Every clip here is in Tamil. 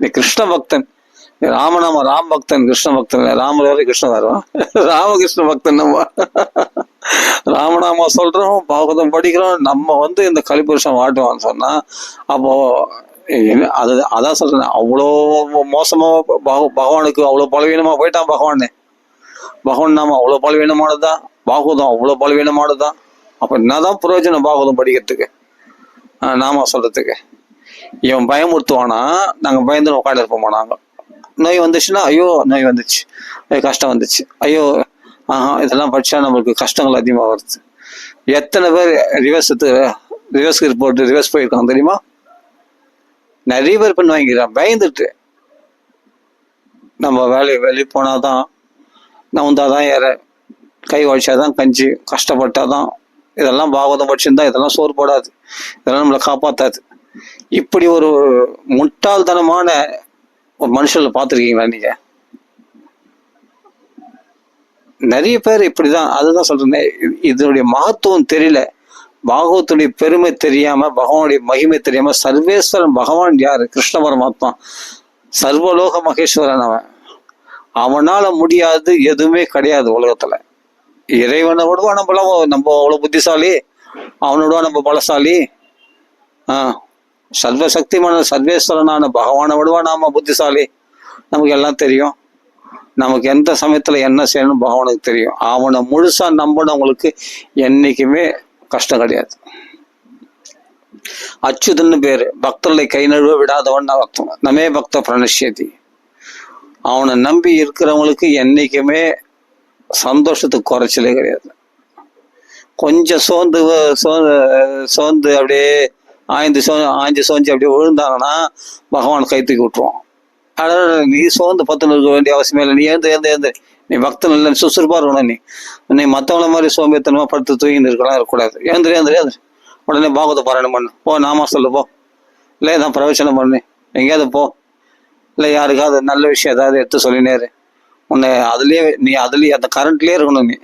நீ கிருஷ்ண பக்தன், ராமநாம ராம் பக்தன், கிருஷ்ண பக்தன். ராமர் வரை கிருஷ்ணன் வருவான், ராமகிருஷ்ண பக்தன். நம்ம ராமநாம சொல்றோம், பாகவதம் படிக்கிறோம், நம்ம இந்த கலிபுருஷன் வாட்டுவான்னு சொன்னா அப்போ அதான் சொல்றேன், அவ்வளோ மோசமா பகவானுக்கு அவ்வளோ பலவீனமா போயிட்டான் பகவான் நாம அவ்வளோ பலவீனமானதுதான், பாகவதம் அவ்வளோ பலவீனமானதுதான். அப்ப என்னதான் பிரயோஜனம் பாகவதம் படிக்கிறதுக்கு, நாம சொல்றதுக்கு? இவன் பயமுறுத்துவானா, நாங்க பயந்து உட்காந்து இருப்போமா? நாங்க நோய் வந்துச்சுன்னா ஐயோ நோய் வந்துச்சு, கஷ்டம் வந்துச்சு, ஐயோ இதெல்லாம் படிச்சா நம்மளுக்கு கஷ்டங்கள் அதிகமாக வருது. எத்தனை பேர் ரிவர்ஸ் போயிருக்காங்க தெரியுமா? நிறைய பேர் பண்ணி வாங்கிக்கிறான் பயந்துட்டு. நம்ம வெளியே போனாதான் நவுந்தாதான் ஏற, கை வலிச்சாதான் கஞ்சி, கஷ்டப்பட்டாதான். இதெல்லாம் பாகவதம் படிச்சிருந்தா இதெல்லாம் சோறு போடாது, இதெல்லாம் நம்மளை காப்பாத்தாது. இப்படி ஒரு முட்டாள்தனமான ஒரு மனுஷனை பார்த்துருக்கீங்களா நீங்க? நிறைய பேர் இப்படிதான். அதுதான் சொல்றேன், இதனுடைய மகத்துவம் தெரியல, பாகவத்துடைய பெருமை தெரியாம, பகவானுடைய மகிமை தெரியாம. சர்வேஸ்வரன் பகவான் யாரு? கிருஷ்ண பரமாத்மா, சர்வலோக மகேஸ்வரன். அவனால முடியாது எதுவுமே கிடையாது உலகத்துல. இறைவனை விடுவா நம்ம அவ்வளவு புத்திசாலி, அவனோட நம்ம பலசாலி. சர்வசக்திமான சர்வேஸ்வரனான பகவானை விடுவா நாம புத்திசாலி. நமக்கு எல்லாம் தெரியும், நமக்கு எந்த சமயத்துல என்ன செய்யணும் பகவானுக்கு தெரியும். அவனை முழுசா நம்பினவங்களுக்கு என்னைக்குமே கஷ்டம் கிடையாது. அச்சுதன்னு பேரு, பக்தர்களை கை நழுவ விடாதவன் அர்த்தம். நமே பக்த பிரணஷ்யதி. அவனை நம்பி இருக்கிறவங்களுக்கு என்னைக்குமே சந்தோஷத்துக்கு குறைச்சலே கிடையாது. கொஞ்சம் சோர்ந்து அப்படியே ஆய்ந்து சோஞ்சு அப்படியே விழுந்தாங்கன்னா பகவான் கை தூக்கி விட்டுருவான். நீ சோர்ந்து பத்துன்னு இருக்க வேண்டிய அவசியமே இல்லை. நீ ஏந்து நீ பக்தன் இல்லை, சுறுசுறுப்பா இருக்கணும். நீ மற்றவங்கள மாதிரி சோம்பேத்தனமா படுத்து தூங்கின்னு இருக்கலாம், இருக்கக்கூடாது. ஏந்திரு உடனே பாகவத பாராயணம் பண்ணு, போ நாம சொல்லு, போ இல்லை தான் பிரவச்சனம் பண்ணு, எங்கேயாவது போ, இல்லை யாருக்காவது நல்ல விஷயம் ஏதாவது எடுத்து சொல்லினேரு. உன்னை அதுலயே அந்த கரண்ட்லயே இருக்கணும். நீ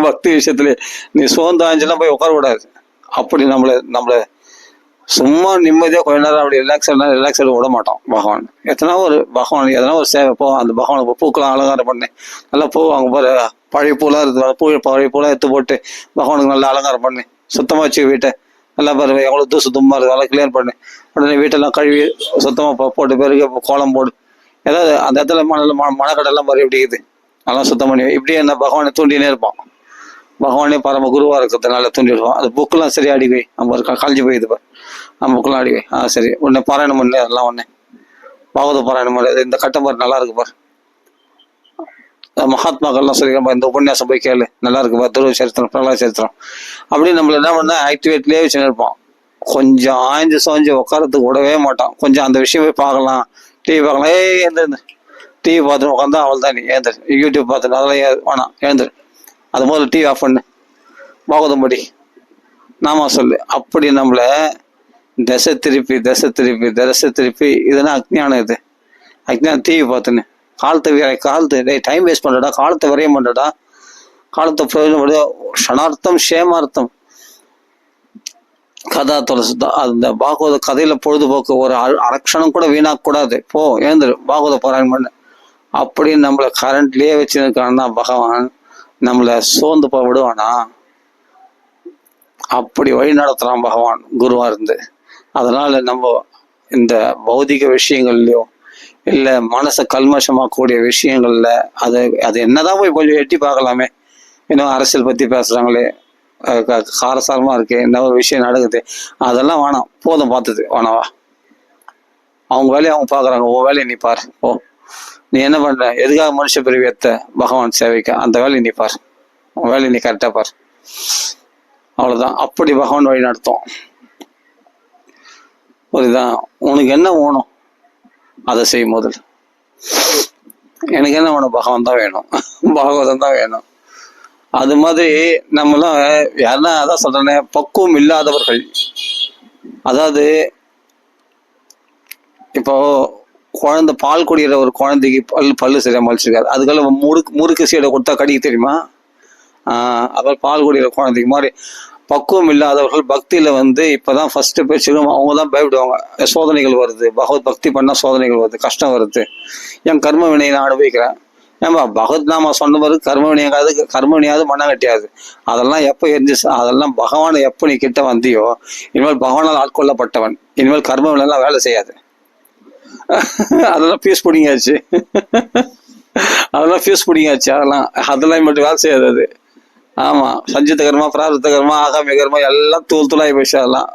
பக்தி விஷயத்துலயே நீ சோர்ந்து ஆஞ்செல்லாம் போய் உட்காரக்கூடாது. அப்படி நம்மள சும்மா நிம்மதியா கொஞ்ச நேரம் அப்படி ரிலாக்ஸ் விட மாட்டோம். பகவான் எதனா ஒரு சேவை போ, அந்த பகவானுக்கு பூக்கெல்லாம் அலங்காரம் பண்ணு, நல்லா பூ அங்கே போற பழைய பூலாம் இருக்குது, பழைய பூலாம் எடுத்து போட்டு பகவானுக்கு நல்லா அலங்காரம் பண்ணு, சுத்தமா வச்சு வீட்டை நல்லா பாரு, எவ்வளவு தூசு தும்மா இருக்குது நல்லா கிளியர் பண்ணு. உடனே வீட்டெல்லாம் கழுவி சுத்தமா போட்டு பிறகு கோலம் போடு. ஏதாவது அந்த இடத்துல மனக்கடெல்லாம் மாதிரி எப்படி இருக்குது நல்லா சுத்தம் பண்ணி. இப்படியே என்ன பகவானை தூண்டினே இருப்பான். பகவானே பரம குருவா இருக்கிறதுனால தூண்டிடுவான். அது புக்கெல்லாம் சரி அடிவை, நம்ம கழிஞ்சு போயிடுது பாரு, நம்ம புக்கெல்லாம் அடிவை. சரி உன்னை பாராயணம் பண்ணு, அதெல்லாம் ஒண்ணு பாகவத பாராயணம் பண்ணு. இந்த கட்டம் பாரு நல்லா இருக்கு பாரு, மகாத்மாக்கள்லாம் சொல்லிக்கிறப்ப இந்த உபன்யாசம் போய் கேளு, நல்லா இருக்கு பாரு, துருவ சரித்திரம், பிரகலாத சரித்திரம். அப்படின்னு நம்மள என்ன பண்ணா ஆக்டிவேட்லயே வச்சுன்னு இருப்போம். கொஞ்சம் ஆய்ஞ்சு சோஞ்சு உட்காரத்துக்கு விடவே மாட்டான். கொஞ்சம் அந்த விஷயம் போய் பார்க்கலாம், டிவி பார்க்கலாம். எழுந்திரு, டிவி பார்த்துட்டு உட்காந்தா அவள் தான். நீ எழுந்திரு, யூடியூப் பார்த்துட்டு அதெல்லாம் வேணாம், எழுந்திரு. அது முதல்ல டிவி ஆஃப் பண்ணு, பாகவதம் படி, நாம சொல்லு. அப்படி நம்மள தசை திருப்பி இதுனா அஜ்ஞானம். இது அஜ்ஞானம். டிவி பார்த்துன்னு காலத்தை டைம் வேஸ்ட் பண்றடா, காலத்தை விரையம் பண்றடா, காலத்தை பிரயோஜனப்படுது. க்ஷணார்த்தம் க்ஷேமார்த்தம் கதா தொலைசுதான். அந்த பாகவத கதையில பொழுதுபோக்கு ஒரு அரக்ஷணம் கூட வீணாக்க கூடாது. போ எழுந்துரு, பாகவத பாராயணம் பண்ணு. அப்படின்னு நம்மள கரண்ட்லயே வச்சிருக்கான்னா பகவான் நம்மள சோர்ந்து போய் விடுவானா? அப்படி வழி நடத்துறான் பகவான் குருவா இருந்து. அதனால நம்ம இந்த பௌதிக விஷயங்கள்லயோ இல்ல மனசை கல்மஷமாக்கக்கூடிய விஷயங்கள்ல அது என்னதான் போய் கொஞ்சம் எட்டி பார்க்கலாமே. இன்னும் அரசியல் பத்தி பேசுறாங்களே, காரசாரமா இருக்கு, என்ன ஒரு விஷயம் நடக்குது, அதெல்லாம் வேணாம், போதும் பார்த்தது வேணாவா. அவங்க வேலையை அவங்க பாக்குறாங்க, உன் வேலையை நீ பாரு. ஓ நீ என்ன பண்ற, எதுக்காக மனுஷ பிரிவு எத்த பகவான் சேவைக்க, அந்த வேலையை நீ பாரு, உன் வேலையை நீ கரெக்டா பாரு. அவ்வளவுதான். அப்படி பகவான் வழி நடத்தும். புரியுதான்? உனக்கு என்ன வேணும் அதை செய்யும் போது எனக்கு என்ன வேணும், பகவான் தான் வேணும், பாகவதம் தான் வேணும். அது மாதிரி நம்மளாம் யாருன்னா அதான் சொல்றேனே, பக்குவம் இல்லாதவர்கள். அதாவது இப்போ குழந்தை பால் குடிக்கிற ஒரு குழந்தைக்கு பல்லு சரியா மலிச்சிருக்காது, அதுக்கெல்லாம் முறுக்கு சீடை கொடுத்தா கடிக்க தெரியுமா? அதாவது பால் குடிக்கிற குழந்தைக்கு மாதிரி பக்குவம் இல்லாதவர்கள் பக்தியில வந்து இப்பதான் ஃபர்ஸ்ட் பேச்சுக்கும் அவங்க தான் பயப்படுவாங்க. சோதனைகள் வருது, பகவத் பக்தி பண்ணா சோதனைகள் வருது, கஷ்டம் வருது, என் கர்ம வினையை நான் அனுபவிக்கிறேன். ஏன்பா பகவத் நாம சொன்ன பிறகு கர்ம வினையாகாது, கர்ம வினையாவது மண்ண கட்டியாது. அதெல்லாம் எப்போ எரிஞ்சு அதெல்லாம் பகவானை எப்போ நீ கிட்ட வந்தியோ இனிமேல் பகவானால் ஆட்கொள்ளப்பட்டவன், இனிமேல் கர்ம வினையெல்லாம் வேலை செய்யாது. அதெல்லாம் ஃபீஸ் பிடிங்காச்சு. அதெல்லாம் ஃபீஸ் பிடிங்காச்சு. அதெல்லாம் மட்டும் வேலை செய்யாது அது. ஆமா, சஞ்சித கர்மா, பிராரத்த கர்மா, ஆகாமிய கர்மா எல்லாம் தூள் தூளாகி போச்சு. அதெல்லாம்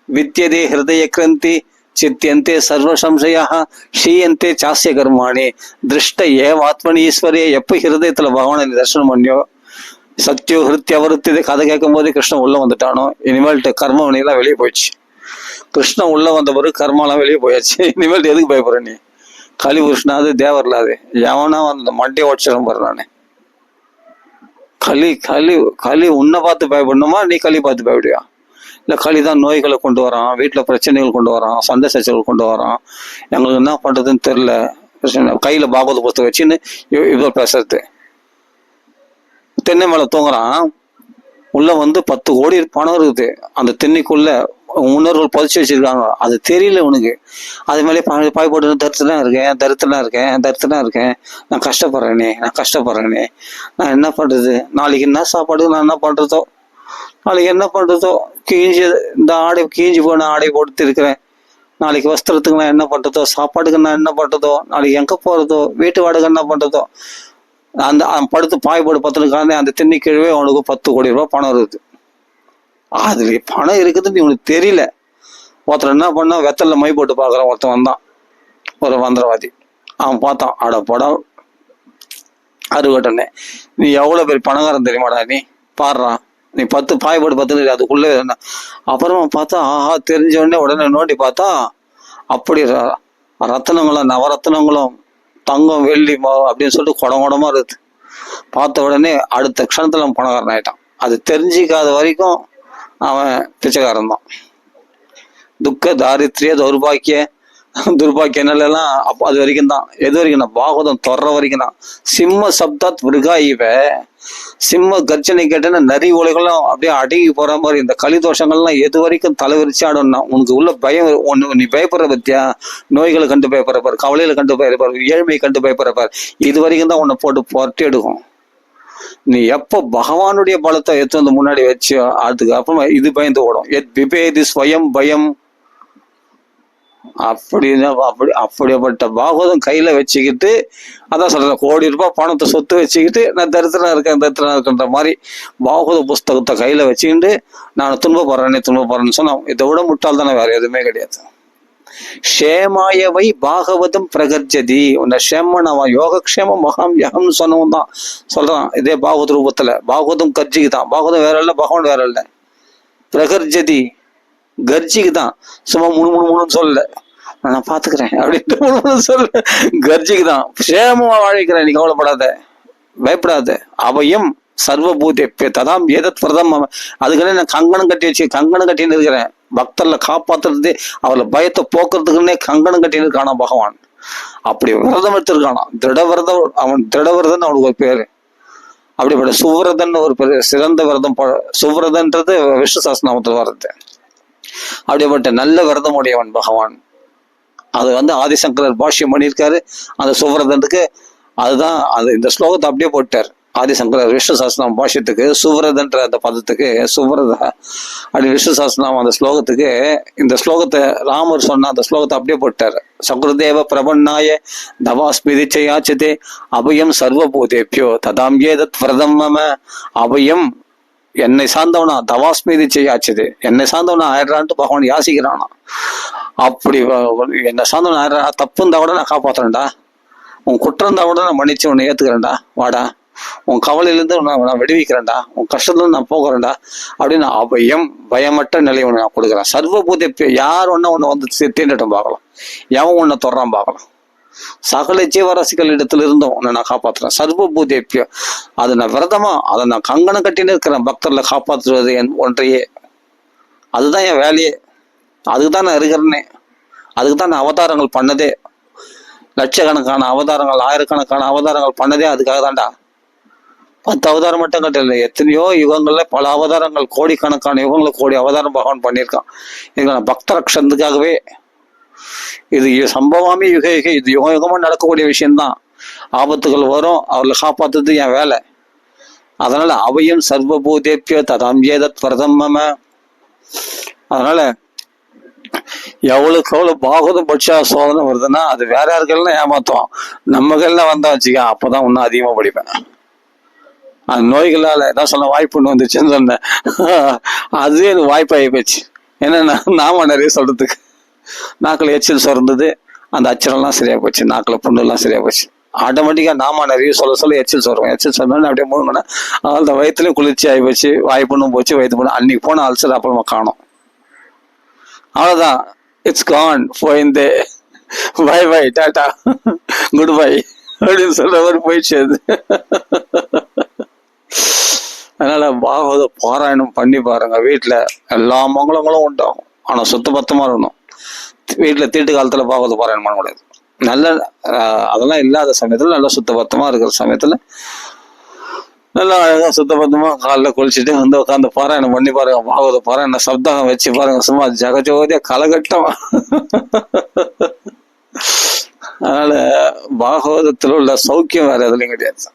வித்தியதே ஹிருதய கிரந்தி சித்தியந்தே சர்வ சம்சயா ஷீயந்தே சாஸ்ய கர்மாணி திருஷ்ட ஏவாத்மனி ஈஸ்வரே. எப்போ ஹிருதயத்துல பகவானை தரிசனம் பண்ணியோ சத்தியோ ஹிருத்திய அவருத்தி கதை கேட்கும் போதே கிருஷ்ணன் உள்ள வந்துட்டானோ இனிமேல்ட்டு கர்ம வினையெல்லாம் வெளியே போயிடுச்சு. கிருஷ்ணன் உள்ள வந்த பிறகு கர்மாலாம் வெளியே போயாச்சு. இனிமேல் எதுக்கு பயப்படுற நீ? கலி புருஷனாது தேவர்லாது எவனா அந்த மண்டையை உடச்சிடும் பாரு. நானே களி களி களி உன்னை பார்த்து பயப்படணுமா, நீ களி பார்த்து பயப்படுவியா? இல்லை களி தான் நோய்களை கொண்டு வரான், வீட்டில் பிரச்சனைகள் கொண்டு வரான், சண்டை சச்சரவுகள் கொண்டு வரான், எங்களுக்கு என்ன பண்ணுறதுன்னு தெரில, கையில் பாகவத புத்தகம் வச்சுன்னு இவ்வளோ பேசுறது. தென்னை மேலே தூங்குறான், உள்ள வந்து 10 கோடி பணம் இருக்குது அந்த தென்னைக்குள்ள, முன்னோர்கள் புதைச்சி வச்சிருக்காங்க, அது தெரியல உனக்கு. அது மேலே பாய் போட்டு தரித்திரம் இருக்கேன், நான் கஷ்டப்படுறேனே, நான் என்ன பண்றது, நாளைக்கு என்ன சாப்பாடு நான் என்ன பண்றதோ, நாளைக்கு என்ன பண்றதோ, இந்த ஆடை கீஞ்சி போன ஆடை போட்டு இருக்கிறேன், நாளைக்கு வஸ்திரத்துக்கு நான் என்ன பண்றதோ, சாப்பாடுக்கு நான் என்ன பண்றதோ, நாளைக்கு எங்க போறதோ, வீட்டு வாடகை என்ன பண்றதோ. அந்த படுத்து பாய் போட்டு பத்துனுக்கான அந்த தென்னை கீழே அவனுக்கு 10 கோடி ரூபாய் பணம் இருக்குது. அதுல பணம் இருக்குதுன்னு இவனுக்கு தெரியல. ஒருத்தர் என்ன பண்ணா, வெத்தல்ல மை போட்டு பாக்குறான். ஒருத்தன் வந்தான், ஒரு மந்திரவாதி. அவன் பார்த்தான், அட படம் அறுவட்டனே, நீ எவ்வளவு பேர் பணக்காரன் தெரியுமாடா, நீ பாடுறான், நீ 10 பாய் போட்டு 10 அதுக்குள்ளே. அப்புறமா பார்த்தா ஆஹா தெரிஞ்ச உடனே நோண்டி பார்த்தா அப்படி ரத்தனங்களும் நவரத்தனங்களும் தங்கம் வெள்ளி அப்படின்னு சொல்லிட்டு குடமா இருக்குது. பார்த்த உடனே அடுத்த க்ஷணத்துல அவன் பணக்காரன் ஆயிட்டான். அது தெரிஞ்சிக்காத வரைக்கும் அவன் பிச்சைக்காரன் தான். துக்க தாரித்ரிய தௌர்பாக்கிய துர்பாக்கிய நிலையெல்லாம் அப்போ அது வரைக்கும் தான். எது வரைக்கும் தான்? பாகவதம் தொடர வரைக்கும் தான். சிம்ம சப்தாத் மிருகா இவ, சிம்ம கர்ஜனை கேட்டேன்னா நரி ஒலைகளும் அப்படியே அடங்கி போற மாதிரி. இந்த கலிதோஷங்கள்லாம் எது வரைக்கும் தலைவிரிச்சு ஆடணும்னா உனக்கு உள்ள பயம் ஒன்று. நீ பயப்படுற பத்தியா, நோய்களை கண்டு பயப்படுறப்பார், கவலையில கண்டு பயப்படுறார், ஏழ்மையை கண்டு பயப்படுறப்பார், இது வரைக்கும் தான் உன்னை போட்டு பொரட்டி எடுக்கும். நீ எப்போ பகவானுடைய பலத்தை எடுத்து வந்து முன்னாடி வச்சு அதுக்கு அப்புறமா இது பயந்து ஓடும். எத் விபேதி ஸ்வயம் பயம் அப்படின்னா அப்படிப்பட்ட பாகவதம் கையில வச்சுக்கிட்டு, அதான் சொல்றேன், 1 கோடி ரூபாய் பணத்தை சொத்து வச்சுக்கிட்டு நான் தரித்திரம் இருக்கேன்ற மாதிரி பாகவத புஸ்தகத்தை கையில வச்சுக்கிட்டு நான் துன்பப்படுறேன்னு சொன்னா இதை விட முட்டாள் தானே வேற எதுவுமே கிடையாது. ஷேமாயவை பாகவதம் பிரகர்ஜதி, உன்னை ஷேமனவா யோகக்ஷேம மகாம் யகம்னு சொன்னவன் தான் சொல்றான். இதே பாகவத ரூபத்துல பாகவதம் கர்ஜிக்கு தான். பாகவதம் வேற இல்லை, பகவான் வேற இல்லை. பிரகர்ஜதி கர்ஜிக்கு தான். சும்மா முணுன்னு சொல்லல, நான் பாத்துக்கிறேன் அப்படின்ட்டு முணுமுணு சொல்ல, கர்ஜிக்கு தான். சேமமா வாழ்க்கிறேன், நீ கவலைப்படாத, பயப்படாத. அபயம் சர்வபூதே ததாம் ஏதத் பிரதம். அதுக்குன்னே நான் கங்கணம் கட்டின்னு இருக்கிறேன். பக்தர்ல காப்பாத்துறது, அவளை பயத்தை போக்குறதுக்குன்னே கங்கணம் கட்டின்னு இருக்கானா பகவான். அப்படி விரதம் எடுத்திருக்கானா, திருடவிரதம். அவன் திருடவிரதன் அவனுக்கு ஒரு பேரு. அப்படிப்பட்ட சுவ்ரதன் ஒரு பேரு, சிறந்த விரதம். சுவ்ரதன்றது விஷ்ணு சஹஸ்ரநாமத்தில் வருது. அப்படிப்பட்ட நல்ல விரதம் உடையவன் பகவான். அது வந்து ஆதிசங்கரர் பாஷ்யம் பண்ணியிருக்காரு அந்த சுவ்ரதனுக்கு. அதுதான் அது இந்த ஸ்லோகத்தை அப்படியே போட்டார் ஆதிசங்கரர் விஷ்ணு சஹஸ்ரநாம பாஷ்யத்துக்கு. சுவ்ரதன்ற அந்த பதத்துக்கு சுவ்ரத அப்படி விஷ்ணு சஹஸ்ரநாமம் அந்த ஸ்லோகத்துக்கு இந்த ஸ்லோகத்தை ராமர் சொன்ன அந்த ஸ்லோகத்தை அப்படியே போட்டார். சகுருதேவ பிரபன்னாய தவாஸ்மிதிச்சயாச்சதே அபயம் சர்வபூதேபியோ ததாம் ஏதத் விரதம் மம. அபயம் என்னை சார்ந்தவனா, தவாஸ்மீதி செய்யாச்சுது, என்னை சார்ந்தவனா ஆயிடுறான்ட்டு பகவான் யாசிக்கிறானா. அப்படி என்னை சார்ந்தவன் ஆயிடுறா, தப்பு இருந்தா கூட நான் காப்பாத்துறேன்டா, உன் குற்றம் இருந்தா கூட நான் மன்னிச்சு உன்னை ஏத்துக்கிறேன்டா, வாடா, உன் கவலையிலேருந்து நான் விடுவிக்கிறேன்டா, உன் கஷ்டத்துல நான் போகிறேன்டா அப்படின்னு அபயம் பயமற்ற நிலை ஒன்று நான் கொடுக்குறேன். சர்வபூத யார் ஒன்னா உன்னை வந்து தீண்டட்டும் பார்க்கலாம், எவன் உன்னை தொடரான் பார்க்கலாம். சகல ஜீவராசிகள் இடத்துல இருந்தும் உன்னை நான் காப்பாத்துறேன். சர்வபூதேப்பிய அது நான் விரதமா, அதை நான் கங்கணம் கட்டின்னு இருக்கிறேன். பக்தர்ல காப்பாற்றுவது ஒன்றையே, அதுதான் என் வேலையே, அதுக்குதான் நான் இருக்கிறேனே, அதுக்குதான் நான் அவதாரங்கள் பண்ணதே. லட்சக்கணக்கான அவதாரங்கள், ஆயிரக்கணக்கான அவதாரங்கள் பண்ணதே அதுக்காக தான்டா. 10 அவதாரம் மட்டும் கட்டல, எத்தனையோ யுகங்கள்ல பல அவதாரங்கள், கோடிக்கணக்கான யுகங்களை கோடி அவதாரம் பகவான் பண்ணியிருக்கான். இதுக்கான பக்த ரக்ஷணத்துக்காகவே. இது சம்பவமே யுக யுக, இது யுக யுகமா நடக்கக்கூடிய விஷயம்தான். ஆபத்துகள் வரும், அவர்களை காப்பாத்துறது என் வேலை. அதனால அவையும் சர்வபூதேப்பியோ ததாம் ஏதத் பிரதம. அதனால எவ்வளவுக்கு எவ்வளவு பாகவதம் பட்சா சோதனை வருதுன்னா அது வேற யாருக்கெல்லாம் ஏமாத்துவோம், நம்மகள்ல வந்தா வச்சுக்க, அப்பதான் இன்னும் அதிகமா படிப்பேன். அந்த நோய்களால ஏதாவது சொல்ல வாய்ப்பு ஒண்ணு வந்துச்சுன்னு சொன்னேன், அதுவே எனக்கு வாய்ப்பாகி போச்சு. ஏன்னா நாம நிறைய சொல்றதுக்கு நாக்கில் எச்சில் சுரந்தது, அந்த அச்சரெல்லாம் சரியா போச்சு, நாக்கில் புண்ணெல்லாம் சரியா போச்சு. ஆட்டோமேட்டிக்கா நாம நிறைய சொல்ல எச்சில் சொல்றோம், எச்சில் சொன்னோன்னு அப்படியே மூணுங்கன்னா அந்த வயிற்றுலயும் குளிர்ச்சி ஆகி போச்சு, வாய்ப்புண்ணும் போச்சு, வயிற்று பண்ண அன்னைக்கு போன அல்சர் அப்புறமா காணும். அவ்வளவுதான், இட்ஸ் கான் போயிந்தே, bye bye tata good bye அப்படின்னு சொல்ற மாதிரி போயிடுச்சு அது. அதனால பாகவத பாராயணம் பண்ணி பாருங்க. வீட்டுல எல்லா மங்களங்களும் உண்டாகும், ஆனா சுத்த பத்தமா இருக்கணும். வீட்டுல தீட்டு காலத்துல பாகவத பாராயணம் பண்ண முடியாது. நல்ல அதெல்லாம் இல்லாத சமயத்துல, நல்ல சுத்த பத்தமா இருக்கிற சமயத்துல நல்லா அழகா சுத்த பத்தமா காலைல குளிச்சுட்டு வந்து உட்காந்து பாராயணம் பண்ணி பாருங்க. பாகவத பாராயணம் சப்தம் வச்சு பாருங்க, சும்மா ஜெகஜோதியா கலகட்டம். அதனால பாகவதத்துல உள்ள சௌக்கியம் வேற எதுலையும் கிடையாது.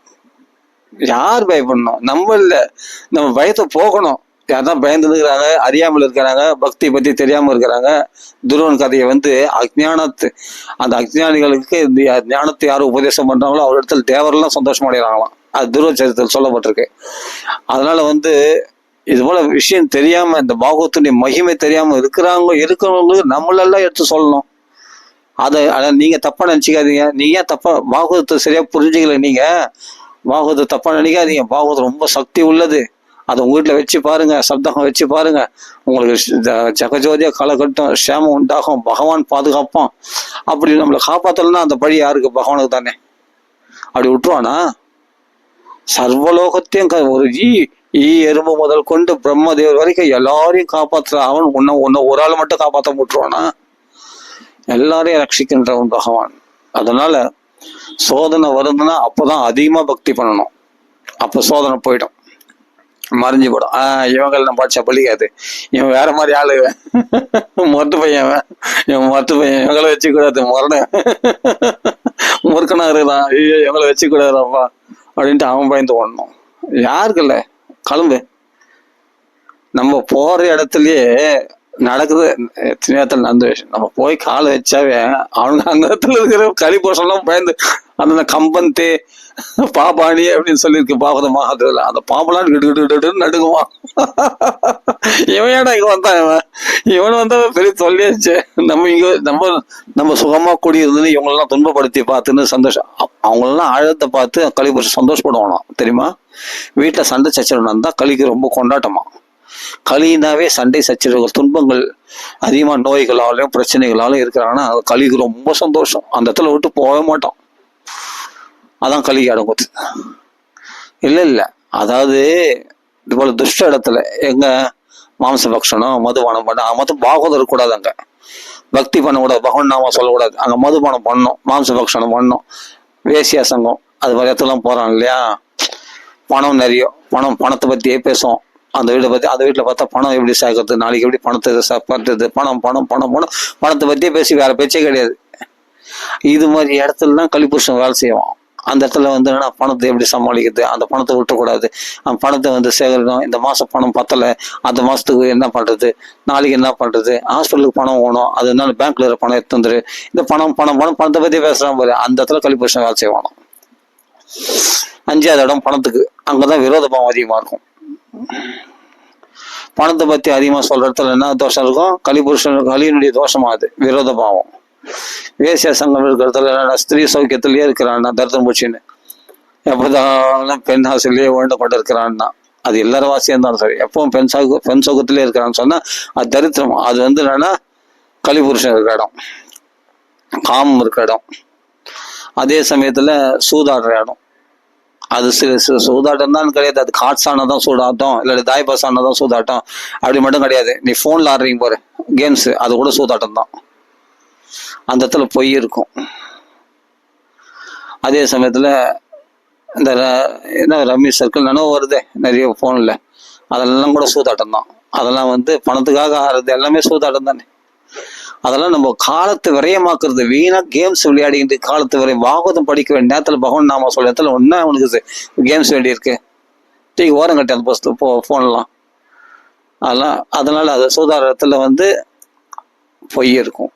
யார் பயப்படணும்? நம்ம இல்ல, நம்ம பயத்தை போகணும். யார்தான் பயந்துருக்கிறாங்க, அறியாமல் இருக்கிறாங்க, பக்தி பத்தி தெரியாம இருக்கிறாங்க. துருவன் கதையை அஜ்ஞானத்து, அந்த அஜ்ஞானிகளுக்கு இந்த ஞானத்தை யாரும் உபதேசம் பண்றாங்களோ அவர் இடத்துல தேவரெல்லாம் சந்தோஷம் அடைகிறாங்களாம். அது துருவ சரித்திரத்தில் சொல்லப்பட்டிருக்கு. அதனால இது போல விஷயம் தெரியாம, இந்த பாகவத்துடைய மகிமை தெரியாம இருக்கிறவங்களுக்கு நம்மளெல்லாம் எடுத்து சொல்லணும். அதை நீங்க தப்பா நினைச்சுக்காதீங்க. நீங்க ஏன் தப்பா பாகவத்தை சரியா புரிஞ்சுக்கல, நீங்க பாகவத்தை தப்பா நினைக்காதீங்க. பாகவதம் ரொம்ப சக்தி உள்ளது. அதை உங்க வீட்டுல வச்சு பாருங்க, சப்தகம் வச்சு பாருங்க, உங்களுக்கு ஜெகஜோதியா காலகட்டம் சேமம் உண்டாகும், பகவான் பாதுகாப்பான். அப்படி நம்மளை காப்பாத்தலன்னா அந்த பழி யாருக்கு? பகவானுக்கு தானே. அப்படி விட்டுருவானா? சர்வலோகத்தையும் ஒரு ஈ எறும்பு முதல் கொண்டு பிரம்மதேவர் வரைக்கும் எல்லாரையும் காப்பாற்றுற அவன் உன்னை ஒரு ஆள் மட்டும் காப்பாற்ற விட்டுருவானா? எல்லாரையும் ரட்சிக்கின்றவன் பகவான். அதனால சோதனை வருதுன்னா அப்பதான் அதிகமா பக்தி பண்ணணும். அப்ப சோதனை போயிடும், மறைஞ்சு போடும். இவங்களை நம்ம படிச்சா பழிக்காது, இவன் வேற மாதிரி ஆளு, மொட்டு பையன், இவன் மொட்டு பையன், இவங்களை வச்சு கூடாது, முறுக்கனா இருக்குதான், ஐயோ இவங்களை வச்சு கூடாதுப்பா அப்படின்ட்டு அவன் பயந்து ஓடணும். யாருக்குல்ல கிளம்பு. நம்ம போற இடத்துலயே நடக்குது எத்தனை இடத்துல நடந்த விஷயம். நம்ம போய் காலை வச்சாவே அவங்க அந்த இடத்துல இருக்கிற கலிபோஷம்லாம் பயந்து, அந்த கம்பந்தே பாபாணி அப்படின்னு சொல்லியிருக்கு பாகவத மகாத்மியத்துல. அந்த பாம்பெல்லாம் நடுங்குவான். இவன் ஏடா இங்க வந்தான், இவன் வந்தா பெரிய சொல்லியாச்சு. நம்ம சுகமா கூடி இருந்து இவங்களெல்லாம் துன்பப்படுத்தி பார்த்துன்னு சந்தோஷம், அவங்களெல்லாம் ஆழத்தை பார்த்து கலிபோஷம் சந்தோஷப்படுவானா தெரியுமா? வீட்டுல சண்டை சச்சரவு நடந்தா கலிக்கு ரொம்ப கொண்டாட்டமா. கலினாவே சண்டை சச்சரவுகள், துன்பங்கள், அதிகமா நோய்களாலும் பிரச்சனைகளாலும் இருக்கிறாங்கன்னா கலிக்கு ரொம்ப சந்தோஷம். அந்த இடத்துல விட்டு போக மாட்டோம். அதான் கலிக்கு அடங்குது. இல்ல அதாவது இது போல துஷ்ட இடத்துல எங்க மாம்ச பக்ஷனம், மதுபானம் பண்ண, மொத்தம் பாகவதம் இருக்கக்கூடாது. அங்க பக்தி பண்ணக்கூடாது, பகவான் நாம சொல்லக்கூடாது. அங்க மதுபானம் பண்ணணும், மாம்ச பக்ஷனம் பண்ணணும், வேசியா சங்கம், அது மாதிரி இடத்துலாம் போறான் இல்லையா? பணம் நிறைய, பணத்தை பத்தியே பேசும். அந்த வீட்டுல பார்த்தா பணம் எப்படி சேர்க்கறது, நாளைக்கு எப்படி பணத்தை பண்றது, பணத்தை பத்தியே பேசி வேற பேச்சே கிடையாது. இது மாதிரி இடத்துலதான் கலிபுருஷன் வேலை செய்வான். அந்த இடத்துல என்னன்னா பணத்தை எப்படி சமாளிக்கிறது, அந்த பணத்தை விட்டுக்கூடாது, அந்த பணத்தை சேகரிக்கணும். இந்த மாசம் பணம் பத்தலை, அந்த மாசத்துக்கு என்ன பண்றது, நாளைக்கு என்ன பண்றது, ஹாஸ்பிட்டலுக்கு பணம் வேணும், அதனால பேங்க்ல இருக்கிற பணம் எடுத்து வந்துரு, இந்த பணத்தை பத்தி பேசுறான் பாரு, அந்த இடத்துல கலிபுருஷன் வேலை செய்வானோ. 5வது இடம் பணத்துக்கு, அங்கதான் விரோத பாவம் அதிகமா இருக்கும். பணத்தை பத்தி அதிகமா சொல்ற இடத்துல என்ன தோஷம் இருக்கும்? கலியினுடைய தோஷமா அது விரோத பாவம். வேசிய சங்கம் இருக்கிறதுல ஸ்திரீ சௌக்கியத்திலேயே இருக்கிறான்னா தரித்திரம் பூச்சின்னு, எப்போதான் பெண் ஆசையிலேயே வாழ்ந்து கொண்டு இருக்கிறான்னா, அது எல்லாரும் வாசியா இருந்தாலும் சரி, எப்பவும் பெண் சௌகத்திலே இருக்கிறான்னு சொன்னா அது தரித்திரம். அது என்னன்னா கலிபுருஷன் இருக்கிற இடம், காமம் இருக்கிற இடம். அதே சமயத்துல சூதாடுற இடம், அது சில சூதாட்டம் தான் கிடையாது. அது கார்ட்ஸ் ஆனதான் சூதாட்டம், இல்லாட்டி தாய்பாஸ் ஆனதான் சூதாட்டம், அப்படி மட்டும் கிடையாது. நீ போன்ல ஆடுறீங்க பாரு கேம்ஸ், அது கூட சூதாட்டம் தான். அந்த இடத்துல பொய் இருக்கும். அதே சமயத்துல இந்த என்ன ரம்மி சர்க்கிள் நினைவு வருது நிறைய ஃபோனில், அதெல்லாம் கூட சூதாட்டம் தான். அதெல்லாம் வந்து பணத்துக்காக ஆடுறது எல்லாமே சூதாட்டம் தானே. அதெல்லாம் நம்ம காலத்தை விரயமாக்குறது, வீணா கேம்ஸ் விளையாடிக்கிட்டு காலத்து விரயம். பாகவதம் படிக்க வேண்டிய நேரத்தில் பகவான் நாம சொல்ல இடத்துல ஒன்னா அவனுக்கு கேம்ஸ் வேண்டியிருக்கு, தூக்கி ஓரம் கட்டி அந்த பஸ்து ஃபோன்லாம். அதனால அது சூதாட்டத்தில் வந்து பொய் இருக்கும்.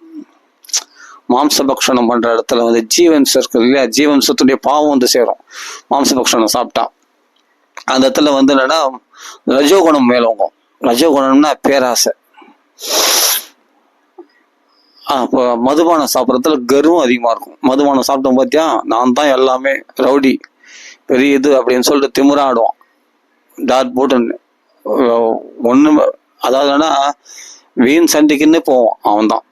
மாம்சபக்ஷணம் பண்ற இடத்துல வந்து ஜீவன்ஸ் இருக்கு இல்லையா, ஜீவன்சத்துடைய பாவம் வந்து சேரும் மாம்சபக்ஷணம் சாப்பிட்டா. அந்த இடத்துல வந்து என்னன்னா ரஜோகுணம் மேலோங்கும். ரஜோகுணம்னா பேராசை. இப்போ மதுபானம் சாப்பிட்றதுல கர்வம் அதிகமா இருக்கும். மதுபானம் சாப்பிட்டோம் பார்த்தியா, நான் தான் எல்லாமே ரவுடி பெரிய இது அப்படின்னு சொல்லிட்டு திமிரா ஆடுவான். டாட் போட்டுன்னு ஒண்ணு, அதாவதுன்னா வீண் சண்டைக்குன்னு போவான். அவன் தான்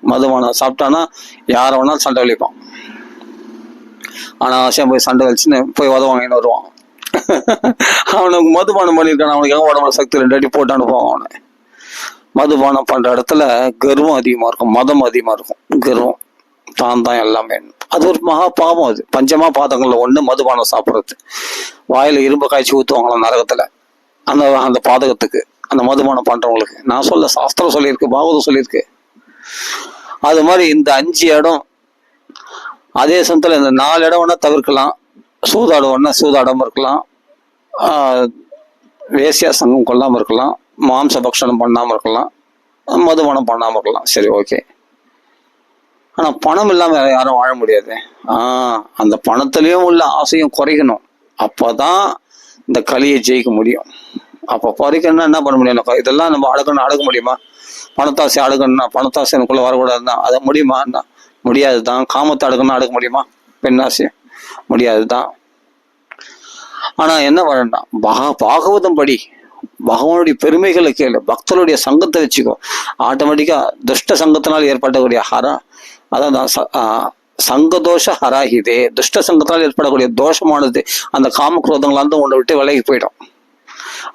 மதுபானம் சாப்பிட்டானா யார வேணாலும் சண்டை வலிப்பான். ஆனா அவசியம் போய் சண்டை வலிச்சுன்னு போய் உதவாங்கன்னு வருவான். அவனுக்கு மதுபானம் பண்ணியிருக்கான், அவனுக்கு உடம்புல சக்தி 2 அடி போட்டு அனுப்புவான் அவனை. மதுபானம் பண்ற இடத்துல கர்வம் அதிகமா இருக்கும், மதம் அதிகமா இருக்கும். கர்வம், தான் எல்லாமே. அது ஒரு மகா பாவம். அது பஞ்சமா பாதங்கள்ல ஒண்ணு மதுபானம் சாப்பிட்றது. வாயில இரும்பு காய்ச்சி ஊத்துவாங்களாம் நரகத்துல அந்த பாதகத்துக்கு, அந்த மதுபானம் பண்றவங்களுக்கு. நான் சொல்ல சாஸ்திரம் சொல்லியிருக்கு, பாகவதம் சொல்லியிருக்கு. அது மாதிரி இந்த 5 இடம், அதே சமயத்துல இந்த 4 இடம் வேணா தவிர்க்கலாம். சூதாடுவோம்னா சூதாடாம இருக்கலாம், வேசியா சங்கம் கொள்ளாம இருக்கலாம், மாம்ச பக்ஷணம் பண்ணாம இருக்கலாம், மதுபானம் பண்ணாம இருக்கலாம். சரி, ஓகே. ஆனா பணம் இல்லாம யாரும் வாழ முடியாது. அந்த பணத்திலயும் உள்ள ஆசையும் குறைக்கணும். அப்பதான் இந்த கலியை ஜெயிக்க முடியும். அப்ப குறைக்கணும்னா என்ன பண்ண முடியும்? இதெல்லாம் நம்ம அடக்க முடியுமா? பணத்தாசை அடக்கணும்னா, பணத்தாசை எனக்குள்ள வரக்கூடாதுன்னா அதை முடியுமா? முடியாதுதான். காமத்தை அடக்கணும்னா அடக்க முடியுமா? பெண்ணாசை முடியாதுதான். ஆனா என்ன பண்ணலாம்? பாகவதம் படி, பகவானுடைய பெருமைகளை கேளு, பக்தருடைய சங்கத்தை வச்சுக்கோ. ஆட்டோமேட்டிக்கா துஷ்ட சங்கத்தினால் ஏற்படக்கூடிய அதான் சங்கதோஷ ஹராஹிதே. துஷ்ட சங்கத்தினால் ஏற்படக்கூடிய தோஷமானது அந்த காமக்ரோதங்களால் ஒன்றை விட்டு விலகி போயிடும்.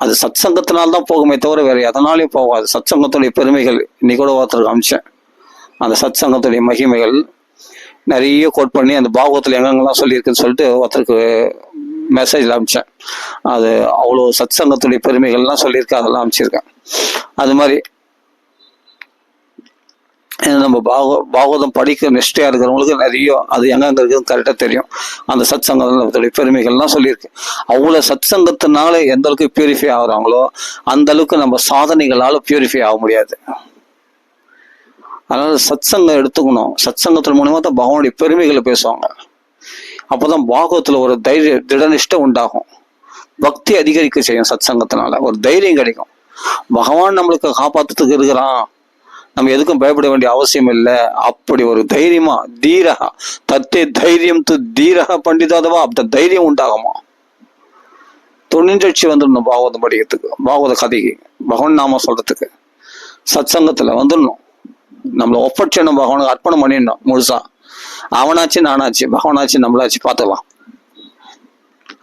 அது சத் சங்கத்தினால்தான் போகுமே தவிர வேற எதனாலையும் போகாது. சத் சங்கத்துடைய பெருமைகள் இன்னைக்கு கூட ஒருத்தருக்கு அமிச்சேன். அந்த சத் சங்கத்துடைய மகிமைகள் நிறைய கோட் பண்ணி அந்த பாகவத்தில் எங்கெங்கெல்லாம் சொல்லியிருக்குன்னு சொல்லிட்டு ஒருத்தருக்கு மெசேஜ்ல அமிச்சேன். அது அவ்வளோ சத் சங்கத்துடைய பெருமைகள்லாம் சொல்லியிருக்கேன், அதெல்லாம் அமிச்சிருக்கேன். அது மாதிரி நம்ம பாகவதம் படிக்க நிஷ்டையா இருக்கிறவங்களுக்கு நிறைய அது எங்கெங்க இருக்குன்னு கரெக்டா தெரியும். அந்த சத் சங்கத்துடைய பெருமைகள்லாம் சொல்லியிருக்கு. அவ்வளவு சத் சங்கத்தினால எந்த அளவுக்கு பியூரிஃபை ஆகுறாங்களோ அந்த அளவுக்கு நம்ம சாதனைகளால பியூரிஃபை ஆக முடியாது. அதனால சத் சங்கம் எடுத்துக்கணும். சத் சங்கத்தின் மூலமா தான் பகவானுடைய பெருமைகளை பேசுவாங்க. அப்போதான் பாகவத்துல ஒரு திடநிஷ்டை உண்டாகும், பக்தி அதிகரிக்க செய்யும். சத் சங்கத்தினால ஒரு தைரியம் கிடைக்கும். பகவான் நம்மளுக்கு காப்பாத்துறதுக்கு இருக்கிறான், நம்ம எதுக்கும் பயப்பட வேண்டிய அவசியம் இல்லை. அப்படி ஒரு தைரியமா தீரகா தத்தே தைரியம் தீரக பண்டிதாதவா, அப்படி தைரியம் உண்டாகுமா, துணிஞ்சட்சி வந்துடணும் பாகவதம் படிக்கிறதுக்கு, பாகவத கதைக்கு, பகவான் நாம சொல்றதுக்கு. சத் சங்கத்துல வந்துடணும். நம்மளை ஒப்பட்சணும், பகவானுக்கு அர்ப்பணம் பண்ணிடணும் முழுசா. அவனாச்சு நானாச்சு பகவானாச்சு நம்மளாச்சு பார்த்துக்கலாம்.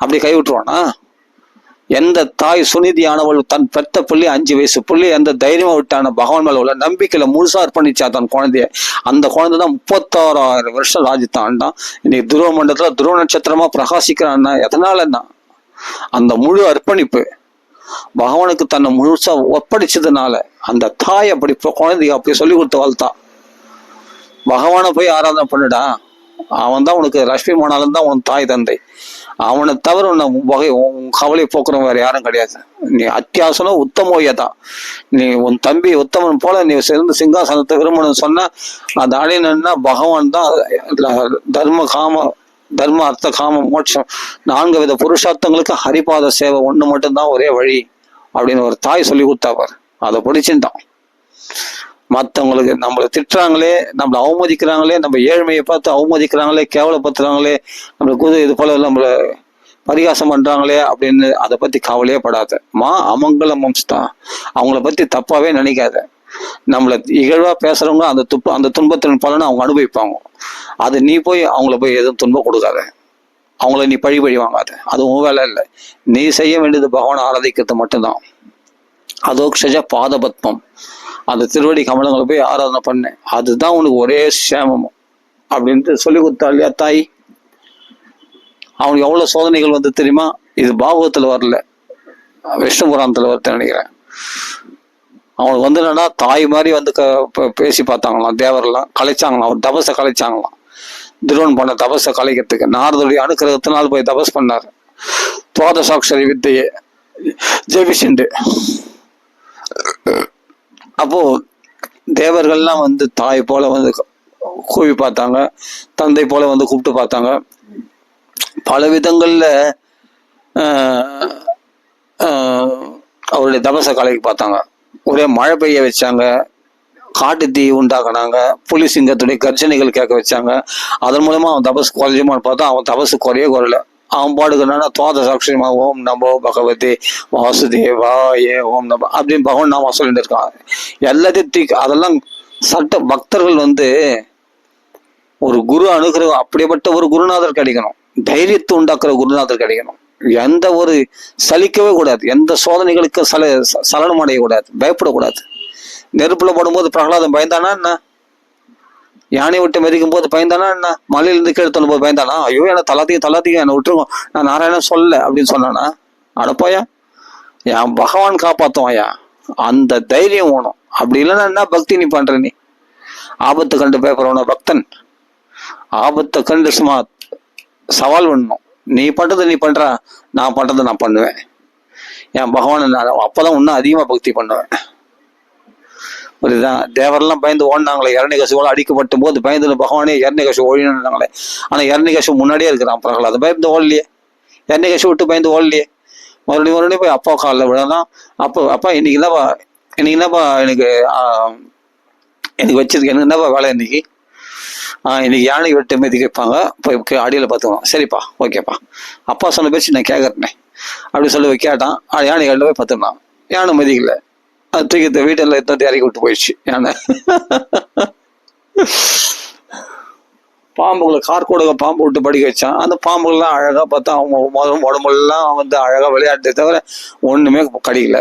அப்படி கை விட்டுருவானா? எந்த தாய் சுனிதியானவள் தன் பெத்த புள்ளி 5 வயசு புள்ளி எந்த தைரியமா விட்டான பகவான் மேல உள்ள நம்பிக்கையில முழுசா அர்ப்பணிச்சா தன் குழந்தைய. அந்த குழந்தை தான் 36,000 வருஷம் ராஜ்யத்தான்டான். இன்னைக்கு துருவ மண்டலத்துல துருவ நட்சத்திரமா பிரகாசிக்கிறான்னா எதனாலன்னா அந்த முழு அர்ப்பணிப்பு பகவானுக்கு தன்னை முழுசா ஒப்படைச்சதுனால. அந்த தாய் அப்படி குழந்தைய அப்படி சொல்லி கொடுத்து வளர்த்தா. பகவானை போய் ஆராதனை பண்ணுடா, அவன் தான் உனக்கு லட்சுமி மோனாலும் தான் உன் தாய் தந்தை. அவனை தவிர உன் கவலையை போக்குறவன் வேற யாரும் கிடையாது. நீ அத்தியாசனம் உத்தமோயதான். நீ உன் தம்பி உத்தமன் போல நீ சிறந்த சிங்காசனத்தை விரும்பணும்னு சொன்னா அது அடையணும்னா பகவான் தான். தர்ம அர்த்த காம மோட்சம் 4 வித புருஷார்த்தங்களுக்கு ஹரிபாத சேவை ஒண்ணு மட்டும்தான் ஒரே வழி அப்படின்னு ஒரு தாய் சொல்லி கொடுத்தாப்பார். அதை பிடிச்சுட்டான். மற்றவங்களுக்கு நம்மளை திட்டுறாங்களே, நம்மளை அவமதிக்கிறாங்களே, நம்ம ஏழ்மையை பார்த்து அவமதிக்கிறாங்களே, கேவலப்படுத்துறாங்களே, நம்மளுக்கு இது போல நம்மளை பரிகாசம் பண்றாங்களே அப்படின்னு அதை பத்தி கவலையே படாத. அமங்கலம் வம்சதான். அவங்கள பத்தி தப்பாவே நினைக்காத. நம்மளை இகழ்வா பேசுறவங்க அந்த துன்பத்தின் பலனை அவங்க அனுபவிப்பாங்க. அது நீ போய் அவங்கள போய் எதுவும் துன்பம் கொடுக்காத, அவங்கள நீ பழி வாங்காத. அது உன் வேலை இல்லை. நீ செய்ய வேண்டியது பகவானை ஆராதிக்கிறது மட்டும்தான். அதோக்ஷஜ பாதபத்மம், அந்த திருவடி கமலங்களை போய் ஆராதனை பண்ணு, அதுதான் உனக்கு ஒரே சேமம் அப்படின்ட்டு சொல்லி கொடுத்தா இல்லையா தாய். அவனுக்கு எவ்வளவு சோதனைகள் வந்து தெரியுமா? இது பாகவத்துல வரல, விஷ்ணு புராணத்துல வருது நினைக்கிறேன். அவனுக்கு வந்து என்னன்னா தாய் மாதிரி வந்து பேசி பார்த்தாங்களாம், தேவரெல்லாம் கலைச்சாங்களாம், அவர் தபஸை கலைச்சாங்களாம். துருவன் பண்ண தபஸை கலைக்கிறதுக்கு நாரதுடைய அனுக்கிரகத்தினால் போய் தபஸ் பண்ணாரு. துவாதசாட்சரி வித்தையை ஜெபிச்சுண்டு. அப்போ தேவர்கள்லாம் வந்து தாய் போல வந்து கூவி பார்த்தாங்க, தந்தை போல வந்து கூப்பிட்டு பார்த்தாங்க. பல விதங்கள்ல அவருடைய தபச கலைக்கு பார்த்தாங்க. ஒரே மழை பெய்ய வச்சாங்க, காட்டு தீ உண்டாக்குனாங்க, புலி சிங்கத்துடைய கர்ஜனைகள் கேட்க வச்சாங்க. அதன் மூலமா அவன் தபசு குறையுமான்னு பார்த்தா அவன் தபசு குறையல. அவன் பாடுக்கு என்னன்னா துவாத சாட்சியமா ஓம் நமோ பகவதி வாசுதேவாய ஓம் நம அப்படின்னு பகவான் நாம சொல்லிட்டு இருக்கான். எல்லாத்தையும் அதெல்லாம் சட்ட பக்தர்கள் வந்து ஒரு குரு அணுகிற அப்படிப்பட்ட ஒரு குருநாதர் கிடைக்கணும், தைரியத்தை உண்டாக்குற குருநாதர் கிடைக்கணும். எந்த ஒரு சலிக்கவே கூடாது, எந்த சோதனைகளுக்கு சலனம் அடையக்கூடாது, பயப்படக்கூடாது. நெருப்புல போடும்போது பிரகலாதம் பயந்தானா என்ன? யானை விட்டு மதிக்கும் போது பயந்தானா என்ன? மலையிலிருந்து கீழே தள்ளும் போது பயந்தானா? ஐயோ என்ன தலாத்தியும் என்னை விட்டுருவோம், நான் நாராயணன் சொல்ல அப்படின்னு சொன்னானா? அடப்போயா, என் பகவான் காப்பாத்துவாயா, அந்த தைரியம் வேணும். அப்படி இல்லைன்னா என்ன பக்தி நீ பண்ற? நீ ஆபத்து கண்டு பயப்படுறவன பக்தன், ஆபத்தை கண்டு சும்மா சவால் பண்ணணும். நீ பண்றது நீ பண்ற, நான் பண்றதை நான் பண்ணுவேன், என் பகவான் அப்பதான் இன்னும் அதிகமா பக்தி பண்ணுவேன். புரியுதுதான்? தேவரெல்லாம் பயந்து ஓடினாங்களே, இரண்யகசிபோல அடிக்கப்பட்ட போது பயந்து பகவானே இரண்யகசி ஓடினாங்களே. ஆனா இரண்யகசி முன்னாடியே இருக்கிறான் பிரகலாதன், பயந்து ஓடலையே, இரண்யகசி விட்டு பயந்து ஓடலையே. மறுபடியும் போய் அப்பா காலில் விழதான். அப்பா இன்னைக்கு என்னப்பா எனக்கு வச்சிருக்கு, எனக்கு என்னப்பா வேலை இன்னைக்கு? இன்னைக்கு யானை விட்டு மீதி கேட்பாங்க, போய் அடியில் பார்த்துக்கணும். சரிப்பா, ஓகேப்பா, அப்பா சொன்ன பேச்சு நான் கேட்கறேனே அப்படி சொல்லி கேட்டான். யானை கட்டில் போய் பார்த்துனான். யானை மதிக்கல, அது தூக்கி வீட்டில் எத்தனை இறக்கி விட்டு போயிடுச்சு யானை. பாம்புகளை கார்கோடக பாம்பு விட்டு படிக்க வச்சான். அந்த பாம்புகள்லாம் அழகா பார்த்தா அவங்க உடம்புலாம் வந்து அழகா விளையாட்டு தவிர ஒண்ணுமே கடிக்கல.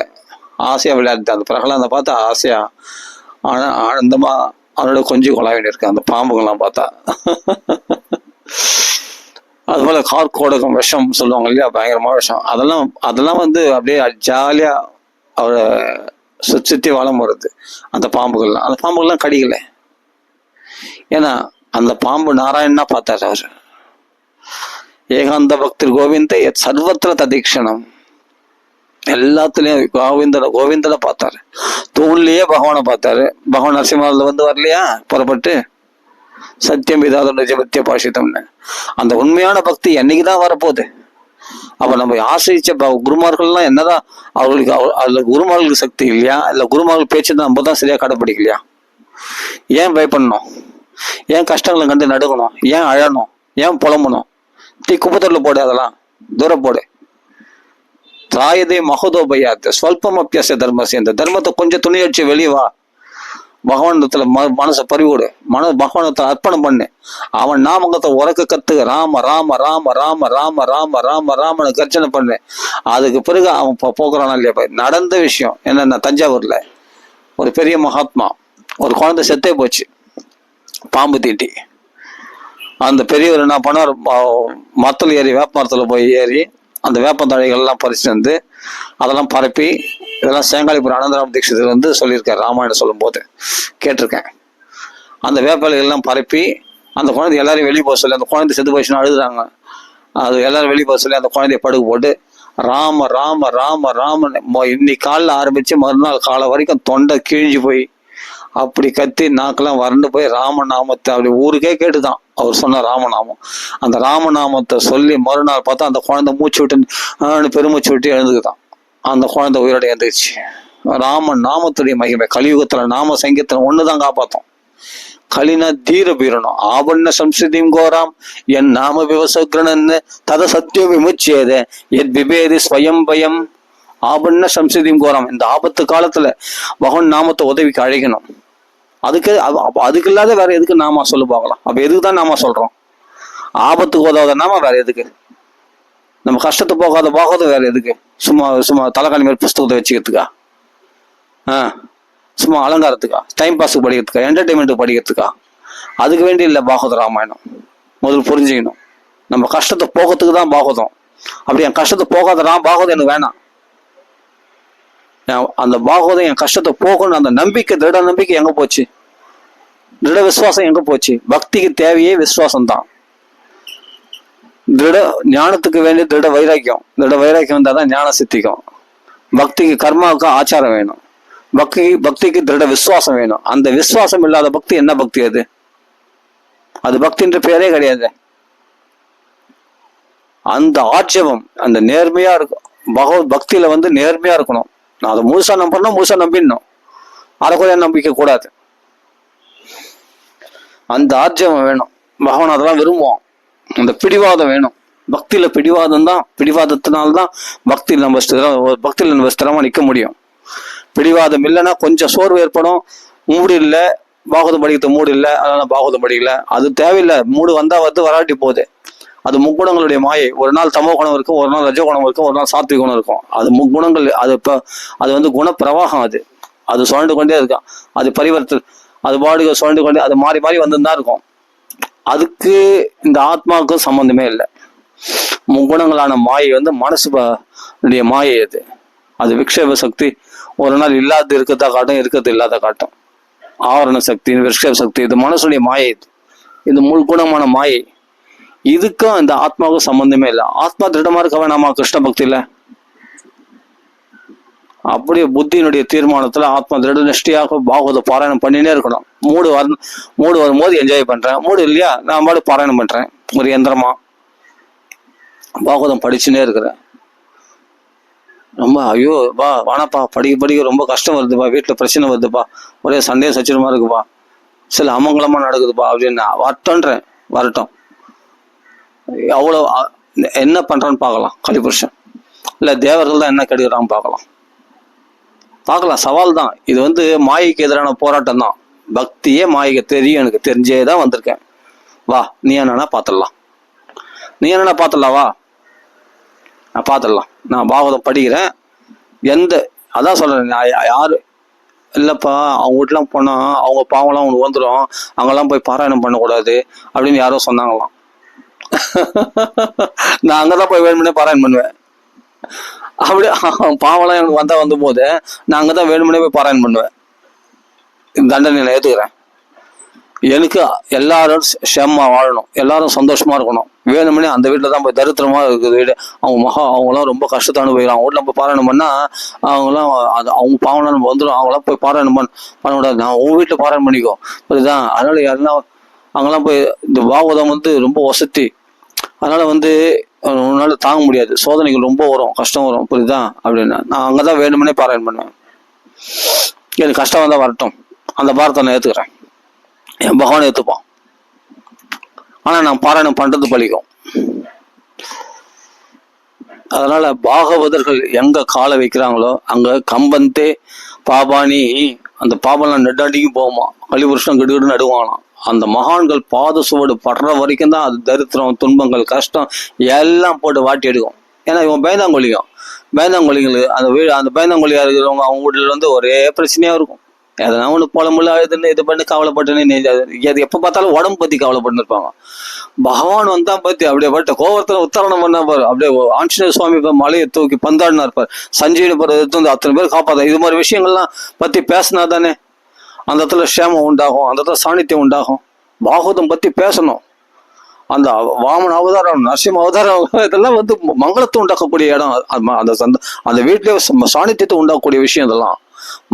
ஆசையா விளையாட்டு அந்த பிரகலாத பார்த்தா ஆசையா ஆனந்தமா அவனோட கொஞ்சம் கொலாவிட்டு இருக்கு அந்த பாம்புகள்லாம் பார்த்தா. அதுபோல கார்கோடகம் விஷம் சொல்லுவாங்க இல்லையா, பயங்கரமான விஷம். அதெல்லாம் வந்து அப்படியே ஜாலியா அவரை சுத்தி வளம் வருது அந்த பாம்புகள்லாம் கடிக்கல. ஏன்னா அந்த பாம்பு நாராயணனா பார்த்தாரு அவர். ஏகாந்த பக்தர் கோவிந்த சர்வத்திர ததீக்ஷணம், எல்லாத்துலயும் கோவிந்தனை பார்த்தாரு. தூண்லயே பகவானை பார்த்தாரு. பகவான் நரசிம்மர்ல வந்து வரலையா புறப்பட்டு, சத்தியம் இதாத நிஜபத்திய பாஷிதம்னு. அந்த உண்மையான பக்தி என்னைக்குதான் வரப்போகுது? அப்ப நம்ம ஆசிரிச்ச குருமார்கள்லாம் என்னதான் அவர்களுக்கு அதுல குருமார்களுக்கு சக்தி இல்லையா? இல்ல குருமார்கள் பேச்சு தான் நம்ம தான் சரியா கடைப்பிடிக்கலையா? ஏன் பயப்படணும்? ஏன் கஷ்டங்களை கண்டு நடுக்கணும்? ஏன் அழணும்? ஏன் புலம்பணும்? குப்பத்தூர்ல போடு, அதெல்லாம் தூரம் போடு. திராயதே மகதோபயாத்த ஸ்வல்பம் அப்பியாச தர்மசி, அந்த தர்மத்தை கொஞ்சம் துணியடிச்சு வெளியே வா. பகவானத்துல மனசை பறிவோடு, பகவானத்தை அர்ப்பணம் பண்ணு. அவன் நாமங்கத்தை உறக்க கத்துக்க, ராம ராம ராம ராம ராம ராம ராம ராமனு கர்ச்சனை பண்ணு. அதுக்கு பிறகு அவன் போக்குறானா இல்லையா? நடந்த விஷயம் என்னன்னா, தஞ்சாவூர்ல ஒரு பெரிய மகாத்மா, ஒரு குழந்தை செத்தே போச்சு பாம்பு தீட்டி. அந்த பெரியவர் என்ன பண்ணார், மரத்துல ஏறி, வேப்ப மரத்துல போய் ஏறி அந்த வேப்பந்தழைகள்லாம் பறிச்சுட்டு வந்து அதெல்லாம் பரப்பி, இதெல்லாம் சேங்காலிபுரம் அனந்தராம தீட்சிதர் வந்து சொல்லியிருக்காரு ராமாயணம் சொல்லும் போது கேட்டிருக்கேன். அந்த வேப்பலைகள்லாம் பரப்பி அந்த குழந்தை எல்லாரையும் வெளியே போக சொல்லி, அந்த குழந்தை செத்து போச்சுன்னா அழுதுறாங்க, அது எல்லாரும் வெளியே போக சொல்லி அந்த குழந்தைய படுக்க போட்டு ராம ராம ராம ராமன் இன்னைக்கு காலில் ஆரம்பிச்சு மறுநாள் காலை வரைக்கும் தொண்டை கிழிஞ்சு போய் அப்படி கத்தி நாக்கெல்லாம் வறண்டு போய் ராமநாமத்தை அப்படி ஊருக்கே கேட்டுதான் அவர் சொன்ன ராமநாமம். அந்த ராமநாமத்தை சொல்லி மறுநாள் பார்த்தா அந்த குழந்தை மூச்சு விட்டு பெருமூச்சு விட்டு எழுந்துக்குதான். அந்த குழந்தை உயிரோட எழுந்துச்சு. ராம நாமத்துடைய மகிமை கலியுகத்துல நாம சங்கீதத்துல ஒண்ணுதான் காப்பாத்தோம். கலினா தீர பீரணும் ஆபண்ண சம்ஸ்கிருதியும் கோராம் என் நாம விவசக்ரணன்னு தத சத்தியம் விமுச்சியத எத் விபேதி ஸ்வயம் பயம். ஆபண்ண சம்ஸ்கிருதியும் கோராம், இந்த ஆபத்து காலத்துல பகவான் நாமத்தை உதவிக்கு அழைக்கணும். அதுக்கு இல்லாத வேற எதுக்கு நாம சொல்லு பார்க்கலாம்? அப்ப எதுக்குதான் நாம சொல்றோம்? ஆபத்துக்கு உதவாத நாம வேற எதுக்கு? நம்ம கஷ்டத்தை போகாத வேற எதுக்கு? சும்மா தலைக்காணி மேல் புஸ்தகத்தை வச்சுக்கிறதுக்கா? சும்மா அலங்காரத்துக்கா? டைம் பாஸுக்கு படிக்கிறதுக்கா? என்டர்டைன்மெண்ட்டுக்கு படிக்கிறதுக்கா? அதுக்கு வேண்டி இல்லை பாகவத ராமாயணம். முதல் புரிஞ்சுக்கணும். நம்ம கஷ்டத்தை போகிறதுக்கு தான் பாகவதம். அப்படி என் கஷ்டத்தை போகாதடா பாகவதம் எனக்கு வேணாம். அந்த பாகவதம் என் கஷ்டத்தை போகணும் அந்த நம்பிக்கை, திருட நம்பிக்கை எங்க போச்சு? திருட விசுவாசம் எங்க போச்சு? பக்திக்கு தேவையே விசுவாசம் தான். திருட ஞானத்துக்கு வேண்டிய திருட வைராக்கியம். திருட வைராக்கியம் வந்தால் தான் ஞானம் சித்திக்கும். பக்திக்கு கர்மாவுக்கு ஆச்சாரம் வேணும். பக்திக்கு திருட விசுவாசம் வேணும். அந்த விசுவாசம் இல்லாத பக்தி என்ன பக்தி? அது பக்தின்ற பேரே கிடையாது. அந்த ஆட்சேபம், அந்த நேர்மையா இருக்கும். பகவத் பக்தியில நேர்மையா இருக்கணும். நான் அதை முழுசா நம்பணும், முழுசா நம்பிடணும். அரைக்குறையா நம்பிக்கை கூடாது. அந்த ஆட்சேபம் வேணும். பகவான் அதெல்லாம் விரும்புவான். அந்த பிடிவாதம் வேணும். பக்தியில பிடிவாதம் தான். பிடிவாதத்தினால்தான் பக்தியில் நம்ம ஸ்திரமா நிற்க முடியும். பிடிவாதம் இல்லைன்னா கொஞ்சம் சோர்வு ஏற்படும். மூடு இல்லை, பாகவதம் படிக்கிறது மூடு இல்லை, அதனால பாகவதம் படிக்கல. அது தேவையில்லை. மூடு வந்தா வராட்டி போகுது. அது முக்குணங்களுடைய மாயை. ஒரு நாள் தமோ குணம் இருக்கும், ஒரு நாள் ரஜோ குணம் இருக்கும், ஒரு நாள் சாத்விக குணம் இருக்கும். அது முக்குணங்கள். அது குணப்பிரவாகம். அது சுழண்டு கொண்டே இருக்கும். அது பரிவர்த்தனை. அது பாடுக சுழண்டு கொண்டே அது மாறி மாறி வந்துதான் இருக்கும். அதுக்கு இந்த ஆத்மாவுக்கும் சம்பந்தமே இல்லை. முக்குணங்களான மாயை மனசு மாயை. அது விக்ஷேப சக்தி. ஒரு நாள் இல்லாத இருக்கிறதா காட்டும், இருக்கிறது இல்லாத காட்டும். ஆவரண சக்தி, விக்ஷேப சக்தி, இது மனசுடைய மாயை. இது முழுக்குணமான மாயை. இதுக்கும் இந்த ஆத்மாவுக்கும் சம்பந்தமே இல்லை. ஆத்மா திருடமா இருக்க வேணாமா கிருஷ்ண பக்தியில? அப்படியே புத்தியினுடைய தீர்மானத்துல ஆத்மா திருட நிஷ்டையாக பாகவத பாராயணம் பண்ணினே இருக்கணும். மூடு வரும்போது என்ஜாய் பண்றேன், மூடு இல்லையா நான் பாடு பாராயணம் பண்றேன். ஒரு யந்திரமா பாகவதம் படிச்சுன்னே இருக்கிறேன். ரொம்ப ஐயோ வானப்பா படிக்க ரொம்ப கஷ்டம் வருதுப்பா, வீட்டுல பிரச்சனை வருதுப்பா, ஒரே சண்டே சச்சரமா இருக்குப்பா, சில அமங்கலமா நடக்குதுப்பா அப்படின்னு வரட்டோன்றேன். வரட்டும். அவ்வளோ என்ன பண்றான்னு பார்க்கலாம். கலிபுருஷன் இல்ல தேவர்கள் தான் என்ன கெடுக்கிறான்னு பார்க்கலாம். சவால் தான் இது. மாயைக்கு எதிரான போராட்டம் தான். பக்தியே மாயைக்கு தெரியும். எனக்கு தெரிஞ்சே தான் வந்திருக்கேன். வா நீ என்னன்னா பார்த்துடலாம். வா நான் பார்த்துடலாம். நான் பாகவதம் படிக்கிறேன். அதான் சொல்றேன். யாரு இல்லப்பா அவங்க வீட்டுலாம் போனா அவங்க பாவம்லாம் உனக்கு வந்துடும், அங்கெல்லாம் போய் பாராயணம் பண்ணக்கூடாது அப்படின்னு யாரோ சொன்னாங்களாம். நான் அங்கதான் போய் வேணுமுனே பாராயணம் பண்ணுவேன். அப்படியே பாவம்லாம் எனக்கு வந்த போது நான் அங்கதான் வேணுமுனே போய் பாராயணம் பண்ணுவேன். தண்டனை நான் ஏத்துக்கிறேன். எனக்கு எல்லாரும் க்ஷேமமா வாழணும், எல்லாரும் சந்தோஷமா இருக்கணும். வேணும்னே அந்த வீட்டுல தான் போய் தரித்திரமா இருக்குது வீடு. அவங்களாம் ரொம்ப கஷ்டத்தை அனுபவிக்கிறாங்க. அவங்க வீட்டுல போய் பாராயணம் பண்ணா அவங்களாம் அவங்க பாவம் வந்துடும். அவங்களாம் போய் பாராயணம் பண்ணக்கூடாது. நான் உங்க வீட்டுல பாராயணம் பண்ணிக்கோ, புரியுதா? அதனால யாருன்னா அங்கெல்லாம் போய் இந்த பாகவதம் ரொம்ப வசதி. அதனால உன்னால தாங்க முடியாது, சோதனைகள் ரொம்ப வரும், கஷ்டம் வரும், புரியுதா? அப்படின்னா நான் அங்கதான் வேணும்னே பாராயணம் பண்ணுவேன். எனக்கு கஷ்டம் வந்தா வரட்டும், அந்த பாரத்தை நான் ஏத்துக்கிறேன். என் பகவான் ஏத்துப்பான். ஆனா நான் பாராயணம் பண்றது பலிக்கும். அதனால பாகவதர்கள் எங்க காலை வைக்கிறாங்களோ அங்க கம்பந்தே பாபானி, அந்த பாபெல்லாம் நெட்டாண்டிக்கும் போகுமா. கலிபுருஷன் கிடுகிடு நடுவானாம். அந்த மகான்கள் பாத சுவடு படுற வரைக்கும் தான் அது தரித்திரம், துன்பங்கள், கஷ்டம் எல்லாம் போட்டு வாட்டி எடுக்கும். ஏன்னா இவன் பயந்தாங்கொழியும். அந்த பயந்தாங்கொழியா இருக்கிறவங்க அவங்க வீட்டுல ஒரே பிரச்சனையா இருக்கும். எதனா ஒண்ணு புலம்புல அழுதுன்னு இது பண்ணி கவலைப்பட்டுன்னு அது எப்ப பார்த்தாலும் உடம்பு பத்தி கவலைப்பட்டு இருப்பாங்க. பகவான் வந்தா பத்தி அப்படியே பட்ட கோவத்துல உத்தாரணம் பண்ணா பாரு. அப்படியே ஆஞ்சநேய சுவாமி மலையை தூக்கி பந்தாடினா இருப்பார். சஞ்சீவி எடுத்து அத்தனை பேர் காப்பாத்த. இது மாதிரி விஷயங்கள்லாம் பத்தி பேசினா தானே அந்த இடத்துல க்ஷேமம் உண்டாகும், அந்த இடத்துல சாநித்தியம் உண்டாகும். பாகவதம் பத்தி பேசணும். அந்த வாமன அவதாரம், நரசிம்ம அவதாரம், இதெல்லாம் மங்களத்தை உண்டாக்கக்கூடிய இடம். அந்த வீட்லயே சாநித்தியத்தை உண்டாக்கக்கூடிய விஷயம். இதெல்லாம்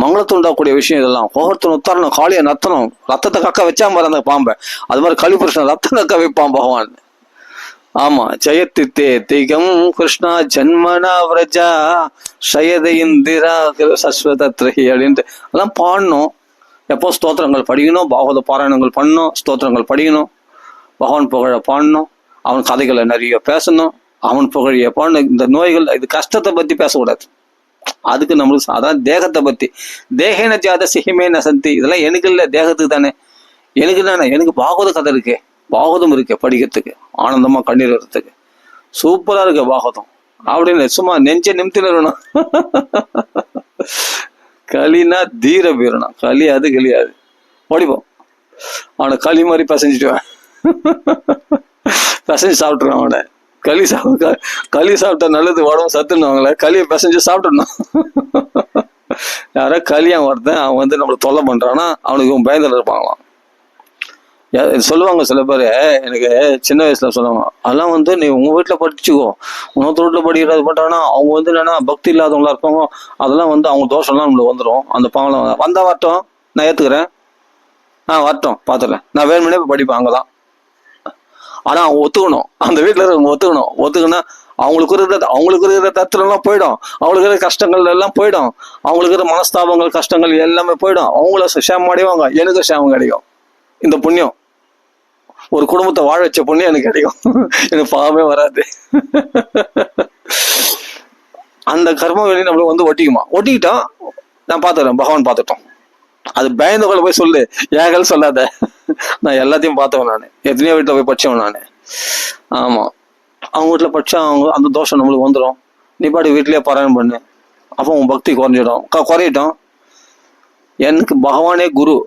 மங்களத்தை உண்டாக்கக்கூடிய விஷயம். இதெல்லாம் கோவர்த்தன் உத்தாரணம், காளிய நத்தனம், ரத்தத்தை கக்க வச்சா மாதிரி அந்த பாம்பை, அது மாதிரி கலிபுருஷன் ரத்தம் கக்க வைப்பான் பகவான். ஆமா, ஜெயத்தித்தே திகம் கிருஷ்ணா ஜன்மனா விரஜா ஷயத இந்திரா சஸ்வதத்ரஹி அப்படின்ட்டு அதெல்லாம் பாடணும். எப்போ ஸ்தோத்திரங்கள் படிக்கணும், பாகவத பாராயணங்கள் பண்ணணும், ஸ்தோத்திரங்கள் படிக்கணும், பகவான் புகழ பாடணும், அவன் கதைகளை நிறைய பேசணும், அவன் புகழிய பாடணும். இந்த நோய்கள், இது கஷ்டத்தை பத்தி பேசக்கூடாது. அதுக்கு நம்மளுக்கு அதான் தேகத்தை பத்தி. தேகேன ஜாத சிஹிமே நசந்தி, இதெல்லாம் எனக்கு இல்லை, தேகத்துக்கு தானே. எனக்கு தானே, எனக்கு பாகவத கதை இருக்கு, பாகவதம் இருக்கு படிக்கிறதுக்கு, ஆனந்தமா கண்ணீர் வர்றதுக்கு. சூப்பரா இருக்கு பாகவதம் அப்படின்னு சும்மா நெஞ்ச நிமித்தின இருக்கணும். களினா தீர பீரணும். களியாது கிளியாது ஓடிப்போம். அவனை களி மாதிரி பசஞ்சிட்டுவேன். பிசைஞ்சு சாப்பிட்ருவான் அவனை. களி சாப்பிட்டா நல்லது உடம்பு சத்துன்னுவாங்களே, களியை பிசைஞ்சு சாப்பிட்டுடணும். யாரோ களியான் ஒருத்தன் அவன் வந்து நம்மளுக்கு தொல்லை பண்றான்னா அவனுக்கு பயந்துட்டு இருப்பாங்களாம். சொல்லுவாங்க சில பேர், எனக்கு சின்ன வயசுல சொல்லுவாங்க, அதெல்லாம் வந்து நீ உங்க வீட்டுல படிச்சுக்கோ, இன்னொருத்த வீட்டுல படிக்கிறது பண்றாங்கன்னா அவங்க வந்து என்னன்னா பக்தி இல்லாதவங்களா இருப்பாங்க, அதெல்லாம் வந்து அவங்க தோஷம்லாம் நம்மளுக்கு வந்துடும். அந்த பாவம் வந்தா வரட்டும், நான் ஏத்துக்கிறேன், வரட்டும் பாத்துறேன், நான் வேணும்னே படிப்பேன் அங்கதான். ஆனா அவங்க ஒத்துக்கணும், அந்த வீட்டுல இருக்க ஒத்துக்கணும்னா அவங்களுக்கு இருக்கிற தத்துவம் எல்லாம் போயிடும், அவங்களுக்கு இருக்கிற கஷ்டங்கள் எல்லாம் போயிடும், அவங்களுக்கு இருக்கிற மனஸ்தாபங்கள் கஷ்டங்கள் எல்லாமே போயிடும், அவங்கள சேமம் அடைவாங்க, எனக்கு சேமம் கிடைக்கும். இந்த புண்ணியம், ஒரு குடும்பத்தை வாழ வச்ச புண்ணியம் எனக்கு கிடைக்கும். எனக்கு பாவமே வராது. அந்த கர்ம வெளியே நம்மள வந்து ஒட்டிக்கிட்டோம், நான் பாத்துக்கிறேன், பகவான் பார்த்துட்டோம். அது பயந்தவங்களை போய் சொல்லு, ஏகல் சொல்லாத. நான் எல்லாத்தையும் பார்த்தவன் நான், எத்தனையோ வீட்டுல போய் படிச்சவன் நான். ஆமா, அவங்க வீட்டுல படிச்சா அவங்க அந்த தோஷம் நம்மளுக்கு வந்துடும். நீ பாட்டு வீட்லயே பாராயணம் பண்ணு, அப்போ உன் பக்தி குறையட்டும். எனக்கு பகவானே குரு.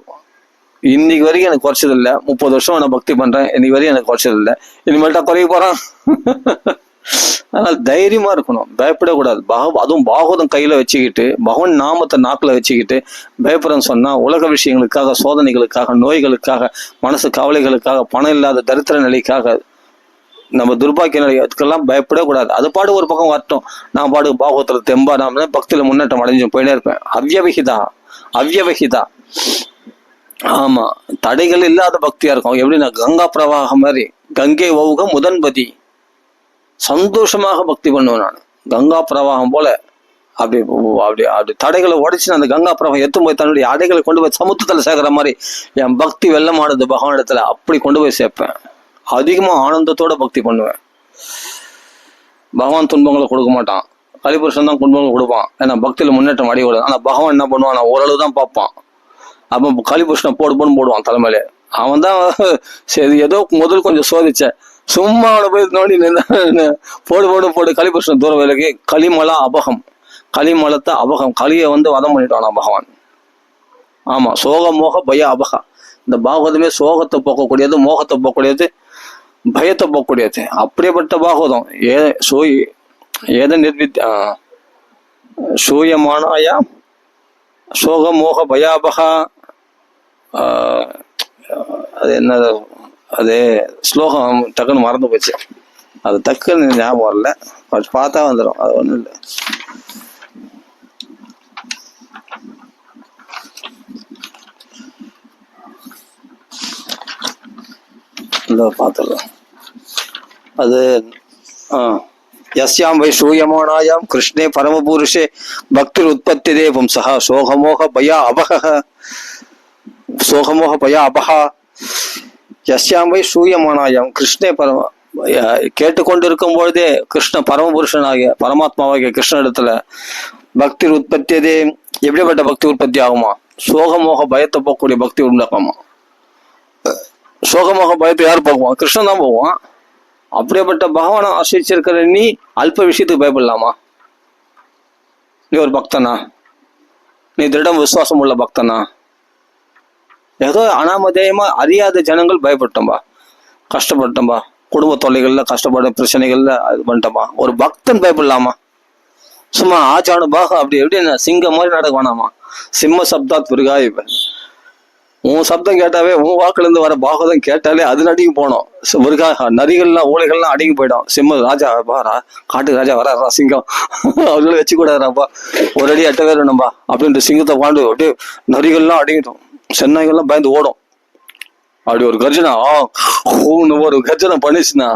இன்னைக்கு வரைக்கும் எனக்கு குறைச்சதில்லை. 30 வருஷம் நான் பக்தி பண்றேன், இன்னைக்கு வரைக்கும் எனக்கு குறைச்சதில்லை. இனிமேல்ட்டா குறைய போறான். அதனால தைரியமா இருக்கணும், பயப்படக்கூடாது. அதுவும் பாகவதம் கையில வச்சுக்கிட்டு, பகவான் நாமத்தை நாக்குல வச்சுக்கிட்டு பயப்படுறேன்னு சொன்னா, உலக விஷயங்களுக்காக, சோதனைகளுக்காக, நோய்களுக்காக, மனசு கவலைகளுக்காக, பணம் இல்லாத தரித்திர நிலைக்காக, நம்ம துர்பாக்கிய நிலை, அதுக்கெல்லாம் பயப்படக்கூடாது. அது பாடு ஒரு பக்கம் வரட்டும், நான் பாடு பாகவத்துல தெம்பா நாம பக்தியில முன்னேற்றம் அடைஞ்சு போயினே இருப்பேன். அவ்யவகிதா. ஆமா, தடைகள் இல்லாத பக்தியா இருக்கும். எப்படின்னா கங்கா பிரவாகம் மாதிரி, கங்கை ஒவுக முதன்பதி, சந்தோஷமாக பக்தி பண்ணுவேன் நான். கங்கா பிரவாகம் போல அப்படி அப்படி அப்படி தடைகளை உடைச்சு அந்த கங்கா பிரவாகம் எத்தும் போய் தன்னுடைய அடைகளை கொண்டு போய் சமுத்திரத்துல சேர்க்கிற மாதிரி என் பக்தி வெள்ளமானது பகவான் இடத்துல அப்படி கொண்டு போய் சேர்ப்பேன். அதிகமா ஆனந்தத்தோட பக்தி பண்ணுவேன். பகவான் துன்பங்களை கொடுக்க மாட்டான், கலிபுருஷன் தான் துன்பங்களை கொடுப்பான். ஏன்னா பக்தியில முன்னேற்றம் அடையக்கூடாது. ஆனா பகவான் என்ன பண்ணுவான், நான் ஓரளவு தான் பார்ப்பான். அப்ப கலிபுருஷனை போடுவான் தலைமையில. அவன் தான் சரி ஏதோ முதல் கொஞ்சம் சோதிச்ச, சும்மா அவனை போய் நோண்டி போடு கலிபுருஷன் தூர வேலைக்கு. களிமலத்தை அபகம், களியை வந்து வதம் பண்ணிட்டானா பகவான். ஆமா, சோக மோக பய அபகா. இந்த பாகவதமே சோகத்தை போக்கக்கூடியது, மோகத்தை போக்கக்கூடியது, பயத்தை போக்கக்கூடியது. அப்படியேப்பட்ட பாகவதம். சூயமானாயா சோக மோக பயாபகா. அது என்ன, அது ஸ்லோகம் டக்குன்னு மறந்து போச்சு, அது டக்குன்னு ஞாபகம் வரல, பார்த்தா வந்துடும், அது ஒன்றும் இல்லை. பார்த்துடலாம். அது யஸ்யாம் வை சூயமானாயாம் கிருஷ்ணே பரமபுருஷே பக்திர் உற்பத்தி பும்சா சோகமோக பயா அபகா. யஸ்யாம் வை சூயமானாயாம் கிருஷ்ணே கேட்டுக்கொண்டிருக்கும் பொழுதே கிருஷ்ண பரமபுருஷனாகிய பரமாத்மாவாகிய கிருஷ்ண இடத்துல பக்தி உற்பத்தியதே. எப்படிப்பட்ட பக்தி உற்பத்தி ஆகுமா, சோகமோக பயத்தை போகக்கூடிய பக்தி உண்டாக்குமா. சோகமோக பயத்தை யார் போக்குவான், கிருஷ்ணன் தான் போவான். அப்படியேப்பட்ட பகவானை ஆசிரிச்சிருக்கிற நீ அல்ப விஷயத்துக்கு பயப்படலாமா? நீ ஒரு பக்தனா, நீ திருடம் விசுவாசம் உள்ள பக்தனா? ஏதோ அனாமதேயமா அறியாத ஜனங்கள் பயப்பட்டோம்பா, கஷ்டப்பட்டோம்பா, குடும்ப தொல்லைகள்ல கஷ்டப்பட பிரச்சனைகள்ல இது பண்ணிட்டோமா. ஒரு பக்தன் பயப்படலாமா? சும்மா ஆச்சானு பாகம் அப்படி எப்படி சிங்கம் மாதிரி நடக்க வேணாமா? சிம்ம சப்தாத் விருகாயிப. உன் சப்தம் கேட்டாவே, உன் வாக்குல இருந்து வர பாகவதம் கேட்டாலே அது அடங்கி போனோம். மிருக நரிகள்லாம் ஊழைகள்லாம் அடங்கி போயிடும். சிம்ம ராஜா பாரா, காட்டு ராஜா வராரா, சிங்கம் அவங்கள வச்சு கூடாதுப்பா, ஒரு அடி 8 பேர் வேணும்பா அப்படின்ட்டு சிங்கத்தை பாண்டு அப்படியே நரிகள்லாம் அடங்கிட்டோம். சென்னைகள்லாம் பயந்து ஓடும். அப்படி ஒரு கர்ஜனை ஒரு கர்ஜனை பண்ணிச்சுன்னா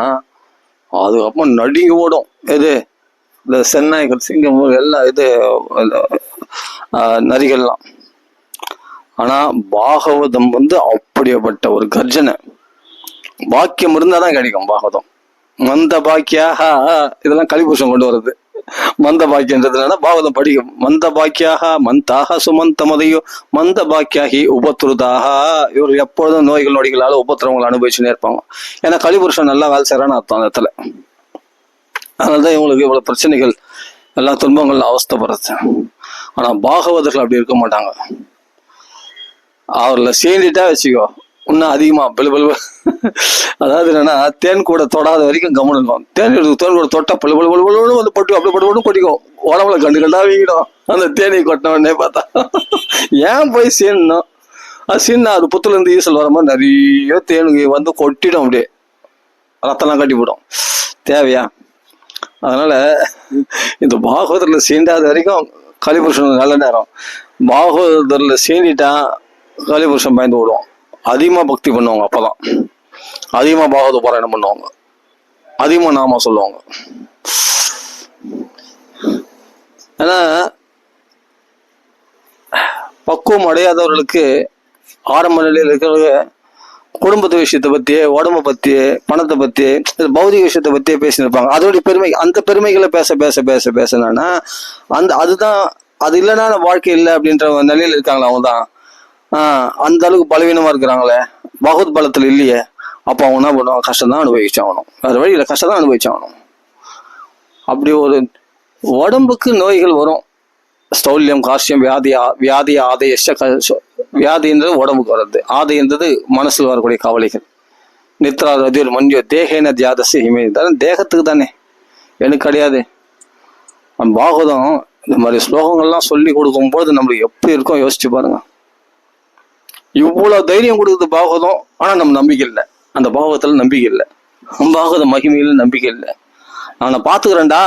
அதுக்கப்புறம் நடுங்கி ஓடும். எது இந்த சென்னைகள், சிங்கம் எல்லாம், இது நரிகள்லாம். ஆனா பாகவதம் வந்து அப்படியேப்பட்ட ஒரு கர்ஜனை. பாக்கியம் இருந்தாதான் கிடைக்கும் பாகவதம். மந்த பாக்கியாக, இதெல்லாம் கலிபுருஷன் கொண்டு வருது. மந்த பாக்கியன்றதுனால பாகவதம் படிக்கும். மந்த பாக்கியாக மந்தாக சுமந்த மதையோ மந்த பாக்கியாகி உபத்ருதாக. இவர் எப்பொழுதும் நோய்கள் நொடிகளால உபத்திரவங்களை அனுபவிச்சுன்னே இருப்பாங்க. ஏன்னா கலிபுருஷன் நல்லா வேலை செய்யறான்னு அர்த்தம் அந்த இடத்துல. அதனாலதான் இவங்களுக்கு இவ்வளவு பிரச்சனைகள், எல்லா துன்பங்கள் அவஸ்தைப்படுறது. ஆனா பாகவதர்கள் அப்படி இருக்க மாட்டாங்க. அவர்ல சேர்ந்துட்டா வச்சுக்கோ, இன்னும் அதிகமா பளு அதாவது என்னன்னா தேன் கூட தொடாத வரைக்கும் கவனம் இருக்கும். தேன் கூட தொட்டா பளு வந்து பொட்டு அப்படி பட்டு கொட்டிக்கும். உடம்புல கண்டு கண்டா வீங்கிடும். அந்த தேனி கொட்டின உடனே பார்த்தா ஏன் போய் சீனணும்? அது சீனா அது புத்துல இருந்து ஈசல் வர மாதிரி நிறைய தேனுங்க வந்து கொட்டிடும். அப்படியே ரத்தம்லாம் கட்டி போடும். தேவையா? அதனால இந்த பாகவதர்ல சீண்டாத வரைக்கும் கலிபுருஷன் நல்ல நேரம். பாகவதர்ல சீண்டிட்டான் கலிபுருஷன் பயந்து விடுவோம். அதிகமா பக்தி பண்ணுவாங்க. அப்பதான் அதிகமா பாகவத பாராயணம் பண்ணுவாங்க. அதிகமா நாம சொல்லுவாங்க. ஏன்னா பக்குவம் அடையாதவர்களுக்கு ஆரம்ப நிலையில் இருக்கிறவங்க குடும்பத்து விஷயத்தை பத்தி, உடம்பை பத்தி, பணத்தை பத்தி, பௌதிக விஷயத்தை பத்தியே பேசினிருப்பாங்க. அதோடைய பெருமை, அந்த பெருமைகளை பேச பேச பேச பேசினா அதுதான் அது இல்லைன்னா வாழ்க்கை இல்லை அப்படின்ற நிலையில இருக்காங்களா அவங்க தான். அந்த அளவுக்கு பலவீனமா இருக்கிறாங்களே, பகவத் பலத்துல இல்லையே. அப்போ அவங்க என்ன பண்ணுவாங்க? கஷ்டம் தான் அனுபவிச்சாகணும். வேறு வழியில் கஷ்டம் தான் அனுபவிச்சாகணும். அப்படி ஒரு உடம்புக்கு நோய்கள் வரும். ஸ்தௌல்யம், காஷ்யம், வியாதி ஆதையஷ்ட. வியாதின்றது உடம்புக்கு வர்றது, ஆதைன்றது மனசுல வரக்கூடிய கவலைகள். நித்ரா ரதிர் மஞ்சியோ தேகேன தியாதசி ஹிமே. தேகத்துக்கு தானே, எனக்கு கிடையாது. பாகவதம் இந்த மாதிரி ஸ்லோகங்கள்லாம் சொல்லி கொடுக்கும்போது நம்மளுக்கு எப்படி இருக்கும் யோசிச்சு பாருங்க. இவ்வளவு தைரியம் கொடுக்குது பாகவதம். ஆனா நம்ம நம்பிக்கை இல்லை. அந்த பாகவத்துல நம்பிக்கை இல்லை. பாகவத மகிமையில நம்பிக்கை இல்லை. நான் பாத்துக்கிறேன்டா,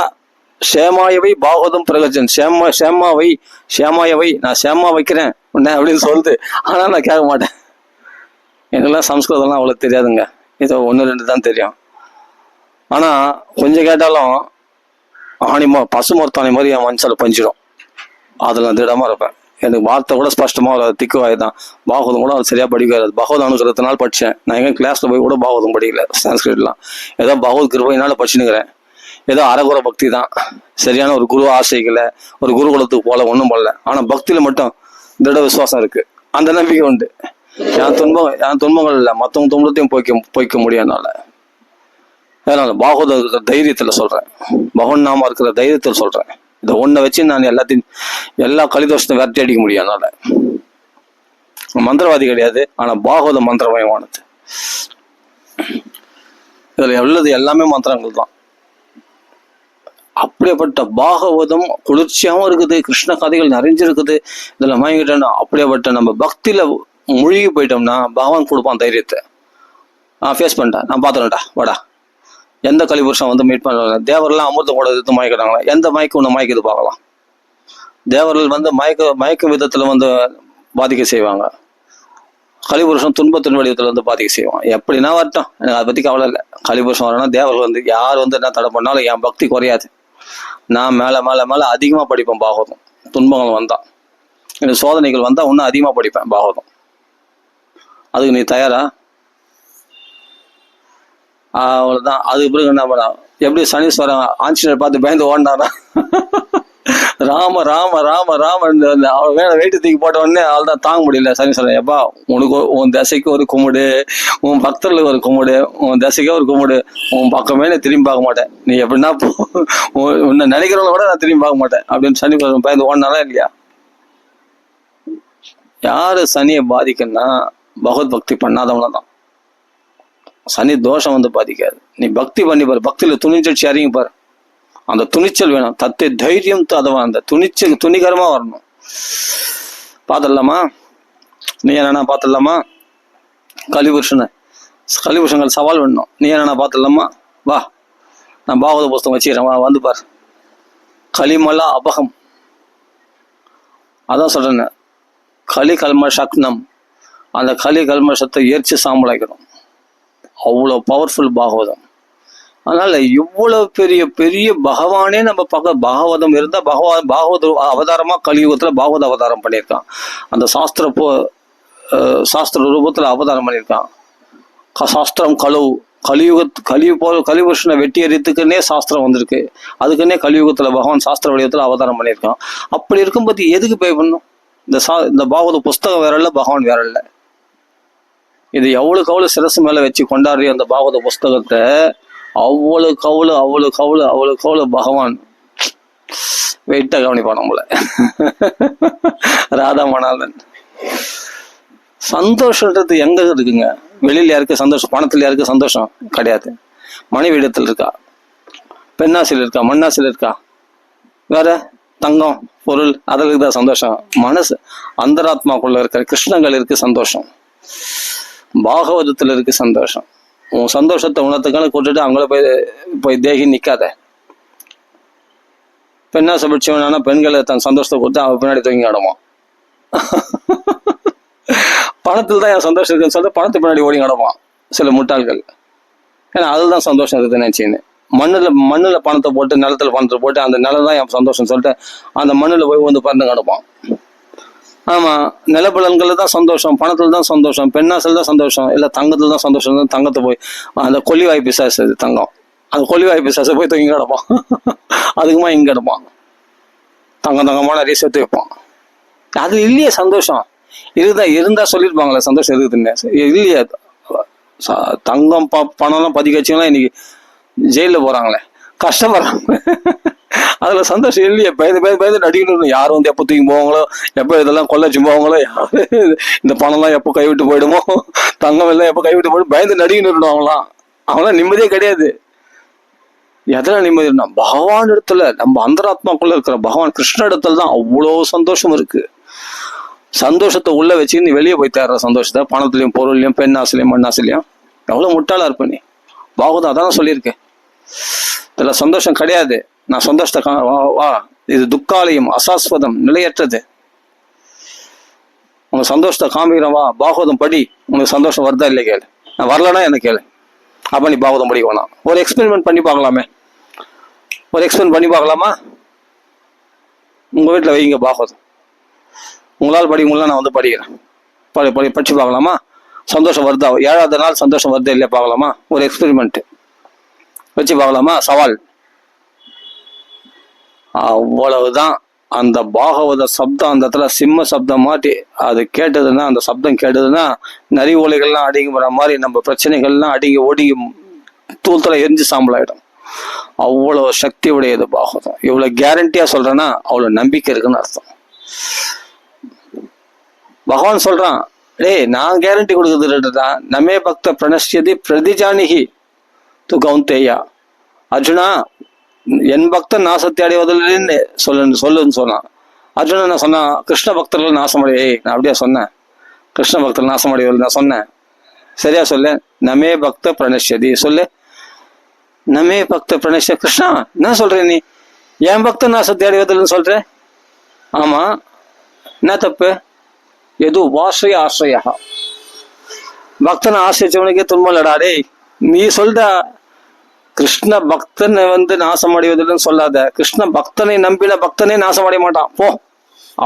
சேமாயவை பாகவதம் பிரகஜன். சேமாயவை நான் சேமா வைக்கிறேன் உன்ன அப்படின்னு சொல்லுது. ஆனா நான் கேட்க மாட்டேன். எனக்கெல்லாம் சம்ஸ்கிருதம்லாம் அவ்வளவு தெரியாதுங்க. ஏதோ 1-2 தான் தெரியும். ஆனா கொஞ்சம் கேட்டாலும் பசுமரத்தாணி மாதிரி என் மனசுல பஞ்சிடும். அதுல நான் திடமா இருப்பேன். எனக்கு வார்த்தை கூட ஸ்பஷ்டமா வராது. திக்குவாய் தான். பாகவதம் கூட அது சரியா படிக்காது. பகவத் அனுகிரகத்தினால படித்தேன். நான் எங்க கிளாஸ்ல போய் கூட பாகவதம் படிக்கல. சான்ஸ்கிரிட்லாம் ஏதோ பகவத் கிருபையினால படிச்சுனுக்கிறேன். ஏதோ அறகுற பக்தி தான். சரியான ஒரு குரு ஆசைக்கல, ஒரு குருகுலத்துக்கு போல ஒன்றும் பண்ணல. ஆனா பக்தியில மட்டும் திட விசுவாசம் இருக்கு. அந்த நம்பிக்கை உண்டு. என் துன்பங்கள் இல்லை, மற்றவங்க துன்பத்தையும் போய்க்க முடியாதனால. அதனால பாகவத இருக்கிற தைரியத்துல சொல்றேன். பகவன் நாம இருக்கிற தைரியத்தில் சொல்றேன். இதை ஒன்றை வச்சு நான் எல்லா கலிதோஷத்தை விரட்டி அடிக்க முடியும். அதனால மந்திரவாதி கிடையாது. ஆனா பாகவத மந்திரமயமானது. இதுல உள்ளது எல்லாமே மந்திரங்கள் தான். அப்படியேப்பட்ட பாகவதம் குளிர்ச்சியாகவும் இருக்குது. கிருஷ்ண கதைகள் நிறைஞ்சிருக்குது. இதுல மயங்கிட்டோம்னா அப்படியேப்பட்ட நம்ம பக்தியில மூழ்கி போயிட்டோம்னா பகவான் கொடுப்பான் தைரியத்தை. ஃபேஸ் பண்ணிட்டேன், நான் பார்த்துட்டேன்டா, வாடா. எந்த கலிபுருஷன் வந்து மீட் பண்ண தேவரெல்லாம் அமிர்தம் கூட எடுத்து மயக்கிறாங்களா? எந்த மயக்கம் ஒன்று மயக்குது பார்க்கலாம். தேவர்கள் வந்து மயக்கும் விதத்துல வந்து பாதிக்க செய்வாங்க. கலிபுருஷன் துன்பத்தின் வடிவத்துல வந்து பாதிக்க செய்வான். எப்படின்னா வரட்டும், எனக்கு அதை பத்தி கவலை இல்லை. கலிபுருஷன் வரணும்னா தேவர்கள் வந்து யார் வந்து என்ன தடை பண்ணாலும் என் பக்தி குறையாது. நான் மேல மேல மேல அதிகமா படிப்பேன் பாகவதம். துன்பங்கள் வந்தா, எனக்கு சோதனைகள் வந்தா இன்னும் அதிகமா படிப்பேன் பாகவதம். அதுக்கு நீ தயாரா? அவ்வளவுதான். அதுக்கு பிறகு என்ன பண்ண, எப்படி சனீஸ்வரன் ஆஞ்சநேயர் பார்த்து பயந்து ஓடினாரா? ராம ராம ராம ராம அவன் மேல வெயிட்டு தூக்கி போட்ட உடனே அவள் தான் தாங்க முடியல. சனீஸ்வரன், எப்பா உனக்கு உன் தசைக்கு ஒரு கும்பிடு, உன் பக்தர்களுக்கு ஒரு கும்பிடு, உன் தசைக்கே ஒரு கும்பிடு, உன் பக்கமே நான் திரும்பி பார்க்க மாட்டேன். நீ எப்படின்னா உன்னை நினைக்கிறவங்கள கூட நான் திரும்பி பார்க்க மாட்டேன் அப்படின்னு சனீஸ்வரன் பயந்து ஓடினாரா இல்லையா? யாரு சனியை பாதிக்குன்னா பகவத் பக்தி பண்ணாதவங்கள தான். சனி தோஷம் வந்து பாதிக்காது. நீ பக்தி பண்ணி பாரு, பக்தியில துணிச்சல் அறிங்க பாரு. அந்த துணிச்சல் வேணும். தத்தை தைரியம் அதவன் அந்த துணிச்சல் துணிகரமா வரணும். பார்த்துடலாமா? நீ என்னன்னா பார்த்துடலாமா? கலிபுருஷங்கள் சவால் வேணும். நீ என்னன்னா பார்த்துடலாமா? வா, நான் பாகவத புஸ்தகம் வச்சுக்கிறேன், வா வந்து பாரு. களிமலா அபகம், அதான் சொல்றேன். களி கல்ம சக்னம், அந்த களி கல்மஷத்தை எரிச்சு சாம்பலாக்கணும். அவ்வளோ பவர்ஃபுல் பாகவதம். அதனால இவ்வளவு பெரிய பெரிய பகவானே நம்ம பார்க்க பாகவதம் இருந்தா பாகவத அவதாரமா கலியுகத்துல பாகவத அவதாரம் பண்ணியிருக்கான். அந்த சாஸ்திர ரூபத்துல அவதாரம் பண்ணியிருக்கான். சாஸ்திரம் கலிபுருஷனை வெட்டி எறியத்துக்குன்னே சாஸ்திரம் வந்திருக்கு. அதுக்குன்னே கலியுகத்துல பகவான் சாஸ்திர வடிவத்துல அவதாரம் பண்ணியிருக்கான். அப்படி இருக்கும்போது எதுக்கு பே பண்ணும்? இந்த பாகவத புஸ்தகம் வேற இல்லை, பகவான் வேற இல்லை. இது எவ்வளவு சிரசு மேல வச்சு கொண்டாடுற அந்த பாகவத புஸ்தகத்தை அவ்வளவு பகவான் வெயிட்டா கவனிப்பான் நம்மள. ராதா மணாலன் சந்தோஷன்றது எங்க இருக்குங்க? வெளியில யாருக்கு சந்தோஷம்? பணத்துல யாருக்கு சந்தோஷம்? கிடையாது. மனைவி இடத்துல இருக்கா, பெண்ணாசில இருக்கா, மண்ணாசில இருக்கா, வேற தங்கம் பொருள் அதில் இருக்குதா சந்தோஷம்? மனசு அந்தராத்மாக்குள்ள இருக்கிற கிருஷ்ணங்கள் இருக்கு சந்தோஷம், பாகவதத்துல இருக்கு சந்தோஷம். உன் சந்தோஷத்தை உணர்த்துக்கான கூட்டுட்டு அவங்கள போய் தேகி நிக்காத. பெண்ணாசை பிடிச்சவனான பெண்களை தன் சந்தோஷத்தை கொடுத்து அவன் பின்னாடி தூங்கி ஆடுவான். பணத்தில் தான் என் சந்தோஷம் இருக்குன்னு சொல்லிட்டு பணத்தை பின்னாடி ஓடி ஆடுவான் சில முட்டாள்கள். ஏன்னா அதுதான் சந்தோஷம் இருக்குதுன்னு நினைச்சின்னு மண்ணுல பணத்தை போட்டு நிலத்துல பணத்தை போட்டு அந்த நிலம் தான் என் சந்தோஷம் சொல்லிட்டு அந்த மண்ணுல போய் வந்து பறந்து கிடப்பான். ஆமா, நிலப்பலன்கள் தான் சந்தோஷம், பணத்துல தான் சந்தோஷம், பெண்ணாசல் தான் சந்தோஷம், இல்ல தங்கத்துல தான் சந்தோஷம். தங்கத்தை போய் அந்த கொல்லிவாய் பிசாசு தங்கம், அந்த கொல்லிவாய் பிசாசை போய் தூங்கி கிடப்பான். அதுக்குமா இங்க கிடப்பான், தங்கமான நிறைய சேர்த்து வைப்பான். அது இல்லையே சந்தோஷம். இருந்தா சொல்லியிருப்பாங்களே சந்தோஷம் இருக்குதுன்னு. இல்லையே, தங்கம் பணம்லாம் பதிக்க வச்சுக்கலாம் இன்னைக்கு ஜெயில போறாங்களே, கஷ்டப்படுறாங்க. அதுல சந்தோஷம் இல்லையே. பயந்து அடிக்கணும். யாரும் வந்து எப்போ தூக்கி போவாங்களோ, எப்போ இதெல்லாம் கொள்ளச்சு போவாங்களோ, யாரு இந்த பணம்லாம் எப்போ கைவிட்டு போயிடுமோ, தங்கம் எல்லாம் எப்போ கைவிட்டு போயிடும் பயந்து நடிகை அவங்களாம். அவங்களாம் நிம்மதியே கிடையாது. எதெல்லாம் நிம்மதி? பகவான் இடத்துல, நம்ம அந்தராத்மாக்குள்ள இருக்கிற பகவான் கிருஷ்ண இடத்துல தான் அவ்வளோ சந்தோஷம் இருக்கு. சந்தோஷத்தை உள்ள வச்சு நீ வெளியே போய் தேடுற சந்தோஷத்தை பணத்துலயும் பொருள்லையும் பெண்ணாசிலையும் மண்ணாசிலையும் எவ்வளவு முட்டாளா இருப்ப நீ. பாகவதம் அதான் சொல்லியிருக்கேன், இதுல சந்தோஷம் கிடையாது. நான் சந்தோஷத்தை வா, இது துக்காலயம், அசாஸ்வதம், நிலையற்றது. உனக்கு சந்தோஷத்தை காமிக்கிறேன் வா, பாகவதம் படி. உனக்கு சந்தோஷம் வருதா இல்லை கேளு, நான் வரலன்னா என்ன கேளு. அப்ப நீ பாகவதம் படிக்க வேணாம். ஒரு எக்ஸ்பெரிமெண்ட் பண்ணி பார்க்கலாமே, ஒரு எக்ஸ்பெரிமெண்ட் பண்ணி பார்க்கலாமா? உங்க வீட்டில் வைங்க பாகவதம், உங்களால் படிக்க முடியல, நான் வந்து படிக்கிறேன், படிச்சு பார்க்கலாமா? சந்தோஷம் வருதா? 7வது நாள் சந்தோஷம் வருதா இல்லையா பார்க்கலாமா? ஒரு எக்ஸ்பெரிமெண்ட் வச்சு பார்க்கலாமா? சவால். அவ்வளவுதான். அந்த பாகவத சப்தம் அந்த இடத்துல சிம்ம சப்தம் மாட்டி அது கேட்டதுன்னா, அந்த சப்தம் கேட்டதுன்னா நரி ஓலைகள்லாம் அடங்கி போற மாதிரி நம்ம பிரச்சனைகள்லாம் அடங்கி ஒடுங்கி தூள்தலை எரிஞ்சு சாம்பலாயிடும். அவ்வளவு சக்தி உடையது பாகவதம். இவ்வளவு கேரண்டியா சொல்றேன்னா அவ்வளவு நம்பிக்கை இருக்குன்னு அர்த்தம். பகவான் சொல்றான், டேய் நான் கேரண்டி கொடுக்குறதுடா, நமே பக்த பிரணஷ்யதி பிரதிஜானிகி து கௌந்தேயா. அர்ஜுனா, என் பக்தன் நாசத்தை அடைவதில்லைன்னு சொல்லுன்னு சொன்னான். அர்ஜுனன் நான் சொன்னான், கிருஷ்ண பக்தர்கள் நாசமடைய. நான் அப்படியே சொன்னேன், கிருஷ்ண பக்தர்கள் நாசமடைவதில்லை நான் சொன்னேன். சரியா சொல்லு, நமே பக்த பிரணஷ்யதி சொல்லு. நமே பக்த பிரணஷ்ய கிருஷ்ணா என்ன சொல்ற நீ? என் பக்தன் நாசத்தை அடைவதில்லைன்னு சொல்ற? ஆமா, என்ன தப்பு? எது வாஸ்ரய ஆசிரியா, பக்தனை ஆசிரியச்சவனுக்கே துன்பம் இல்லடா. டேய் நீ சொல்ற கிருஷ்ண பக்தனை வந்து நாசம் அடைவதில்லைன்னு சொல்லாத. கிருஷ்ண பக்தனை நம்பின பக்தனே நாசம் அடைய மாட்டான் போ,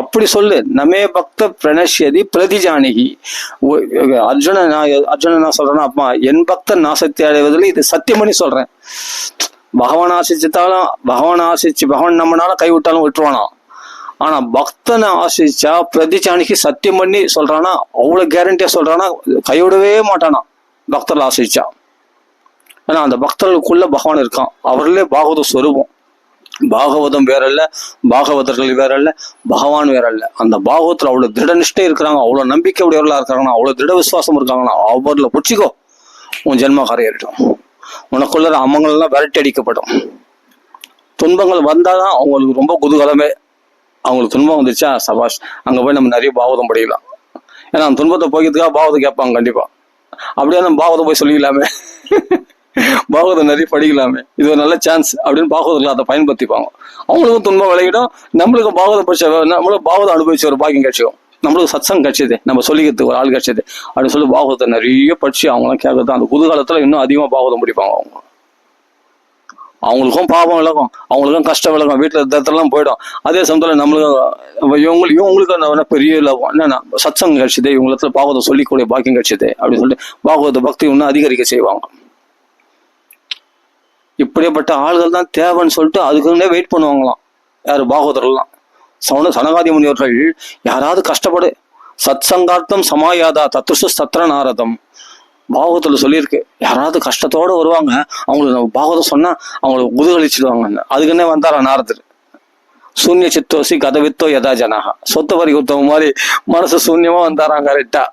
அப்படி சொல்லு. நமே பக்த பிரணஷ்யதி பிரதிஜானிகி. அர்ஜுனன் நான் சொல்றேன்னா, அப்பா என் பக்தன் நாசத்தை அடைவதில்லை, இது சத்தியம் பண்ணி சொல்றேன். பகவான் ஆசிச்சுட்டாலும் பகவான் நம்மனால கைவிட்டாலும் விட்டுருவானா. ஆனா பக்தனை ஆசிச்சா பிரதிஜானிக்கு சத்தியம் பண்ணி சொல்றானா, அவ்வளவு கேரண்டியா சொல்றானா, கைவிடவே மாட்டானா பக்தர்கள் ஆசிச்சா. ஏன்னா அந்த பக்தர்களுக்குள்ள பகவான் இருக்கான், அவர்களே பாகவத ஸ்வரூபம். பாகவதம் வேற இல்ல, பாகவதர்கள் வேற இல்ல, பகவான் வேற இல்ல. அந்த பாகவத்துல அவ்வளவு திட நிஷ்டை இருக்கிறாங்க, அவ்வளவு நம்பிக்கை உடையவர்களா இருக்காங்கன்னா, அவ்வளவு திட விசுவாசம் இருக்காங்கன்னா, அவர்ல புடிச்சிக்கோ, உன் ஜென்ம கரையேறிடும். உனக்குள்ள அம்மங்கள் எல்லாம் விரட்டி அடிக்கப்படும். துன்பங்கள் வந்தாதான் அவங்களுக்கு ரொம்ப குதூகலமே. அவங்களுக்கு துன்பம் வந்துச்சா சபாஷ், அங்க போய் நம்ம நிறைய பாகவதம் படிக்கலாம். ஏன்னா அந்த துன்பத்தை போய்க்கிறதுக்காக பாகவதம் கேட்பாங்க கண்டிப்பா. அப்படியே நம்ம பாகவதம் போய் சொல்லிக்கலாமே, பாகவதம் நிறைய படிக்கலாமே, இது ஒரு நல்ல சான்ஸ் அப்படின்னு பாகவதர்கள் அதை பயன்படுத்திப்பாங்க. அவங்களுக்கும் துன்பம் விளையிடும், நம்மளுக்கும் பாகவதம் படிச்ச, நம்மளும் பாகவதம் அனுபவிச்ச ஒரு பாக்கியம் கிடைச்சிடும். நம்மளுக்கு சத்சங்கம் கிடைச்சது, நம்ம சொல்லிக்கிறதுக்கு ஒரு ஆள் கிடைச்சது அப்படின்னு சொல்லி பாகவதத்தை நிறைய படிச்சு அவங்களாம் கேட்கறது. அந்த குதூகாலத்துல இன்னும் அதிகமா பாகவதம் படிப்பாங்க. அவங்களுக்கும் பாவம் விலகும், அவங்களுக்கும் கஷ்டம் விலகும், வீட்டுல இடத்துலாம் போயிடும். அதே சமயத்துல நம்மளுக்கு இவங்களுக்கு பெரிய லாபம் என்னன்னா சத்சங்கம் கிடைச்சது, இவங்களுக்கு பாகவதம் சொல்லிக்கூடிய பாக்கியம் கிடைச்சது அப்படின்னு சொல்லிட்டு பாகவத பக்தி இன்னும் அதிகரிக்க செய்வாங்க. இப்படிப்பட்ட ஆள்கள் தான் தேவைன்னு சொல்லிட்டு அதுக்குன்னே வெயிட் பண்ணுவாங்களாம். யாரு? பாகவதர்கள்லாம். சனகாதி முனிவர்கள் யாராவது கஷ்டப்படு சத்சங்கார்த்தம் சமாயாதா தத்துசு சத்திர நாரதம் பாகவத்துல சொல்லியிருக்கு. யாராவது கஷ்டத்தோட வருவாங்க, அவங்களுக்கு நம்ம பாகவதம் சொன்னா அவங்களுக்கு குதூகலிச்சிடுவாங்க. அதுக்குன்னே வந்தாரா நாரதர். சூன்ய சித்தோசி கதவித்தோ யதா ஜனஹா. சொத்து பறி கொடுத்தவங்க மாதிரி மனசு சூன்யமா வந்தாராங்க கரெக்டா.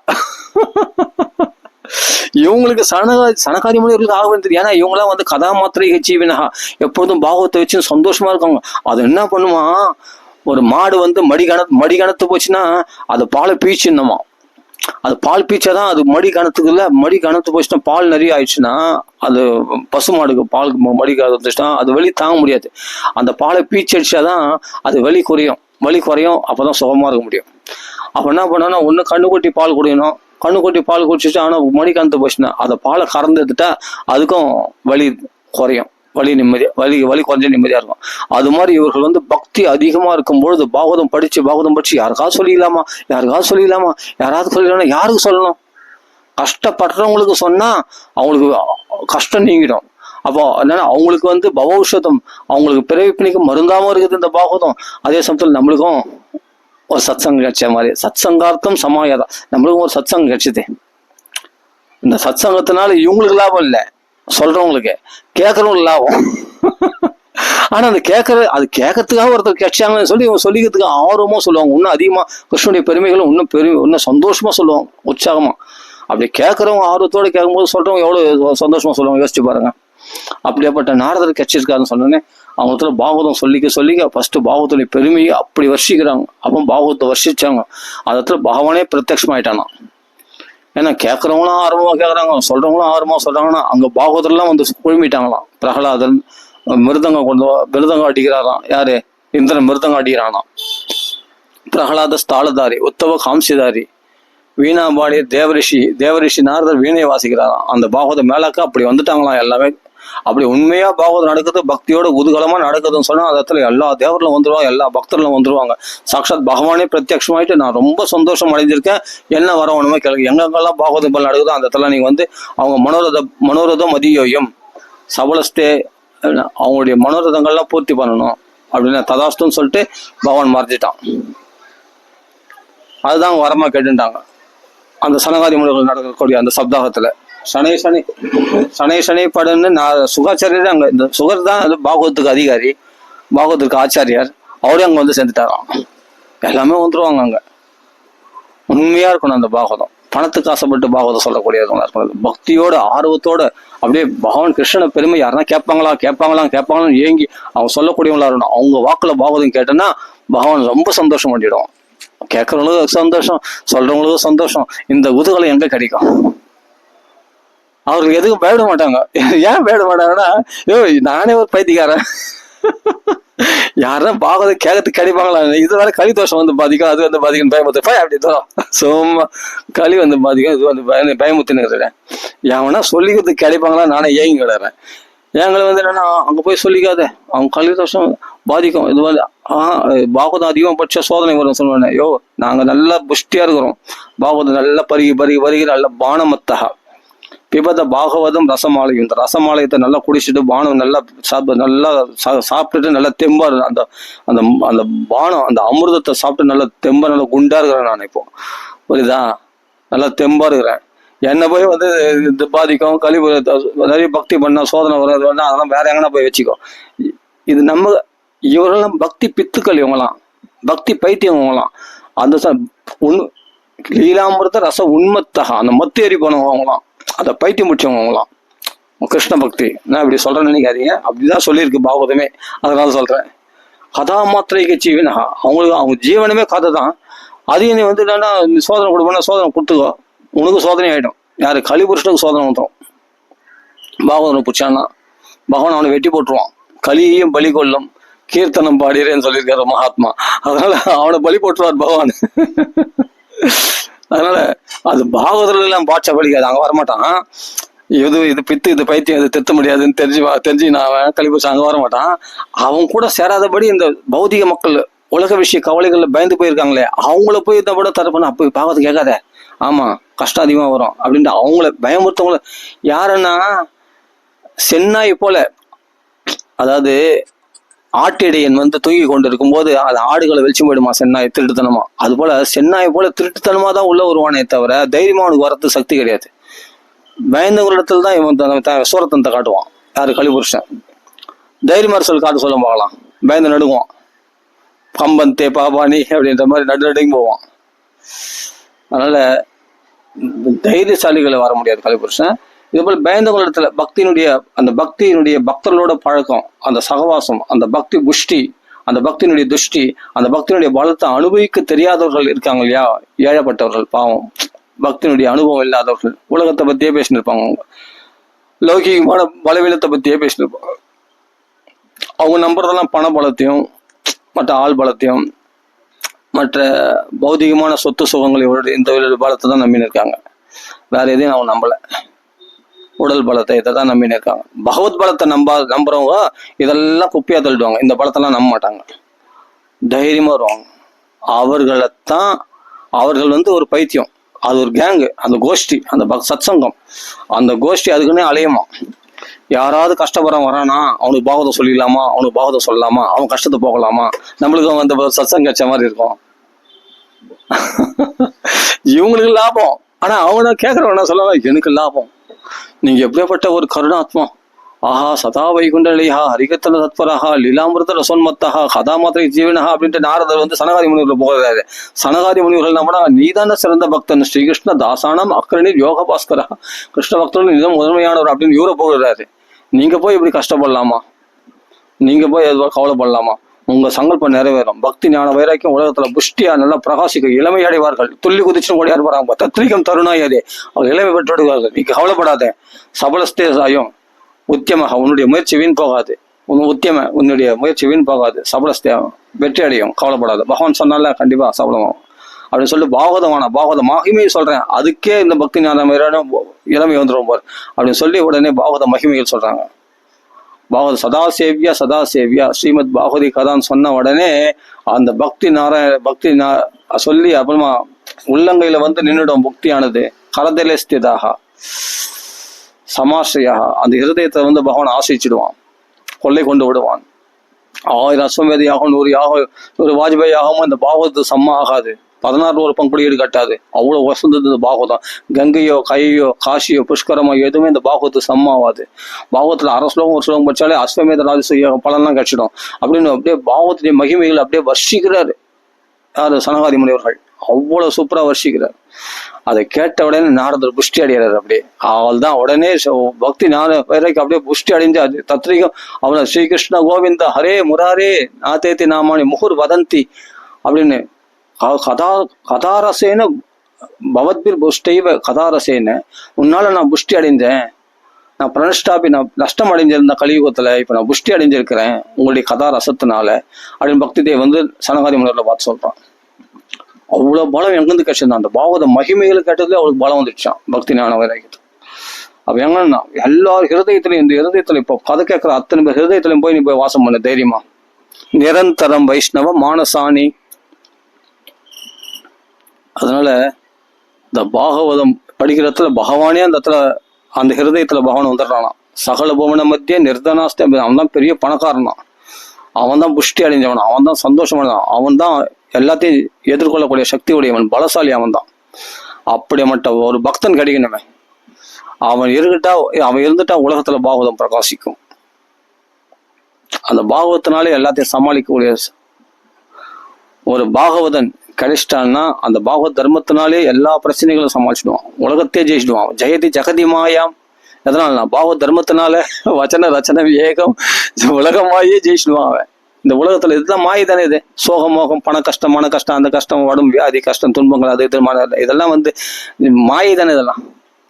இவங்களுக்கு சனகாதி மனிதர்களுக்கு ஆக வேண்டியது. ஏன்னா இவங்களாம் வந்து கதா மாத்திரை ஜீவனஹா, எப்பொழுதும் பாகவத்தை வச்சு சந்தோஷமா இருக்காங்க. அது என்ன பண்ணுமா, ஒரு மாடு வந்து மடி கணத்து போச்சுன்னா அது பாலை பீச்சிடணுமா. அது பால் பீச்சாதான் அது மடி கணத்து போச்சுன்னா பால் நிறைய ஆயிடுச்சுன்னா அது பசு மாடுக்கு பால் மடி கணத்துச்சுன்னா அது வலி தாங்க முடியாது. அந்த பாலை பீச்சு அடிச்சாதான் அது வலி குறையும். அப்பதான் சுகமா இருக்க முடியும். அப்ப என்ன பண்ணோம்னா, ஒண்ணு கண்ணுக்குட்டி பால் குடிக்கணும். கண்ணுக்குட்டி பால் குடிச்சிச்சு, ஆனா மடி கணத்து போச்சுன்னா அதை பாலை கறந்து எடுத்துட்டா அதுக்கும் வலி குறையும். வலி கொஞ்சம் நிம்மதியா இருக்கும். அது மாதிரி இவர்கள் வந்து பக்தி அதிகமா இருக்கும் பொழுது பாகவதம் படிச்சு யாருக்காவது சொல்லிடலாமா, யாராவது சொல்லிடலாம். யாருக்கு சொல்லணும்? கஷ்டப்படுறவங்களுக்கு சொன்னா அவங்களுக்கு கஷ்டம் நீங்கிடும். அப்போ என்னன்னா அவங்களுக்கு வந்து பவௌஷதம், அவங்களுக்கு பிறவிப்பிணிக்கு மருந்தாம இருக்குது இந்த பாகவதம். அதே சமயத்தில் நம்மளுக்கும் ஒரு சத்சங்கம் கிடைச்ச மாதிரி, சத்சங்கார்த்தம் சமாயாதம், நம்மளுக்கும் ஒரு சத்சங்கம் கிடைச்சது. இந்த சத்சங்கத்தினால இவங்களுக்கு லாபம் இல்லை, சொல்றவங்களுக்கு, கேட்கறவங்களுக்கு லாபம். ஆனா அது கேட்கறதுக்காக ஒருத்தர் கிடைச்சாங்கன்னு சொல்லி இவங்க சொல்லிக்கிறதுக்கு ஆர்வமா சொல்லுவாங்க. இன்னும் அதிகமா கிருஷ்ணனுடைய பெருமைகளும் இன்னும் சந்தோஷமா சொல்லுவாங்க, உற்சாகமா. அப்படி கேட்கறவங்க ஆர்வத்தோட கேட்கும்போது சொல்றவங்க எவ்வளவு சந்தோஷமா சொல்லுவாங்க, யோசிச்சு பாருங்க. அப்படியாப்பட்ட நாரதர் கிடைச்சிருக்காருன்னு சொன்னோன்னே அவங்க பாகவதம் சொல்லிக்க ஃபர்ஸ்ட் பாகவத்துடைய பெருமையை அப்படி வர்ஷிக்கிறாங்க. அப்போ பாகவத்தை வர்ஷிச்சாங்க. அது பகவானே பிரத்யட்சமாயிட்டானா. ஏன்னா கேட்கறவங்களும் ஆர்வமா கேட்கறாங்க, சொல்றவங்களும் ஆர்வமா சொல்றாங்கன்னா அங்க பாகவதெல்லாம் வந்து குழுமிட்டாங்களாம். பிரகலாதன் மிருதங்கம் அடிக்கிறாராம். யாரு? இந்திரன் மிருதங்கம் அடிக்கிறானாம். பிரகலாத ஸ்தாளதாரி, உத்தவ காம்சிதாரி, வீணாபாடி தேவரிஷி நாரதர் வீணையை வாசிக்கிறாராம். அந்த பாகவத மேலாக்க அப்படி வந்துட்டாங்களாம் எல்லாமே. அப்படி உண்மையா பாகவதம் நடக்குது, பக்தியோட குதூகலமா நடக்குதுன்னு சொன்னா அந்த இடத்துல எல்லா தேவர்களும் வந்துருவாங்க, எல்லா பக்தர்களும் வந்துருவாங்க. சாட்சாத் பகவானே பிரத்யட்சமாயிட்டு நான் ரொம்ப சந்தோஷம் அடைஞ்சிருக்கேன், என்ன வரவணுமே கேளுங்க. எங்கெங்கெல்லாம் பாகவதம் போல் நடக்குதோ அந்த இடத்துல நீங்க வந்து அவங்க மனோரதம் மதியோயம் சபலஸ்தே, அவங்களுடைய மனோரதங்கள்லாம் பூர்த்தி பண்ணணும் அப்படின்னு ததாஸ்துன்னு சொல்லிட்டு பகவான் மறைஞ்சிட்டான். அதுதான் வரமா கேட்டுட்டாங்க அந்த சனகாதி முனிவர்கள் நடக்கக்கூடிய அந்த சப்தாகத்துல. சனே படுன்னு சுகாச்சாரியர் அங்க, இந்த சுகர் தான் அது பாகவத்துக்கு அதிகாரி, பாகவத்துக்கு ஆச்சாரியார், அவரே அங்க வந்து சேர்ந்துட்டாராம். எல்லாமே வந்துருவாங்க அங்க. உண்மையா இருக்கணும் அந்த பாகவதம். பணத்துக்கு ஆசைப்பட்டு பாகவதம் சொல்லக்கூடியவங்களா இருக்கணும். பக்தியோட ஆர்வத்தோட அப்படியே பகவான் கிருஷ்ணன பெருமை யாருன்னா கேட்பாங்களான்னு ஏங்கி அவங்க சொல்லக்கூடியவங்களா இருக்கணும். அவங்க வாக்குல பாகவதம் கேட்டோன்னா பகவான் ரொம்ப சந்தோஷம் பண்ணிடுவோம். கேட்கறவங்களுக்கு சந்தோஷம், சொல்றவங்களுக்கும் சந்தோஷம். இந்த குதூகலம் எங்க கிடைக்கும்? அவருக்கு எதுக்கும் பயப்பட மாட்டாங்க. ஏன் பயப்பட மாட்டாங்கன்னா, நானே ஒரு பைத்தியக்காரன், யாரும் பாகவத கேட்கறதுக்கு கிடைப்பாங்களா, இது வேற களி தோஷம் வந்து பாதிக்கும், அது வந்து பாதிக்கும், பயமுத்து அப்படி சும்மா களி வந்து பாதிக்கும், இது வந்து பயமுத்துன்னு எவனா சொல்லிக்கிறதுக்கு கிடைப்பாங்களா, நானே ஏங்கி கிடறேன். எங்களை வந்து என்னன்னா அங்க போய் சொல்லிக்காத, அவங்க களி தோஷம் பாதிக்கும், இது வந்து பாகவதம் அதிகமாக படிச்சா சோதனை வரும் சொல்லுவேன். நாங்க நல்லா புஷ்டியா இருக்கிறோம், பாகவதம் நல்லா பருகி நல்ல பானமத்தகா பிபத பாகவதம் ரசமாலயம். இந்த ரசமாலயத்தை நல்லா குடிச்சிட்டு பானம் நல்லா சாப்பிட்டுட்டு நல்லா தெம்பா அந்த அந்த அந்த பானம் அந்த அமிர்தத்தை சாப்பிட்டு நல்லா தெம்பா நல்லா குண்டா இருக்கிறேன் நான் இப்போ. புரியுதா? நல்லா தெம்பா இருக்கிறேன். என்னை போய் வந்து இது பாதிக்கும், கழிவு நிறைய பக்தி பண்ணா சோதனை வரும், அதெல்லாம் வேற எங்கன்னா போய் வச்சுக்கோ. இது நம்ம இவரெல்லாம் பக்தி பித்துக்கள், இவங்கலாம் பக்தி பைத்தியம், இவங்கலாம் அந்த லீலாமிருத ரச உண்மத்தகா அந்த மத்து ஏறி போனவங்களாம், அதை பைத்தியம் முடிச்சவங்களாம். கிருஷ்ண பக்தி நான் இப்படி சொல்றேன்னு நினைக்காதீங்க, அப்படிதான் சொல்லியிருக்கு பாகவதமே. அதனால சொல்றேன். கதா மாத்திரைக்கு ஜீவனா, அவங்க ஜீவனமே கதை தான். அதையும் நீ வந்து என்னன்னா சோதனை கொடுப்பா, சோதனை கொடுத்துக்கோ, உனக்கு சோதனை ஆயிடும். யாரு? கலிபுருஷனுக்கு சோதனை வந்துடும். பாகவதனை பிடிச்சான்னா பகவான் அவனை வெட்டி போட்டுருவான். கலியையும் பலி கொள்ளும் கீர்த்தனம் பாடிறேன்னு சொல்லியிருக்காரு மகாத்மா. அதனால அவனை பலி போட்டுருவார் பகவான். அதனால அது பாகவதர்கள் எல்லாம் பாட்சா பலிக்காது, அங்க வரமாட்டான். இது பித்து, இது பைத்தியம், இது திருத்த முடியாதுன்னு தெரிஞ்சு நான் கலிபுருஷன் அங்க வரமாட்டான். அவன் கூட சேராதபடி இந்த பௌதிக மக்கள் உலக விஷய கவலைகள்ல பயந்து போயிருக்காங்களே, அவங்கள போய் இதை விட தரப்பண்ண அப்போ பாகவத கேட்காத, ஆமா கஷ்டம் அதிகமா வரும் அப்படின்ட்டு அவங்கள பயமுறுத்தவங்கள. யாருன்னா சென்னாய் போல, அதாவது ஆட்டிடையன் வந்து தூங்கி கொண்டு இருக்கும் போது அது ஆடுகளை வெளிச்சு போயிடுமா சென்னாய் திருட்டுத்தனமா. அது போல சென்னாய் போல திருட்டுத்தனமா தான் உள்ள வருவானே தவிர தைரியமா அவனுக்கு வரது சக்தி கிடையாது. பயந்தவங்களிடத்துல தான் இவன் சூரத்தனத்தை காட்டுவான். யாரு? கலிபுருஷன். தைரியமா காட்ட சொல்ல பார்க்கலாம், பயந்து நடுங்குவான். கம்பந்தே பாபானி அப்படின்ற மாதிரி நடுநடுங்கி போவான். அதனால தைரியசாலிகளை வர முடியாது கலிபுருஷன். இது போல பயந்தவங்களிடத்துல பக்தியினுடைய பக்தர்களோட பழக்கம், அந்த சகவாசம், அந்த பக்தி புஷ்டி, அந்த பக்தியினுடைய துஷ்டி, அந்த பக்தியினுடைய பலத்தை அனுபவிக்க தெரியாதவர்கள் இருக்காங்க இல்லையா, ஏழப்பட்டவர்கள், பாவம், பக்தியினுடைய அனுபவம் இல்லாதவர்கள், உலகத்தை பத்தியே பேசிட்டு இருப்பாங்க, அவங்க லௌகிகமான பலவீனத்தை பத்தியே பேசிட்டு இருப்பாங்க. அவங்க நம்புறதெல்லாம் பண பலத்தையும் மற்ற ஆள் பலத்தையும் மற்ற பௌதிகமான சொத்து சுகங்களோட இந்த பலத்தை தான் நம்பின்னு இருக்காங்க. வேற எதையும் அவங்க நம்பல. உடல் பலத்தை இதை தான் நம்பின்னு இருக்காங்க. பகவத் பலத்தை நம்புறவங்க இதெல்லாம் குப்பியா தள்ளிடுவாங்க. இந்த பலத்தெல்லாம் நம்ப மாட்டாங்க, தைரியமா வருவாங்க. அவர்கள் ஒரு பைத்தியம், அது ஒரு கேங்கு, அந்த கோஷ்டி, அந்த சத்சங்கம், அந்த கோஷ்டி அதுக்குன்னே அலையுமா. யாராவது கஷ்டப்படுறவன் வரானா அவனுக்கு பாகவதம் சொல்லிடலாமா, அவனுக்கு பாகவதம் சொல்லலாமா, அவன் கஷ்டத்தை போகலாமா, நம்மளுக்கு அந்த சத்சங்கம் கட்ச மாதிரி இருக்கும். இவங்களுக்கு லாபம். ஆனா அவனை கேட்கறவனா சொல்லலாம், எனக்கு லாபம். நீங்க எப்படியாப்பட்ட ஒரு கருணாத்மா, ஆஹா சதா வைகுண்டலிஹா ஹரிகத்தல தத்பரஹா லீலாமிருத ரசோன்மத்தஹா கதா மாத்திரை ஜீவனஹா அப்படின்ட்டு நாரதர் சனகாதி முனிவர்கள் போகிறாரு. சனகாதி முனிவர்கள் நம்மனா நீதான சிறந்த பக்தன், ஸ்ரீகிருஷ்ண தாசானம் அக்கரணி யோக பாஸ்கரா, கிருஷ்ண பக்தர்கள் நீதான் முதன்மையானவர் அப்படின்னு இவரை போகிறாரு. நீங்க போய் இப்படி கஷ்டப்படலாமா, நீங்க போய் கவலைப்படலாமா? உங்க சங்கல்பம் நிறைவேறும். பக்தி ஞான வைராக்கியம் உலகத்துல புஷ்டியா நல்லா பிரகாசிக்க இளமை அடைவார்கள். துள்ளி குதிச்சு ஓடியார் போறாங்க. தத்ரிகம் தருணாயதே, அவர் இளமை பெற்றுடுவார்கள். நீ கவலைப்படாத. சபலஸ்தே சாயம் உத்தியமாக, உன்னுடைய முயற்சி வீண் போகாது. உன்னுடைய முயற்சி வீண் போகாது. சபலஸ்தே வெற்றி அடையும், கவலைப்படாது. பகவான் சொன்னால கண்டிப்பா சபலமாகும் அப்படின்னு சொல்லிட்டு பாகவத மகிமையை சொல்றேன். அதுக்கே இந்த பக்தி ஞான இளமை வந்துடும் போர் அப்படின்னு சொல்லி உடனே பாகவத மகிமைகள் சொல்றாங்க. பாகவத சதாசேவியா ஸ்ரீமத் பாகவதி கதான்னு சொன்ன உடனே அந்த பக்தி சொல்லி அப்புறமா உள்ளங்கையில நின்றுடும். புக்தியானது கரதலே ஸ்திதாக சமாஸ்ரயாக, அந்த ஹிருதயத்தை பகவான் ஆசிரிச்சிடுவான், கொள்ளை கொண்டு விடுவான். 1000 அஸ்வமேத யாகம், 100 யாகம், 100 வாஜ்பாய் யாகமும் இந்த பாகவத்து சம்மா ஆகாது. 16 ஒரு பங்குடியீடு கட்டாது. அவ்வளவு வசந்தது இந்த பாகவதம். கங்கையோ கையோ காசியோ புஷ்கரமோ எதுவுமே இந்த பாகவத்து சம்மாவாது. பாகவத்துல 1/2 ஸ்லோகம் 1 ஸ்லோகம் படிச்சாலே அஸ்வமேத ராஜசூய பலன்லாம் கிடைச்சிடும் அப்படின்னு அப்படியே பாகவத்துடைய மகிமைகள் அப்படியே வர்ஷிக்கிறாரு யாரு, சனகாதி முனிவர்கள். அவ்வளவு சூப்பரா வர்ஷிக்கிறார். அதை கேட்ட உடனே நாரதர் புஷ்டி அடைகிறார். அப்படியே அவள் தான் உடனே பக்தி வைராக்கியம் அப்படியே புஷ்டி அடைஞ்சாரு. தத்ரிகம் அவனை ஸ்ரீகிருஷ்ண கோவிந்த ஹரே முராரே நாதேதி நாமானி முகுர் வதந்தி அப்படின்னு கதாரசேன பவத்பிர் புஷ்டைவ கதாரசேன, உன்னால நான் புஷ்டி அடைஞ்சேன், நான் பிரனஷ்டாபி நான் நஷ்டம் அடைஞ்சிருந்த கலியுகத்துல இப்ப நான் புஷ்டி அடைஞ்சிருக்கிறேன் உங்களுடைய கதா ரசத்தினால அப்படின்னு பக்தி தேவ் சனகாதி முனிவர்ல பார்த்து சொல்றான். அவ்வளவு பலம் எங்கிருந்து கிடைச்சிருந்தான். அந்த பாகவத மகிமைகள் கேட்டதுல அவளுக்கு பலம் வந்துடுச்சான் பக்தி ஞான வைராக்கியத்துக்கு. அப்ப எங்கன்னா எல்லாரும் ஹிருதயத்திலையும், இந்த ஹிருதயத்துல இப்போ கதை கேட்கிற அத்தனை பேர் ஹிருதயத்திலையும் போய் நீ போய் வாசம் பண்ண தைரியமா. நிரந்தரம் வைஷ்ணவ மானசாணி. அதனால இந்த பாகவதம் படிக்கிறதுல பகவானே அந்த இடத்துல அந்த ஹிருதயத்துல பகவான் வந்துடுறானாம். சகல புவன மத்திய நிர்தனாஸ்தே, அவன் தான் பெரிய பணக்காரன் தான், அவன் தான் புஷ்டி அடைஞ்சவன், அவன் தான் சந்தோஷமானவன், அவன் தான் எல்லாத்தையும் எதிர்கொள்ளக்கூடிய சக்தி உடையவன், பலசாலி அவன் தான். அப்படிப்பட்ட ஒரு பக்தன் கிடைக்கணுமே. அவன் இருந்துட்டா உலகத்துல பாகவதம் பிரகாசிக்கும். அந்த பாகவத்தினாலே எல்லாத்தையும் சமாளிக்கக்கூடிய ஒரு பாகவதன் கிடைச்சிட்டான்னா அந்த பாகவத் தர்மத்தினாலே எல்லா பிரச்சனைகளும் சமாளிச்சிடுவான், உலகத்தையே ஜெயிச்சிடுவான். ஜெயதி ஜெகதி மாயாம். எதனால பாகவத் தர்மத்தினால வச்சன ரச்சன ஏகம் உலகமாயே ஜெயிச்சிடுவான் அவன். இந்த உலகத்துல இதுதான் மாயை தானே. இது சோகம் மோகம் பண கஷ்டம் மன கஷ்டம் அந்த கஷ்டம் உடம்பு வியாதி கஷ்டம் துன்பங்கள் அது இதெல்லாம் மாயை தானே.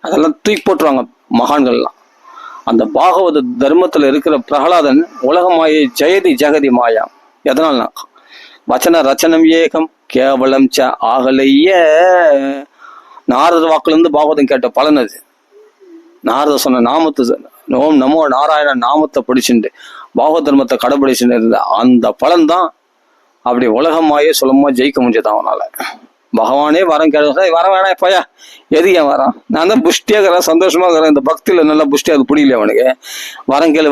அதெல்லாம் தூக்கி போட்டுருவாங்க மகான்கள்லாம். அந்த பாகவத தர்மத்துல இருக்கிற பிரகலாதன் உலகமாயை ஜெயதி ஜெகதி மாயாம். எதனால்னா வச்சன ரச்சனம் ஏகம் கேவலம் ச ஆகலைய. நாரத வாக்குல இருந்து பாகவதம் கேட்ட பலன் அது. நாரத சொன்ன நாமத்தை ஓம் நமோ நாராயண நாமத்தை பிடிச்சுட்டு பாகவத தர்மத்தை கடைபிடிச்சுட்டு இருந்த அந்த பலன் தான் அப்படி உலகமாயே சுலமா ஜெயிக்க முடிஞ்சதான் அவனால. பகவானே வரம் கேட்க வர வேணாம் இப்பயா எது ஏன் வரான், நான் தான் புஷ்டியாகிறேன் சந்தோஷமா இருக்கிறேன், இந்த பக்தியில நல்லா புஷ்டியா அது பிடிக்கல அவனுக்கு. வரங்கேள்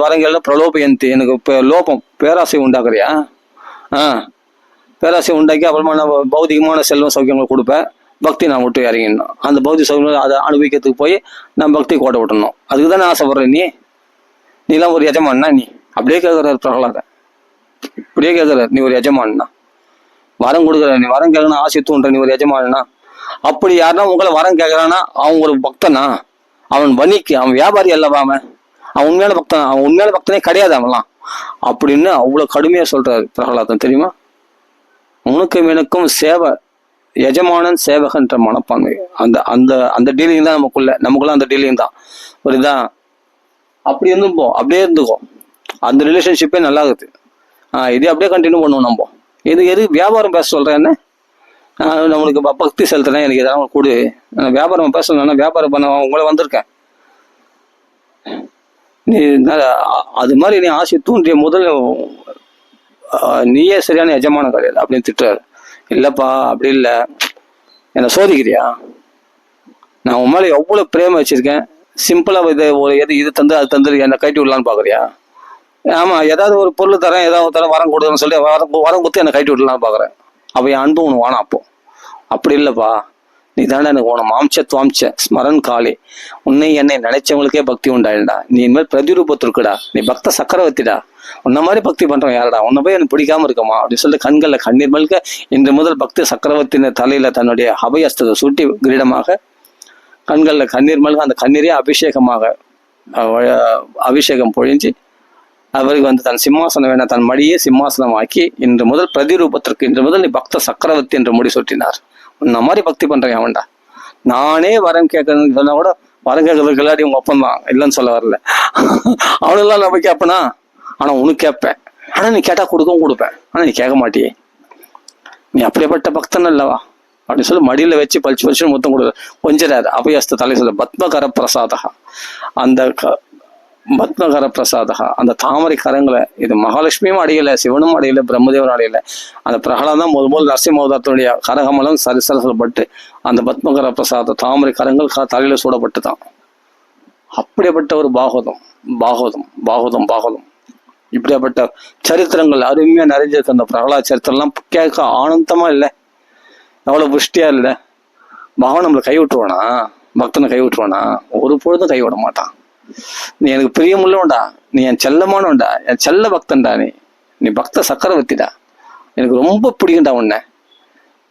பிரலோபயந்தி, எனக்கு லோபம் பேராசை உண்டாக்குறியா? பேராசை உண்டாக்கி அப்புறமா நான் பௌதிகமான செல்வம் சௌக்கியங்களை கொடுப்பேன், பக்தி நான் விட்டு இறங்கிடணும். அந்த பௌதிக சௌக்கியம் அதை அனுபவிக்கிறதுக்கு போய் நான் பக்தி கோட்டை விட்டணும். அதுக்கு தானே ஆசைப்படுறேன். நீலாம் ஒரு எஜமானா? நீ அப்படியே கேட்கிறாரு பிரகலாதன், இப்படியே கேட்கிறாரு, நீ ஒரு எஜமானா? வரம் கொடுக்குற, நீ வரம் கேட்கணும் ஆசை தூண்டுற, நீ ஒரு எஜமானா. அப்படி யாருன்னா உங்களை வரம் கேட்கறான்னா அவன் ஒரு பக்தனா? அவன் வணிக்கு, அவன் வியாபாரி அல்லவா? அவன் உண்மையான பக்தன், அவன் உண்மையான பக்தனே கிடையாது அவன்லாம் அப்படின்னு அவ்வளவு கடுமையா சொல்றாரு பிரகலாதன். தெரியுமா? உனக்கும் எனக்கும் சேவை, எஜமானன் சேவகன்ற மனப்பான்மை, அந்த அந்த அந்த டீலிங் தான் நமக்குள்ள அந்த டீலிங் தான். புரியுதா? அப்படி இருந்துப்போம், அப்படியே இருந்துக்கும். அந்த ரிலேஷன்ஷிப்பே நல்லா இருக்குது. இதே அப்படியே கண்டினியூ பண்ணுவோம் நம்ம. எது வியாபாரம் பேச சொல்றேன் என்ன? நம்மளுக்கு பக்தி செலுத்துறேன், எனக்கு எதாவது கொடு, வியாபாரம் பேசணும், வியாபாரம் பண்ண உங்களை வந்திருக்கேன். நீ அது மாதிரி நீ ஆசை தூண்டிய முதல்ல நீயே சரியான எஜமானம் கிடையாது அப்படின்னு திட்டுறாரு. இல்லப்பா அப்படி இல்லை, என்னை சோதிக்கிறியா? நான் உன் மேலே எவ்வளவு பிரேம வச்சிருக்கேன், சிம்பிளா இது தந்து அது தந்து என்னை கட்டி விடலான்னு பாக்குறியா? ஆமா, ஏதாவது ஒரு பொருள் தரேன், ஏதாவது தரேன், வரம் கொடுன்னு சொல்லி வரம் கொடுத்து என்னை கட்டி விடலான்னு பாக்குறேன். அப்ப என் அன்பு உனக்கு வேணாம். அப்படி இல்லப்பா, நீ தானே எனக்கு உன மாம்ச துவாம்ச ஸ்மரன் காலே, உன்னை என்னை நினைச்சவங்களுக்கே பக்தி உண்டாயிடா. நீ இனிமேல் பிரதிரூபத்திற்குடா, நீ பக்த சக்கரவர்த்திடா. உன்ன மாதிரி பக்தி பண்றவன் யாரடா? உன்னை போய் எனக்கு பிடிக்காம இருக்கமா அப்படின்னு சொல்லி கண்கள்ல கண்ணீர் மல்க இன்று முதல் பக்தி சக்கரவர்த்தியின் தலையில தன்னுடைய அபயஸ்தத்தை சுட்டி கிரீடமாக கண்கள்ல கண்ணீர் மல்க அந்த கண்ணீரே அபிஷேகம் பொழிஞ்சு அவருக்கு தன் சிம்மாசனம் வேணா தன் மடியே சிம்மாசனமாக்கி இன்று முதல் பிரதிரூபத்திற்கு இன்று முதல் நீ பக்த சக்கரவர்த்தி என்று முடி சுட்டினார். உன்ன மாதிரி பக்தி பண்றேன் அவன்டா. நானே வரம் கேட்கறதுன்னு சொன்னா கூட வரம் கேட்கறதுக்கு எல்லாரையும் உங்க ஒப்பந்தான், இல்லைன்னு சொல்ல வரல. அவனெல்லாம் நம்ம கேட்பனா? ஆனா உனக்கு கேட்பேன். ஆனா நீ கேட்டா கொடுப்பேன். ஆனா நீ கேட்க மாட்டியே. நீ அப்படிப்பட்ட பக்தன் அல்லவா அப்படின்னு சொல்லி மடியில வச்சு பழிச்சு மொத்தம் கொடுக்குற கொஞ்சிறாரு. அபயஸ்த தலை சொல்ல பத்மகர பிரசாதகா, அந்த பத்மகர பிரசாதகா, அந்த தாமரை கரங்களை, இது மகாலட்சுமியும் அடையல, சிவனும் அடையல, பிரம்மதேவரும் அடையல. அந்த பிரகலாதான் முதல் நரசிம்மவதாரத்துடைய கரகமலம் சரிசலப்பட்டு அந்த பத்மகர பிரசாத தாமரை கரங்கள் தலையில சூடப்பட்டுதான். அப்படிப்பட்ட ஒரு பாகவதம் இப்படியாப்பட்ட சரித்திரங்கள் அருமையா நிறைஞ்சிருக்கு. அந்த பிரகலாத சரித்திரம்லாம் கேட்க ஆனந்தமா இல்லை? எவ்வளவு புஷ்டியா இல்லை? பகவான் நம்மளை கைவிட்டுருவானா? பக்தனை கைவிட்டுருவானா? ஒரு பொழுதும் கைவிட மாட்டான். நீ எனக்கு பிரியமுள்ளவன்டா, நீ என் செல்லமானவன்டா, என் செல்ல பக்தன்டா, நீ பக்த சக்கரவர்த்திடா, எனக்கு ரொம்ப பிடிக்கும்டா உன்னை.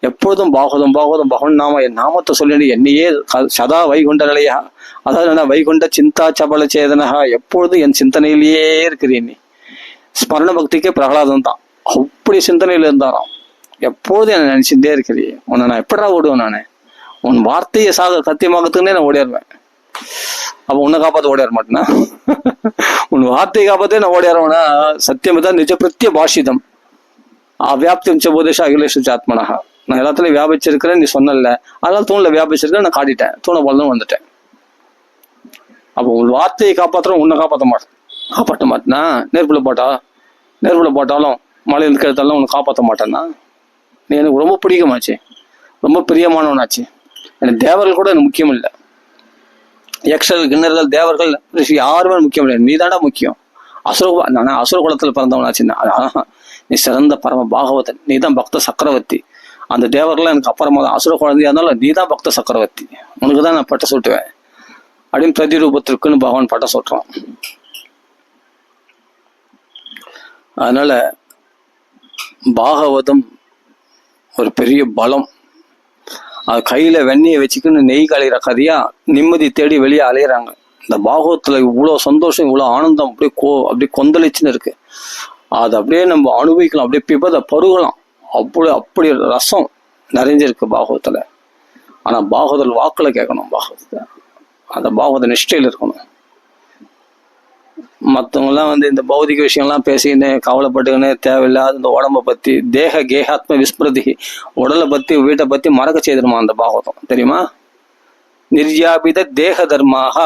எப்பொழுதும் பாகவதம் பகவன் நாம, என் நாமத்தை சொல்லி என்னையே சதா வைகுண்ட நிலையா, அதாவது என்ன வைகுண்ட சிந்தா சபல சேதனகா, எப்பொழுதும் என் சிந்தனையிலேயே இருக்கிறேன். நீ ஸ்மரண பக்திக்கே பிரகலாதம் தான் அப்படி சிந்தனையில இருந்தாராம். எப்பொழுதும் என்னை நினைச்சுட்டே இருக்கிறீ, உன்னை நான் எப்படா ஓடுவேன்? நானு உன் வார்த்தையை சத்தியமாகத்துக்குன்னே நான் ஓடிடுவேன். அப்ப உன்னை காப்பாத்த ஓடிட மாட்டேன்னா? உன் வார்த்தையை காப்பாத்தே நான் ஓடிடுவேனா? சத்தியம்தான் நிஜ பிரத்ய பாஷிதம் அவ்யாப்தி உபதேச அகிலேஷ ஆத்மனகா. நான் எல்லாத்துலயும் வியாபிச்சிருக்கிறேன், நீ சொன்னல, அதனால தூண்ல வியாபிச்சிருக்கேன், நான் காட்டிட்டேன், தூணை போலதான் வந்துட்டேன். அப்போ உன் வார்த்தையை காப்பாத்துறோம், உன்னை காப்பாற்ற மாட்டேனா? நெருப்புல போட்டாலும் மழை இருக்கிறதாலும் உன்னை காப்பாற்ற மாட்டேன்னா? நீ எனக்கு ரொம்ப பிடிக்குமாச்சு, ரொம்ப பிரியமானவனாச்சு. எனக்கு தேவர்கள் கூட எனக்கு முக்கியம் இல்லை, யக்ஷர்கள் கிண்ணர்கள் தேவர்கள் யாருமே முக்கியம் இல்லை, நீ தாண்டா முக்கியம். அசுர குலத்துல பிறந்தவனாச்சுன்னா நீ சிறந்த பரம பாகவதன், நீ தான் பக்த சக்கரவர்த்தி. அந்த தேவர்கள்லாம் எனக்கு அப்புறமா தான், அசுர குழந்தையா இருந்தாலும் நீ தான் பக்த சக்கரவர்த்தி, உனக்கு தான் நான் பட்டம் சுட்டுவேன் அப்படின்னு பிரதிரூபத்திற்குன்னு பகவான் பட்டம் சுட்டுறான். அதனால பாகவதம் ஒரு பெரிய பலம். அது கையில வெண்ணெயை வச்சுக்கின்னு நெய் கலையிற கதையா நிம்மதி தேடி வெளியே அலையிறாங்க. இந்த பாகவத்துல இவ்வளவு சந்தோஷம், இவ்வளவு ஆனந்தம் அப்படியே கொந்தளிச்சுன்னு இருக்கு. அது அப்படியே நம்ம அனுபவிக்கலாம், அப்படியே பிபத பருகலாம். அப்படி ரசம் நிறைஞ்சிருக்கு பாகவத்துல. ஆனா பாகவதல் வாக்குல கேட்கணும், பாகவதத்தை அந்த பாகவத நிஷ்டையில் இருக்கணும். மற்றவங்கெல்லாம் இந்த பௌதிக விஷயம்லாம் பேசிக்கின்னு கவலைப்பட்டுக்கின்னு தேவையில்லாத இந்த உடம்பை பத்தி கேகாத்ம விஸ்மிருதி, உடலை பத்தி வீட்டை பத்தி மறக்க செய்திருமா அந்த பாகவதம், தெரியுமா? நிர்யாபித தேக தர்மாக.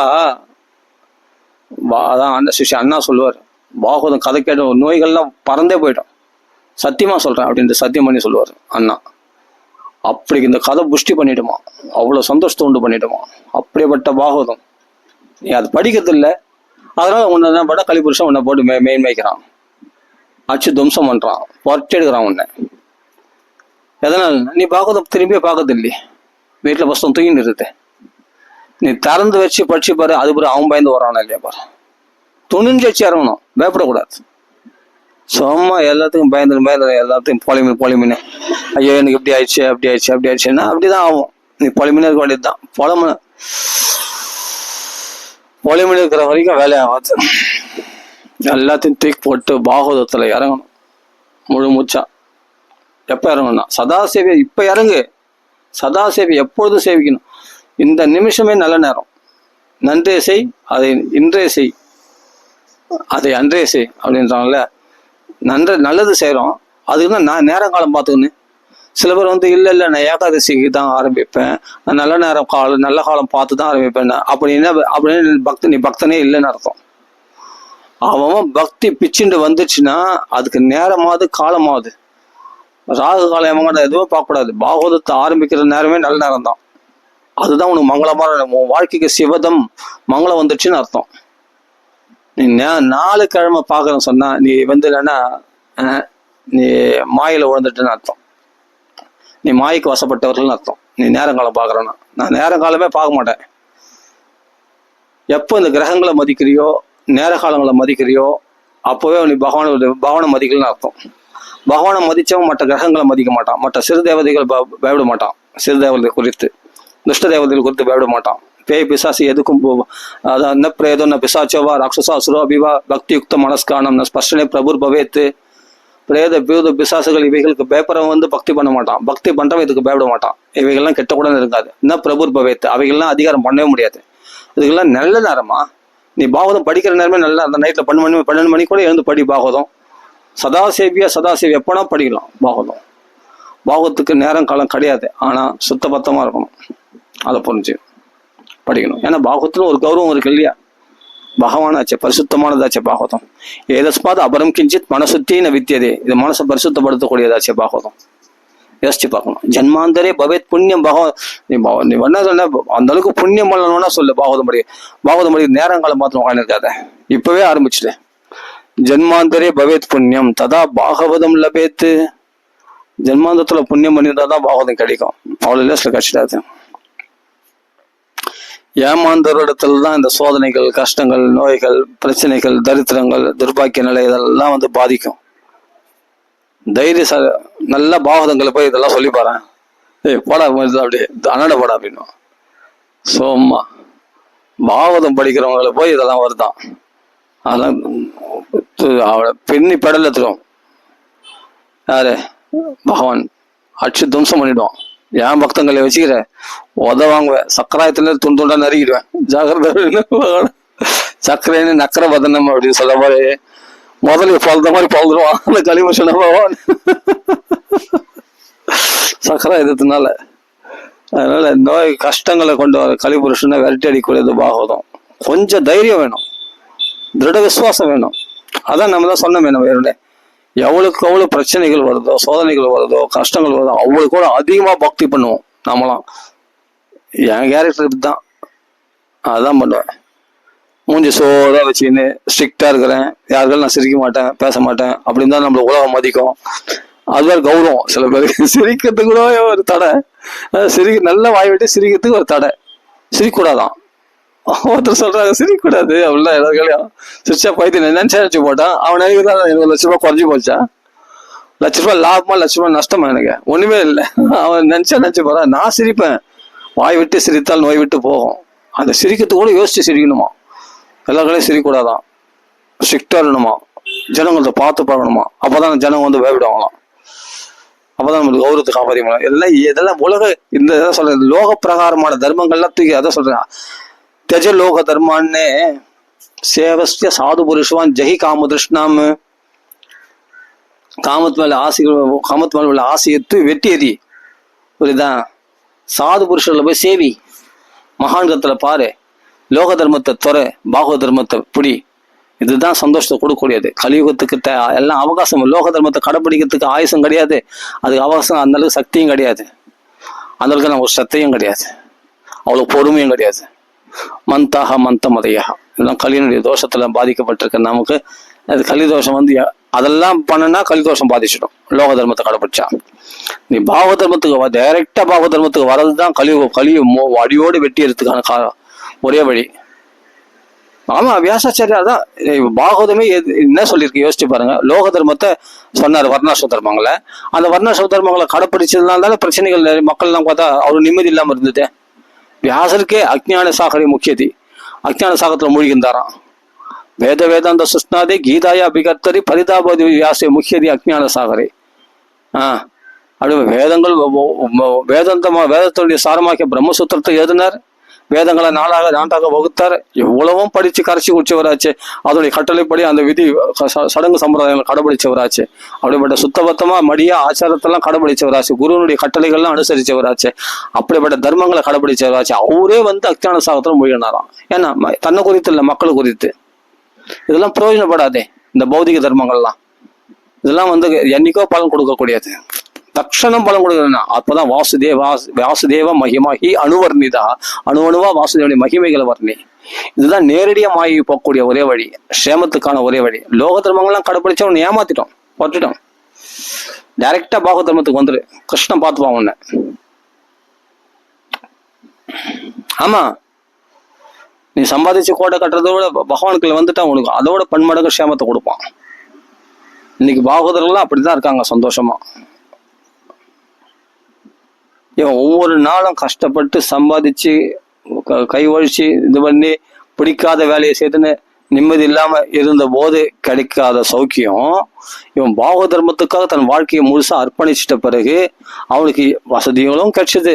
அதான் அந்த சிஷ்ய அண்ணா சொல்லுவார், பாகவதம் கதை கேட்ட நோய்கள்லாம் பறந்தே போயிடும், சத்தியமா சொல்றேன் அப்படின்ட்டு சத்தியம் பண்ணி சொல்லுவார் அண்ணா. அப்படி இந்த கதை புஷ்டி பண்ணிடுமா, அவ்வளவு சந்தோஷத்தை உண்டு பண்ணிடுமா. அப்படிப்பட்ட பாகவதம். நீ அது படிக்கிறது இல்லை, அதனால உன்னை என்ன பண்ண கலிபுருஷன் உன்னை போட்டு மேய்க்கிறான், அச்சு துவம்சம் பண்றான், பொறட்டி எடுக்கிறான் உன்னை. எதனால? நீ பாகவதம் திரும்பியே பார்க்கறது இல்லையே, வீட்டுல பஸ்தம் தூங்கின்னு இருது. நீ திறந்து வச்சு படிச்சு பாரு, அது பிறகு அவன் பயந்து வரானா இல்லையா பாரு. துணிஞ்சு வச்சு இறங்கணும், பயப்படக்கூடாது. சும்மா எல்லாத்துக்கும் பயந்துரு எல்லாத்தையும் பொலிமின்னு ஐயோ எனக்கு இப்படி ஆயிடுச்சு அப்படி ஆயிடுச்சுன்னா அப்படிதான் ஆகும். நீ பொலிமின்னு இருக்க வேண்டியதுதான். பொலிமின்னு இருக்கிற வரைக்கும் வேலையாகாது. எல்லாத்தையும் தூக்கி போட்டு பாகவதத்துல இறங்கணும் முழு மூச்சா. எப்ப இறங்கணும்னா சதாசேவி இப்ப இறங்கு. சதாசேவி எப்பொழுதும் சேவிக்கணும். இந்த நிமிஷமே நல்ல நேரம். நன்றே செய் அதை இன்றே செய் அதை அன்றே செய் அப்படின்றாங்கல்ல. நல்லது செய்யறோம், அதுக்கு நான் நேரம் காலம் பார்த்துக்கணும். சில பேர் இல்லை நான் ஏகாதசிக்கு தான் ஆரம்பிப்பேன், நான் நல்ல காலம் பார்த்து தான் ஆரம்பிப்பேன் அப்படின்னு நீ பக்தனே இல்லைன்னு அர்த்தம். அவன் பக்தி பிச்சுண்டு வந்துச்சுன்னா அதுக்கு நேரமாவது காலமாவது. ராகு காலம் எவங்க எதுவும் பார்க்கக்கூடாது. பாகவதத்தை ஆரம்பிக்கிற நேரமே நல்ல நேரம் தான். அதுதான் உனக்கு மங்களமான உன் வாழ்க்கைக்கு சிவதம் மங்களம் வந்துச்சுன்னு அர்த்தம். நீ 4 கிழமை பார்க்கறேன்னு சொன்னா நீ இல்லைன்னா நீ மாயில உழந்துட்டுன்னு அர்த்தம். நீ மாய்க்கு வசப்பட்டவர்கள்னு அர்த்தம். நீ நேரங்காலம் பார்க்கறேன்னா. நான் நேரங்காலமே பார்க்க மாட்டேன். எப்போ இந்த கிரகங்களை மதிக்கிறியோ நேர காலங்களை மதிக்கிறியோ அப்போவே நீ பகவானை மதிக்கலன்னு அர்த்தம். பகவானை மதிச்சவன் மற்ற கிரகங்களை மதிக்க மாட்டான். மற்ற சிறு தேவதைகள் பயப்பட மாட்டான். சிறு தேவதை குறித்து துஷ்ட தேவதைகள் குறித்து பயப்பட மாட்டான். பேய் பிசாசி எதுக்கும் அதான் ந பிரேதோ ந பிசாச்சோவா ராட்சசா அசுரோ அபிவா பக்தி யுக்த மனஸ்கானம் ந ஸ்பர்ஷனே பிரபுர் பவேத்து. பிரேத பியூத பிசாசுகள் இவைகளுக்கு பயப்படுறவன் பக்தி பண்ண மாட்டான். பக்தி பண்றவன் இதுக்கு பயப்பட மாட்டான். இவைகள்லாம் கெட்ட கூட இருக்காது. என்ன பிரபுர் பவேத்து. அவைகள்லாம் அதிகாரம் பண்ணவே முடியாது. இதுக்கெல்லாம் நல்ல நேரமா. நீ பாகவதம் படிக்கிற நேரமே நல்லா. அந்த நைட்ல 12 மணி கூட எழுந்து படி பாகவதம். சதாசேவி எப்பனா படிக்கலாம் பாகவதம். பாகவத்துக்கு நேரம் காலம் கிடையாது. ஆனா சுத்தபத்தமா இருக்கணும். அதை புரிஞ்சு படிக்கணும். ஏன்னா பாகவத்துல ஒரு கௌரவம் இருக்கு இல்லையா. பகவானாச்சே, பரிசுத்தமானதாச்சே பாகவதம். ஏதஸ்மாத் அபரம் கிஞ்சித் மனசுத்தின வித்தியதே. இது மனசை பரிசுத்தப்படுத்தக்கூடியதாச்சே பாகவதம். யோசிச்சு பார்க்கணும். ஜன்மாந்தரே பவேத் புண்ணியம். நீ என்ன சொன்ன அந்த அளவுக்கு புண்ணியம் பண்ணணும்னா சொல்லு. பாகவதம் படி நேரங்காலம் மாத்திரம் உட்காந்துருக்காத. இப்பவே ஆரம்பிச்சுட்டு ஜன்மாந்தரே பவேத் புண்ணியம் ததா பாகவதம் லபேத்து. ஜன்மாந்தத்துல புண்ணியம் பண்ணியிருந்தா தான் பாகவதம் கிடைக்கும். அவ்வளவு லேஸ்ல கிடைச்சிடாது. ஏமாந்தவரிடத்துல தான் இந்த சோதனைகள், கஷ்டங்கள், நோய்கள், பிரச்சனைகள், தரித்திரங்கள், துர்பாக்கிய நிலை இதெல்லாம் பாதிக்கும். நல்ல பாகவதங்களை போய் இதெல்லாம் சொல்லி பாரு. போடா அப்படி அண்ணட போடா அப்படின்னு. சோம்மா பாகவதம் படிக்கிறவங்களை போய் இதெல்லாம் வருதான். அதெல்லாம் அவளை பெண்ணி பெடலத்துடும். யாரு பகவான் அச்சு தும்சம் பண்ணிடுவான். என் பக்தங்களை வச்சுக்கிற வாங்குவேன். சக்கராயத்துல துண்டா நறுக்கிடுவேன். ஜாகிரதை. சக்கரைன்னு நக்கர பதனம் அப்படின்னு சொல்ல மாதிரி முதல்ல பழுத மாதிரி பழுதுருவான் அந்த களிமஷன பகவான் சக்கராயுதத்தினால. அதனால நோய் கஷ்டங்களை கொண்டு வர கலிபுருஷனை விரட்டி அடிக்கூடியது பாகவதம். கொஞ்சம் தைரியம் வேணும், திருட விசுவாசம் வேணும். அதான் நம்ம தான் சொன்னோமே, நம்ம வேற எவ்வளவுக்கு எவ்வளவு பிரச்சனைகள் வருதோ, சோதனைகள் வருதோ, கஷ்டங்கள் வருதோ அவ்வளவு கூட அதிகமா பக்தி பண்ணுவோம். நாமலாம் என் கேரக்டர் இப்படிதான். அதான் பண்ணுவேன். மூஞ்சி சோதா வச்சுக்கின்னு ஸ்ட்ரிக்டா இருக்கிறேன். யாருக்கும் நான் சிரிக்க மாட்டேன், பேச மாட்டேன். அப்படின்னு தான் நம்மள உலகம் மதிக்கும். அதுதான் கௌரவம். சில பேருக்கு சிரிக்கிறதுக்கு கூட ஒரு தடை. நல்ல வாய் விட்டு சிரிக்கிறதுக்கு ஒரு தடை. சிரிக்கூடாதான். ஒருத்தர் சொல்றாங்க சிரிக்கூடாது அப்படிலாம். எல்லாருக்கையும் சிரிச்சா பைத்தியம் நினைச்சு போட்டான். அவன் நினைக்கிறதா எனக்கு ₹1,00,000 குறைஞ்சி போச்சா, ₹1,00,000 லாபமா ₹1,00,000 நஷ்டமா? எனக்கு ஒண்ணுமே இல்லை. அவன் நினைச்சு போறான். நான் சிரிப்பேன். வாய் விட்டு சிரித்தால் நோய் விட்டு போகும். அந்த சிரிக்கிறதுக்கு கூட யோசிச்சு சிரிக்கணுமா. எல்லாருக்களையும் சிரிக்கூடாதான். ஸ்ட்ரிக்டா இருக்கணுமா. ஜனங்கள்ட்ட பார்த்து பார்க்கணுமா. அப்பதான் ஜனங்க பயப்படுவாங்களாம். அப்பதான் நம்மளுக்கு கௌரவத்தை காப்பாற்றிக்கலாம். இதெல்லாம் உலக இந்த சொல்றேன் லோக பிரகாரமான தர்மங்கள்லாம் தூக்கி அதான் சொல்றேன். தெஜ லோக தர்மான்னு சேவஸ்ய சாது புருஷவான் ஜெகி காம திருஷ்ணாம். காமத்து மேல உள்ள ஆசையத்து வெட்டி எதி. புரியுதா? சாது புருஷர்ல போய் சேவி, மகான்கத்துல பாரு, லோக தர்மத்தை துறை, பாகவ தர்மத்தை பிடி. இதுதான் சந்தோஷத்தை கொடுக்கக்கூடியது. கலியுகத்துக்கு எல்லாம் அவகாசம். லோக தர்மத்தை கடைப்பிடிக்கிறதுக்கு ஆயுசம் கிடையாது. அதுக்கு அவகாசம் அந்த அளவுக்கு சக்தியும் கிடையாது. அந்த அளவுக்கு நம்ம ஒரு சத்தையும் கிடையாது. அவ்வளவு பொறுமையும் கிடையாது. மந்தாக மந்த மதையாக இதெல்லாம் கலியினுடைய தோஷத்துல பாதிக்கப்பட்டிருக்க நமக்கு. அது கலி தோஷம் அதெல்லாம் பண்ணனா கலி தோஷம் பாதிச்சிடும். லோக தர்மத்தை கடைப்பிடிச்சா நீ பாகவ தர்மத்துக்கு டைரக்டா பாகவ தர்மத்துக்கு வர்றதுதான் கலியை அடியோடு வெட்டி எடுத்துக்கான ஒரே வழி. ஆமா, வியாசாச்சாரியா தான் பாகவதமே என்ன சொல்லியிருக்கு யோசிச்சு பாருங்க. லோக தர்மத்தை சொன்னார், வர்ணாசிரம தர்மங்களை. அந்த வர்ணாசிரம தர்மங்களை கடைப்பிடிச்சதுனால பிரச்சனைகள் மக்கள்லாம் பார்த்தா அவரு நிம்மதி இல்லாம இருந்தது. வியாசருக்கே அஜ்ஞான சாகரி முக்கியதி, அஜ்ஞான சாகரத்துல மூழ்கின்றாராம். வேத வேதாந்த சுஷ்ணாதே கீதாயா அபிகர்த்தரி பரிதாபதி வியாசே முக்கியதி அஜ்ஞான சாகரே. அப்படி வேதத்துடைய சாரமாக்கிய பிரம்மசூத்திரத்தை எழுதினார். வேதங்களை நாட்டாக வகுத்தார். எவ்வளவும் படிச்சு கரைச்சி குடிச்சவராச்சு. அதனுடைய கட்டளைப்படி அந்த விதி சடங்கு சம்பிரதாயங்கள் கடைபிடிச்சவராச்சு. அப்படிப்பட்ட சுத்தபத்தமா மடியா ஆச்சாரத்தெல்லாம் கடைபிடிச்சவராச்சு. குருவனுடைய கட்டளைகள்லாம் அனுசரிச்சவராச்சு. அப்படிப்பட்ட தர்மங்களை கடைபிடிச்சவராச்சு. அவரே அஜ்ஞான சாகத்துல மூழ்கினாராம். ஏன்னா தன்னை குறித்து இல்லை, மக்களை குறித்து. இதெல்லாம் பிரயோஜனப்படாதே இந்த பௌதிக தர்மங்கள்லாம். இதெல்லாம் என்னைக்கோ பலன் கொடுக்கக்கூடியது, தட்சணம் பலன் கொடுக்குறதுன்னா. அப்பதான் வாசுதேவ மகிமா ஹி அணுவர்ணிதா, அணுவா வாசுதேவனுடைய மகிமைகளை வர்ணி. இதுதான் நேரடியா மாயி போகக்கூடிய ஒரே வழி, சேமத்துக்கான ஒரே வழி. லோக தர்மங்கள்லாம் கடைப்பிடிச்சா உன்னை ஏமாத்திட்டோம், பட்டுட்டோம். டைரக்டா பாக தர்மத்துக்கு வந்துரு, கிருஷ்ணன் பார்த்துப்பான் உன்னை. ஆமா, நீ சம்பாதிச்சு கோட்டை கட்டுறதோட பகவானுக்குள்ள வந்துட்டா உனக்கு அதோட பன்மடங்கு சேமத்தை கொடுப்பான். இன்னைக்கு பாகவதர்கள்லாம் அப்படிதான் இருக்காங்க, சந்தோஷமா. இவன் ஒவ்வொரு நாளும் கஷ்டப்பட்டு சம்பாதிச்சு கை ஒழிச்சு இது பண்ணி பிடிக்காத வேலையை செய்துன்னு நிம்மதி இல்லாம இருந்த போது கிடைக்காத சௌக்கியம், இவன் பாகவ தர்மத்துக்காக தன் வாழ்க்கையை முழுசா அர்ப்பணிச்சிட்ட பிறகு அவனுக்கு வசதிகளும் கிடைச்சது.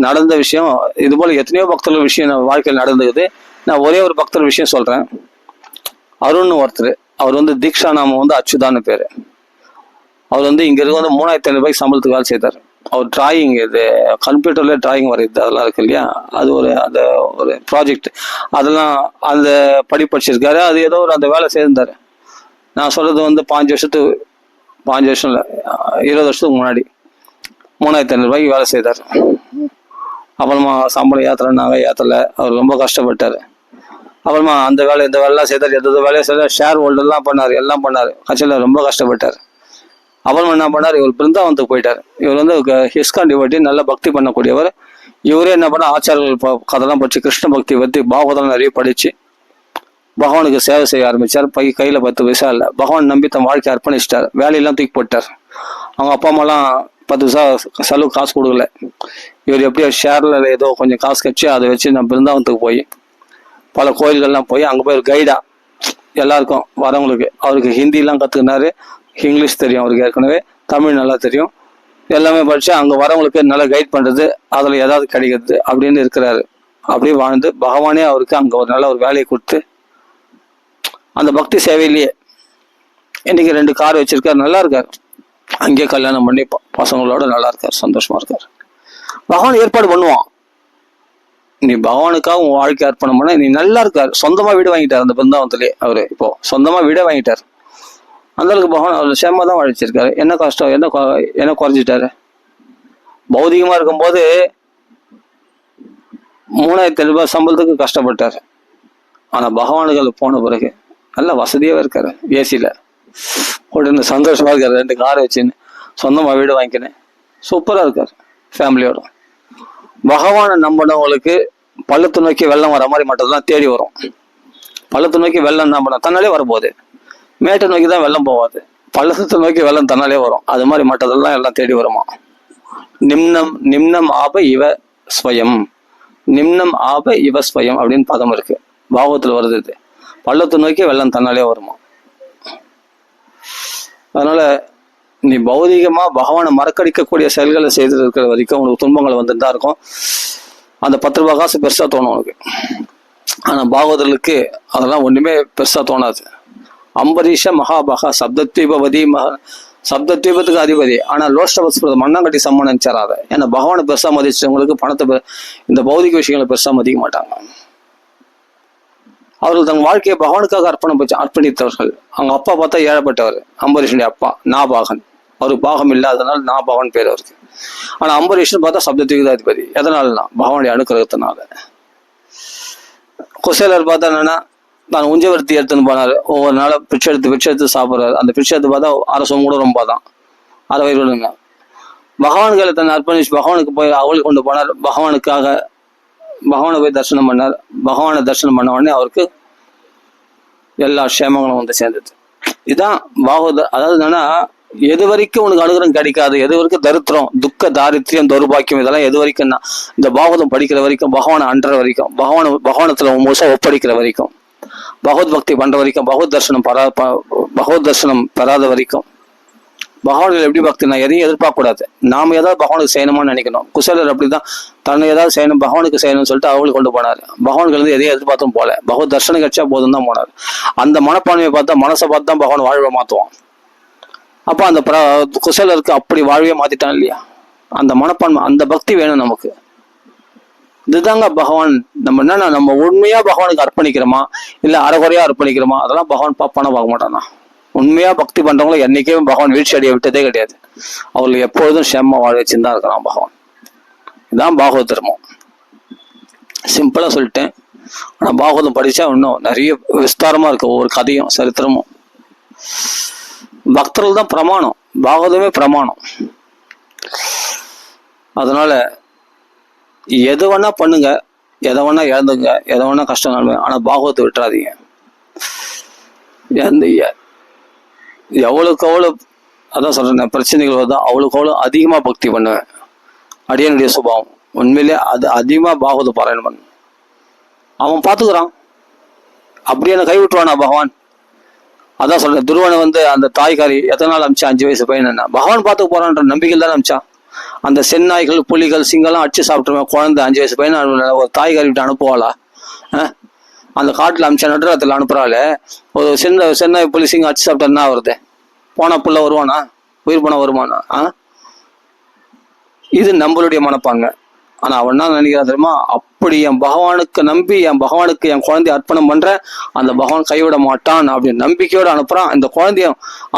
நடந்த விஷயம் இது போல எத்தனையோ பக்தர்கள் விஷயம் வாழ்க்கையில் நடந்துக்குது. நான் ஒரே ஒரு பக்தர் விஷயம் சொல்றேன். அருண் ஒருத்தர், அவர் தீக்ஷா நாமம் அச்சுதான்னு பேரு. அவர் இங்க இருக்க 3500 ரூபாய்க்கு சம்பளத்துக்கு வேலை செய்தார். அவர் டிராயிங், இது கம்ப்யூட்டர்ல டிராயிங் வரையுது அதெல்லாம் இருக்கு இல்லையா, அது அந்த ஒரு ப்ராஜெக்ட், அதெல்லாம் அந்த படிச்சிருக்காரு. அது ஏதோ அந்த வேலை செய்திருந்தாரு. நான் சொல்றது 5 வருஷம் இல்லை, 20 வருஷத்துக்கு முன்னாடி 3500 ரூபாய்க்கு வேலை செய்தார். அப்புறமா சம்பளம் ஏத்தலைன்னாங்க, ஏத்தலை. அவர் ரொம்ப கஷ்டப்பட்டாரு. அப்புறமா அந்த வேலை இந்த வேலைலாம் செய்தார், எந்த வேலையும் செய்தார். ஷேர் ஹோல்டர்லாம் பண்ணார், எல்லாம் பண்ணார். கட்சியில் ரொம்ப கஷ்டப்பட்டார். அப்புறமா என்ன பண்ணார், இவர் பிருந்தாவனத்துக்கு போயிட்டார். இவர் ஹிஸ்கான் டிவோட்டி, நல்ல பக்தி பண்ணக்கூடியவர். இவரே என்ன பண்ண, ஆச்சாரர்கள் கதைலாம் படிச்சு கிருஷ்ண பக்தி பற்றி பாகவதம் நிறைய படிச்சு பகவானுக்கு சேவை செய்ய ஆரம்பிச்சார். கையில 10 பைசா இல்லை, பகவான் நம்பி தன் வாழ்க்கை அர்ப்பணிச்சிட்டார். வேலையெல்லாம் தூக்கி போட்டார். அவங்க அப்பா அம்மாலாம் 10 பைசா செலவு காசு கொடுக்கல. இவர் எப்படியோ ஷேர்ல ஏதோ கொஞ்சம் காசு கட்சி அதை வச்சு நான் பிருந்தாவனத்துக்கு போய் பல கோயில்கள்லாம் போய் அங்கே போய் ஒரு கைடா எல்லாருக்கும் வரவங்களுக்கு, அவருக்கு ஹிந்திலாம் கற்றுக்கினாரு, இங்கிலீஷ் தெரியும் அவருக்கு, ஏற்கனவே தமிழ் நல்லா தெரியும். எல்லாமே படிச்சு அங்கே வரவங்களுக்கு நல்லா கைட் பண்ணுறது, அதில் ஏதாவது கிடைக்கிறது அப்படின்னு இருக்கிறாரு. அப்படியே வாழ்ந்து பகவானே அவருக்கு அங்கே ஒரு நல்ல ஒரு வேலையை கொடுத்து அந்த பக்தி சேவையிலேயே இன்னைக்கு 2 கார் வச்சிருக்காரு, நல்லா இருக்காரு. அங்கேயே கல்யாணம் பண்ணி பசங்களோட நல்லா இருக்காரு, சந்தோஷமா இருக்காரு. பகவான் ஏற்பாடு பண்ணுவான். நீ பகவானுக்காக உன் வாழ்க்கை அர்ப்பணம் பண்ண நீ நல்லா இருக்காரு. சொந்தமா வீடு வாங்கிட்டார் அந்த பிருந்தாவனத்திலேயே. அவரு இப்போ சொந்தமா வீடே வாங்கிட்டார். அந்த அளவுக்கு பகவான் அவர் சேமா தான் வாழ்ச்சிருக்காரு. என்ன கஷ்டம், என்ன குறைஞ்சிட்டாரு. பௌதிகமா இருக்கும்போது 3500 ரூபாய் சம்பளத்துக்கு கஷ்டப்பட்டாரு. ஆனா பகவானுகள் போன பிறகு நல்ல வசதியாவே இருக்காரு. ஏசியில உடனே சந்தோஷமா இருக்காரு. 2 காரை வச்சுன்னு சொந்தமா வீடு வாங்கிக்கினேன், சூப்பரா இருக்காரு ஃபேமிலியோட. பகவானை நம்பினவங்களுக்கு பள்ளத்தை நோக்கி வெள்ளம் வர மாதிரி மட்டும்தான் தேடி வரும். பள்ளத்தை நோக்கி வெள்ளம் நம்பினா தன்னாலே வரப்போகுது. மேட்டை நோக்கி தான் வெள்ளம் போகாது. பள்ளத்தை நோக்கி வெள்ளம் தன்னாலே வரும். அது மாதிரி மட்டதெல்லாம் எல்லாம் தேடி வருமா. நிம்னம் ஆப இவ ஸ்வயம், நிம்னம் ஆப இவ ஸ்வயம் அப்படின்னு பதம் இருக்கு, பாகவத்துல வருது. இது பள்ளத்தை நோக்கி வெள்ளம் தன்னாலே வருமா. அதனால நீ பௌதிகமா பகவானை மறக்கடிக்கக்கூடிய செயல்களை செய்து இருக்கிற வரைக்கும் உனக்கு துன்பங்கள் வந்துட்டு தான் இருக்கும். அந்த 10 ரூபாய் காசு பெருசா தோணும் உனக்கு. ஆனா பாகவதர்களுக்கு அதெல்லாம் ஒண்ணுமே பெருசா தோணாது. அம்பரீஷ மகாபகா சப்தத்வீபதி சப்தத்வீபத்துக்கு அதிபதி. ஆனா லோஷ்டவஸ்பிரத மண்ணாங்கட்டி சம்மன் சேராத. ஏன்னா பகவானை பெருசா மதிச்சவங்களுக்கு பணத்தை இந்த பௌதிக விஷயங்களை பெருசா மதிக்க மாட்டாங்க. அவர்கள் தங்க வாழ்க்கையை பகவானுக்காக அர்ப்பணித்தவர்கள். அவங்க அப்பா பார்த்தா ஏழப்பட்டவர், அம்பரீஷனுடைய அப்பா நாபாகன். அவருக்கு பாகம் இல்லாதனால நாபாகன் பேர் அவருக்கு. ஆனா அம்பரீஷன் பார்த்தா சப்தத்வீப அதிபதி. எதனாலனா பகவானுடைய அனுக்கிரகத்தினால. குசேலர் பார்த்தா என்னன்னா, நான் உஞ்சவர்த்தி எடுத்துன்னு போனாரு. ஒவ்வொரு நாளும் பிச்சை எடுத்து சாப்பிட்றாரு. அந்த பிச்சை எடுத்து பார்த்தா அரசம் கூட ரொம்ப தான் 60 வயது. பகவான்களை தன்னை அர்ப்பணிச்சு பகவானுக்கு போய் அவள் கொண்டு போனார். பகவானுக்காக பகவானை போய் தரிசனம் பண்ணார். பகவானை தரிசனம் பண்ண உடனே அவருக்கு எல்லா க்ஷேமங்களும் வந்து சேர்ந்தது. இதுதான் பாகவத. அதாவது என்னன்னா, எது வரைக்கும் உனக்கு அனுகிரகம் கிடைக்காது, எது வரைக்கும் தரித்திரம், துக்க, தாரித்யம், தௌர்பாக்கியம், இதெல்லாம் எது வரைக்கும்னா இந்த பாகவதம் படிக்கிற வரைக்கும், பகவானை அன்ற வரைக்கும், பகவானத்துல முழுசா ஒப்படைக்கிற வரைக்கும், பகவத் பக்தி பண்ற வரைக்கும், பகவத் தரிசனம் பெறாத வரைக்கும், பகவான்கள் எப்படி பக்தி, நான் எதையும் எதிர்பார்க்க கூடாது. நாம ஏதாவது பகவானுக்கு செய்யணுமான்னு நினைக்கணும். குசலர் அப்படிதான், தன்னை ஏதாவது செய்யணும், பகவானுக்கு செய்யணும்னு சொல்லிட்டு அவங்களுக்கு கொண்டு போனார். பகவான்கள் வந்து எதையும் எதிர்பார்த்தும் போல, பகவத் தர்சனம் கிடைச்சா போதும் தான் போனார். அந்த மனப்பான்மையை பார்த்தா, மனசை பார்த்து தான் பகவான் வாழ்வை மாற்றுவான். அப்ப அந்த குசலருக்கு அப்படி வாழ்வையே மாத்திட்டான் இல்லையா? அந்த மனப்பான்மை, அந்த பக்தி வேணும் நமக்கு. இதுதாங்க பகவான். நம்ம என்னன்னா, நம்ம உண்மையா பகவானுக்கு அர்ப்பணிக்கிறோமா இல்ல அரைகுறையா அர்ப்பணிக்கிறோமா, அதெல்லாம் பகவான் பாப்பான பார்க்க மாட்டானா. உண்மையா பக்தி பண்றவங்கள என்னைக்கே பகவான் வீழ்ச்சி அடைய விட்டதே கிடையாது. அவர்கள் எப்பொழுதும் சேம வாழ வச்சுதான் இருக்கிறான் பகவான். இதுதான் பாகவத தர்மம். சிம்பிளா சொல்லிட்டேன். ஆனா பாகவதம் படிச்சா இன்னும் நிறைய விஸ்தாரமா இருக்கு, ஒவ்வொரு கதையும் சரித்திரமும். பக்தர்கள் தான் பிரமாணம், பாகவதமே பிரமாணம். அதனால எது வேணா பண்ணுங்க, எதை வேணா இழந்துங்க, எதை வேணா கஷ்டம், ஆனா பாகவத்தை விட்டுறாதீங்க. எவ்வளவுக்கு அவ்வளவு, அதான் சொல்றேன், பிரச்சனைகள் வருதா அவ்வளவுக்கு அவ்வளவு அதிகமா பக்தி பண்ணுவேன். அடியனுடைய சுபாவம் உண்மையிலே அது அதிகமா பாகவத பாராயணம் பண்ண. அவன் பாத்துக்கிறான், அப்படியே என்ன கைவிட்டுவானா பகவான்? அதான் சொல்றேன், துருவனை வந்து அந்த தாய்காரி எத்தனை நாள் அமிச்சா, 5 வயசு பையன், என்ன பகவான் பார்த்துக்க போறான்ற நம்பிக்கையில் தானே அமிச்சான். அந்த செந்நாய்கள், புலிகள், சிங்கெல்லாம் அடிச்சு சாப்பிட்டுருவேன், குழந்தை 5 வயசு பையன் ஒரு தாய்காரி விட்டு அனுப்புவாளா? அந்த காட்டுல அமிச்சா நடுராத்துல அனுப்புறாள். ஒரு சென்னாய், புலி, சிங்கம் அடிச்சு சாப்பிட்டா என்ன வருது? போனா புள்ள வருவானா? உயிர் போனா வருமானா? இது நம்மளுடைய மனப்பாங்க. ஆனா அவன் என்ன நினைக்கிறான் தெரியுமா? அப்படி என் பகவானுக்கு நம்பி, என் பகவானுக்கு என் குழந்தைய அர்ப்பணம் பண்றேன், அந்த பகவான் கைவிட மாட்டான் அப்படின்னு நம்பிக்கையோட அனுப்புறான். இந்த குழந்தைய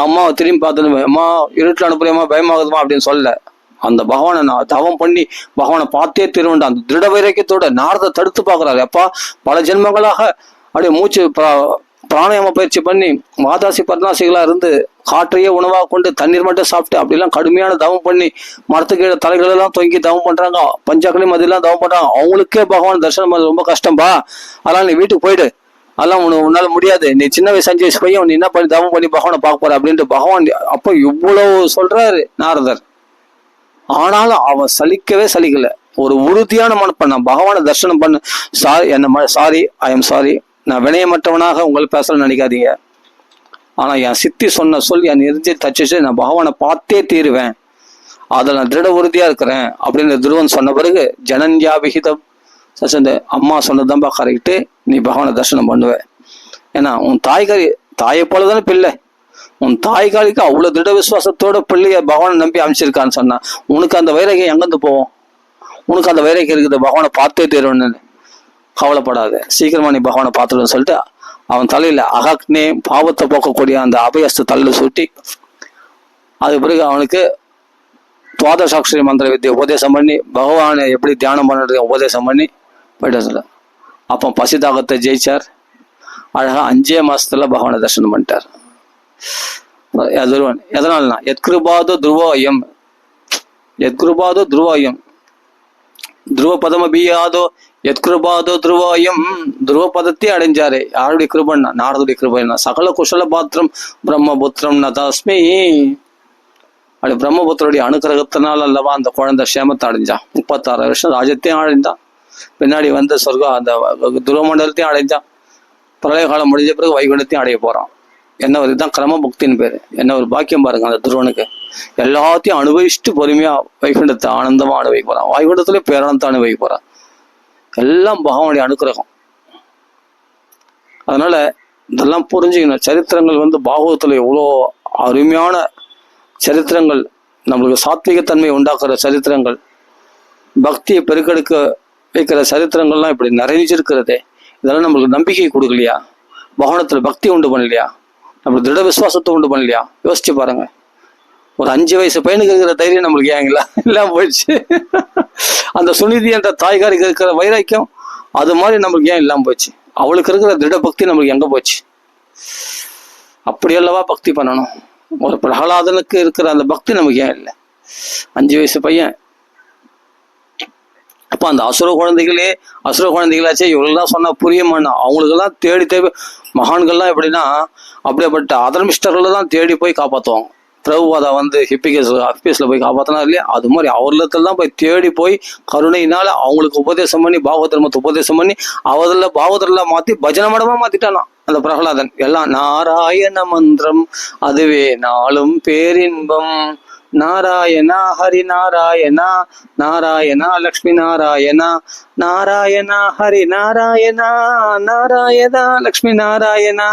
அம்மாவை திரும்பி பார்த்து, அம்மா இருட்டில் அனுப்புறியம்மா, பயமாகுதுமா அப்படின்னு சொல்ல, அந்த பகவானை நான் தவம் பண்ணி பகவானை பார்த்தே திருவண்ட அந்த திருட வைராக்கியத்தோட நாரத தடுத்து பார்க்கறாரு. அப்பா பல ஜென்மங்களாக அப்படியே மூச்சு பிராணாயாம பயிற்சி பண்ணி மாதாசி பர்ணாசிகளா இருந்து காற்றையே உணவாக கொண்டு தண்ணீர் மட்டும் சாப்பிட்டு அப்படிலாம் கடுமையான தவம் பண்ணி மரத்துக்கீழ தலைகள் எல்லாம் தொங்கி தவம் பண்றாங்க, பஞ்சாக்களி மதியெல்லாம் தவம் பண்றாங்க. அவங்களுக்கே பகவான் தரிசனம் பண்ணது ரொம்ப கஷ்டம்பா, அதெல்லாம் நீ வீட்டுக்கு போயிடு, அதெல்லாம் உன்னால முடியாது, நீ சின்ன வயசு 5 வயசு பையன், நீ என்ன பண்ணி தவம் பண்ணி பகவானை பார்க்க போற அப்படின்ட்டு பகவான் அப்போ இவ்வளவு சொல்றாரு நாரதர். ஆனாலும் அவன் சலிக்கல. ஒரு உறுதியான மனப்பண்ண பகவானை தரிசனம் பண்ணு. சாரி, ஐ எம் சாரி, நான் வினயமற்றவனாக உங்களை பேசல நினைக்காதீங்க. ஆனா என் சித்தி சொன்ன சொல் என் நெஞ்சை தச்சுச்சு, நான் பகவானை பார்த்தே தீருவேன், அதில் நான் திருட உறுதியா இருக்கிறேன் அப்படின்னு துருவன் சொன்ன பிறகு ஜனன்யா விகிதம் சசந்த, அம்மா சொன்னதுதான்பா கரெக்டு, நீ பகவானை தரிசனம் பண்ணுவேன். ஏன்னா உன் தாயை போலதானே பிள்ளை, உன் தாய்காலிக்கு அவ்வளவு திருட விசுவாசத்தோட பிள்ளைய பகவானை நம்பி அமைச்சிருக்கான்னு சொன்னா, உனக்கு அந்த வைராக்கியம் எங்கிருந்து போவோம்? உனக்கு அந்த வைராக்கியம் இருக்குது, பகவானை பார்த்தே தீருவேன்னு. கவலைப்படாத, சீக்கிரமா நீ பகவானை பார்த்துடுன்னு சொல்லிட்டு அவன் தலையில அகக்னே பாவத்தை போக்கக்கூடிய அந்த அபயஸ்த தள்ளு சூட்டி, அது பிறகு அவனுக்கு துவாதசாட்சரி மந்திர வித்தியை உபதேசம் பண்ணி பகவானை எப்படி தியானம் பண்ணுறது உபதேசம் பண்ணி போயிட்டு சொல்ல. அப்போ பசிதாகத்தை ஜெயிச்சார். அழகா 5 மாசத்துல பகவானை தரிசனம் பண்ணிட்டார். துருவன் எதனால்னா எத்கிருபாதோ துருவோயம், எத்கிருபாதோ துருவோயம், துருவ பதம பியாதோ எத்கிருபாதோ துருவோயம், துருவ பதத்தை அடைஞ்சாரு. யாருடைய கிருபன்னா? நாரதுடைய கிருபன்னா. சகல குஷல பாத்திரம் பிரம்மபுத்திரம் நதாஸ்மி, அப்படி பிரம்மபுத்திரருடைய அனுகிரகத்தினால் அல்லவா அந்த குழந்தை சேமத்தை அடைஞ்சான். 36 வருஷம் ராஜ்யத்தையும் அடைஞ்சான், பின்னாடி வந்து சொர்க்கம் அந்த துருவமண்டலத்தையும் அடைஞ்சான், பிரளய காலம் முடிஞ்ச பிறகு வைகுண்டத்தையும் அடைய போறான். என்ன ஒரு இதுதான் கிரம பக்தின்னு பேரு. என்ன ஒரு பாக்கியம் பாருங்க அந்த துருவனுக்கு. எல்லாத்தையும் அனுபவிச்சுட்டு பொறுமையா வைகுண்டத்தை ஆனந்தமா அனுபவிக்க போறான். வைகுண்டத்துல பேரானந்தத்தை அனுபவிக்க போறான். எல்லாம் பகவானுடைய அனுகிரகம். அதனால இதெல்லாம் புரிஞ்சுக்கணும். சரித்திரங்கள் வந்து பாகவதத்துல எவ்வளோ அருமையான சரித்திரங்கள், நம்மளுக்கு சாத்விகத்தன்மை உண்டாக்குற சரித்திரங்கள், பக்தியை பெருக்கெடுக்க வைக்கிற சரித்திரங்கள்லாம் இப்படி நிறைஞ்சிருக்கிறதே. இதெல்லாம் நம்மளுக்கு நம்பிக்கை கொடுக்கலையா? பகவானத்துல பக்தி உண்டு பண்ணலையா? நம்மளுக்கு திருட விசுவாசத்தை உண்டு பண்ணலையா? யோசிச்சு பாருங்க. ஒரு 5 வயசு பையனுக்கு இருக்கிற தைரியம் நம்மளுக்கு ஏங்களா எல்லாம் போயிடுச்சு. அந்த சுனிதி என்ற தாய்காரிக்கு இருக்கிற வைராக்கியம் அது மாதிரி நம்மளுக்கு ஏன் இல்லாம போச்சு? அவளுக்கு இருக்கிற திருட பக்தி நம்மளுக்கு எங்க போச்சு? அப்படியல்லவா பக்தி பண்ணணும். ஒரு பிரகலாதனுக்கு இருக்கிற அந்த பக்தி நமக்கு ஏன் இல்லை? 5 வயசு பையன் அப்ப அந்த அசுர குழந்தைகளாச்சே இவங்களெல்லாம் சொன்னா புரியுமாண்ணா, அவங்களுக்கெல்லாம் தேடி மகான்கள்லாம் எப்படின்னா அப்படியேப்பட்ட அதர்மிஸ்டர்களை தான் தேடி போய் காப்பாற்றுவாங்க. பிரபுபாதா ஹிப்பிஸ்ல போய் காப்பாத்தினா இல்லையா, அது மாதிரி அவர்களுக்கெல்லாம் போய் தேடி போய் கருணையினால அவங்களுக்கு உபதேசம் பண்ணி பாகவத தர்மத்தை உபதேசம் பண்ணி பாகவதர்லாம் மாத்தி பஜனை மடமா மாத்திட்டானா அந்த பிரகலாதன். எல்லாம் நாராயண மந்திரம் அதுவே நாளும் பேரின்பம், நாராயணா ஹரி நாராயணா, நாராயணா லக்ஷ்மி நாராயணா, நாராயணா ஹரி நாராயணா, நாராயணா லக்ஷ்மி நாராயணா,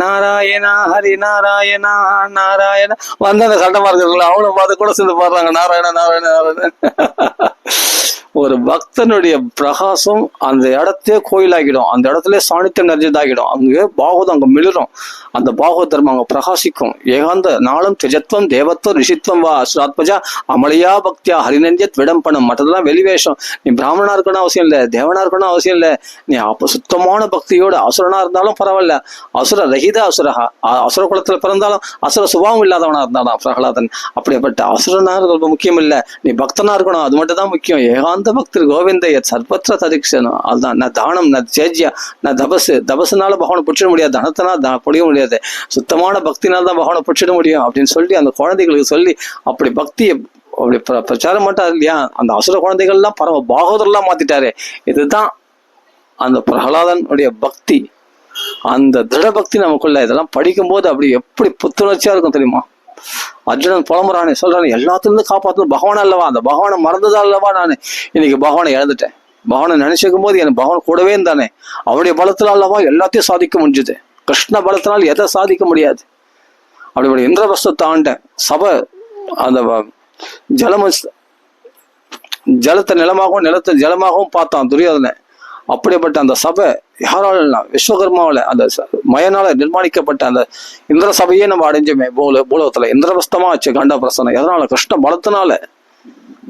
நாராயணா ஹரி நாராயணா, நாராயண வந்த அந்த சண்டமா இருக்கிறாங்களா அவங்கள பார்த்து கூட சேர்ந்து பாடுறாங்க நாராயண நாராயண நாராயண. ஒரு பக்தனுடைய பிரகாசம் அந்த இடத்தையே கோயிலாகிடும், அந்த இடத்துல சாணித்தியம் நிறைஞ்சதாகிடும். அங்கே பாகவதம் அங்க மிளிரும், அந்த பாகவத தர்மம் அங்க பிரகாசிக்கும். ஏகாந்த நாளும் திஜத்வம் தேவத்வம் ரிஷித்வம் வா அசுராத்மஜா அமளியா பக்தியா ஹரிநந்தியத் விடம்பணம். மற்றதெல்லாம் வெளிவேஷம். நீ பிராமணா இருக்கணும் அவசியம் இல்லை, தேவனா இருக்கணும் அவசியம் இல்லை. நீ அப்ப சுத்தமான பக்தியோட அசுரனா இருந்தாலும் பரவாயில்ல, அசுர ரஹித அசுரஹா, அசுர குலத்துல பிறந்தாலும் அசுர சுபாவம் இல்லாதவனா இருந்தானா பிரகலாதன். அப்படிப்பட்ட அசுரனா ரொம்ப முக்கியம் இல்லை, நீ பக்தனா இருக்கணும், அது மட்டும் தான் முக்கியம். ஏகாந்த பக்தர் கோவிந்தைய சர்வத்திர தரிக்ஷனும். அதுதான் ந தானம் ந சேஜ்யா ந தபசுனால பகவானை பிடிச்சிட முடியாது, தனத்தினா பொடிய முடியாது, சுத்தமான பக்தினால தான் பகவானை பிடிச்சிட முடியும் அப்படின்னு சொல்லி அந்த குழந்தைகளுக்கு சொல்லி அப்படி பக்தியை அப்படி பிரச்சாரம் மாட்டாரு இல்லையா. அந்த அசுர குழந்தைகள்லாம் பரவ பாகவதர்லாம் மாத்திட்டாரு. இதுதான் அந்த பிரகலாதனுடைய பக்தி, அந்த திட பக்தி நமக்குள்ள. இதெல்லாம் படிக்கும் போது அப்படி எப்படி புத்துணர்ச்சியா இருக்கும் தெரியுமா. அர்ஜுனன் புலம்புறானே, சொல்றானே எல்லாத்துலேருந்து காப்பாற்றணும் பகவான் அல்லவா, அந்த பகவானை மறந்ததா அல்லவா நான் இன்னைக்கு பகவானை இழந்துட்டேன். பகவானை நினைச்சிருக்கும் போது எனக்கு பகவான் கூடவே இருந்தானே, அவனுடைய பலத்தினால அல்லவா எல்லாத்தையும் சாதிக்க முடிஞ்சுது. கிருஷ்ண பலத்தினால் எதை சாதிக்க முடியாது. அப்படி இந்திரபஸ்தத்தை ஆண்ட சபை அந்த ஜலத்தை நிலமாகவும் நிலத்தை ஜலமாகவும் பார்த்தான் துரியோதனை. அப்படிப்பட்ட அந்த சபை யாரால விஸ்வகர்மாவில அந்த மயனால நிர்மாணிக்கப்பட்ட அந்த இந்திர சபையே நம்ம அடைஞ்சோமே பூலகத்துல இந்திரபஸ்தமா ஆச்சு கண்ட பிரசனம். எதனால? கிருஷ்ண பலத்தினால.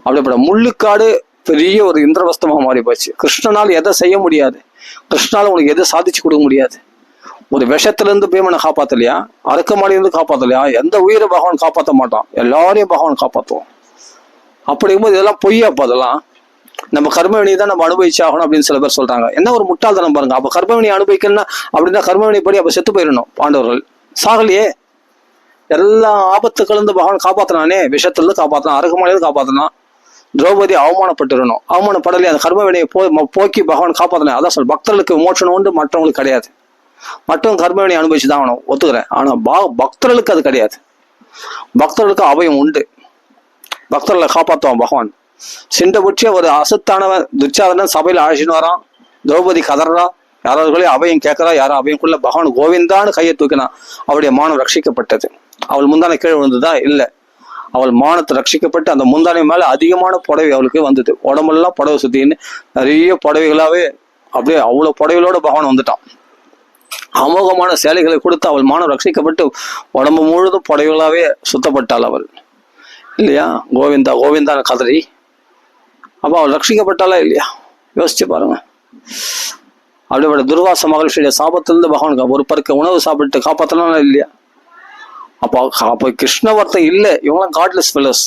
அப்படிப்பட்ட முள்ளுக்காடு பெரிய ஒரு இந்திரபஸ்தமா மாறி போச்சு. கிருஷ்ணனால் எதை செய்ய முடியாது, கிருஷ்ணால உனக்கு எதை சாதிச்சு கொடுக்க முடியாது. ஒரு விஷத்துல இருந்து பீமனை காப்பாத்தலையா, அரக்கமாடியிலிருந்து காப்பாத்தலையா, எந்த உயிரை பகவான் காப்பாற்ற மாட்டான், எல்லாரையும் பகவான் காப்பாற்றுவோம். அப்படிங்கும்போது இதெல்லாம் பொய்யாப்பா. அதெல்லாம் நம்ம கர்மவினியை தான் நம்ம அனுபவிச்சாகணும் அப்படின்னு சில பேர் சொல்றாங்க. என்ன ஒரு முட்டாள்தனம் பாருங்க. அப்ப கர்மவினியை அனுபவிக்கணும்னா அப்படின்னா கர்மவினி படி அப்ப செத்து போயிடணும். பாண்டவர்கள் சாகலையே, எல்லா ஆபத்துக்களிருந்து பகவான் காப்பாத்தினானே, விஷத்திலிருந்து காப்பாத்தினான், அரக்கமாடியிலிருந்து காப்பாத்தினான். திரௌபதி அவமானப்பட்டுடணும், அவமானப்படலையே, அந்த கர்மவினியை போக்கி பகவான் காப்பாத்தினான். அதான் சொல், பக்தர்களுக்கு மோட்சம் உண்டு, மற்றவங்களுக்கு கிடையாது. மற்றவங்க கர்மவினியை அனுபவிச்சுதான் ஆகணும், ஒத்துக்கிறேன். ஆனா பக்தர்களுக்கு அது கிடையாது. பக்தர்களுக்கு அபயம் உண்டு, பக்தர்களை காப்பாற்றுவான் பகவான். சிண்டபுட்சிய ஒரு அசத்தானவன் துச்சாதனன் சபையில அழைச்சின்னு வரான், திரௌபதி கதறா, யாராவது அபயம் கேட்கறா, யாரும் அபயக்குள்ள பகவான் கோவிந்தான்னு கையை தூக்கினான். அவளுடைய மானம் ரட்சிக்கப்பட்டது. அவள் முந்தானை கீழே விழுந்ததா? இல்லை, அவள் மானத்தை ரட்சிக்கப்பட்டு அந்த முந்தானை மேல அதிகமான புடவை அவளுக்கு வந்தது. உடம்பெல்லாம் புடவை சுத்தின்னு நிறைய புடவைகளாவே அப்படியே அவ்வளவு புடவைகளோட பகவான் வந்துட்டான். அமோகமான சேலைகளை கொடுத்து அவள் மானம் ரட்சிக்கப்பட்டு உடம்பு முழுதும் புடவைகளாவே சுத்தப்பட்டாள் அவள், இல்லையா? கோவிந்தா கோவிந்தான கதறி அப்ப அவள் ரட்சிக்கப்பட்டாளா இல்லையா? யோசிச்சு பாருங்க. அப்படிப்பட்ட துர்வாச மகர்ஷியுடைய சாபத்திலிருந்து பகவானுக்கு ஒரு பருக்க உணவு சாப்பிட்டு காப்பாற்றலாம் இல்லையா? அப்ப கிருஷ்ணவர்த்தம் இல்லை, இவங்களாம் காட்லெஸ் ஃபெல்லோஸ்.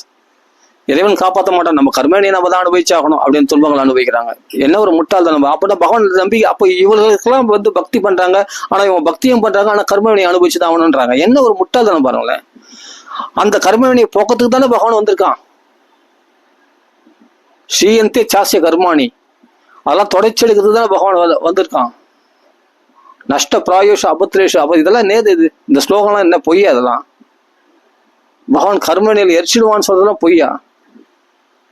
இறைவன் காப்பாற்ற மாட்டான், நம்ம கர்மேனியை நம்ம தான் அனுபவிச்சாகணும் அப்படின்னு துன்பங்கள் அனுபவிக்கிறாங்க. என்ன ஒரு முட்டாள்தான். அப்படின்னா பகவான் நம்பி அப்போ இவர்களுக்கெல்லாம் பக்தி பண்றாங்க, ஆனா இவங்க பக்தியும் பண்றாங்க, ஆனா கர்மவினியை அனுபவிச்சுதான் ஆகணும்ன்றாங்க. என்ன ஒரு முட்டாள்தானே பாருங்களேன். அந்த கர்மவினியை போக்கத்துக்கு தானே பகவான் வந்திருக்கான். ஸ்ரீயந்தே சாசிய கர்மாணி, அதெல்லாம் தொடர்ச்சி எடுக்கிறதுக்கு தானே பகவான் வந்திருக்கான். நஷ்ட பிராயோஷ அபத்ரேஷ இதெல்லாம் நேது. இது இந்த ஸ்லோகம்லாம் என்ன பொய்யா? அதெல்லாம் பகவான் கர்மவினியில் எரிச்சிடுவான்னு சொல்றதுலாம் பொய்யா?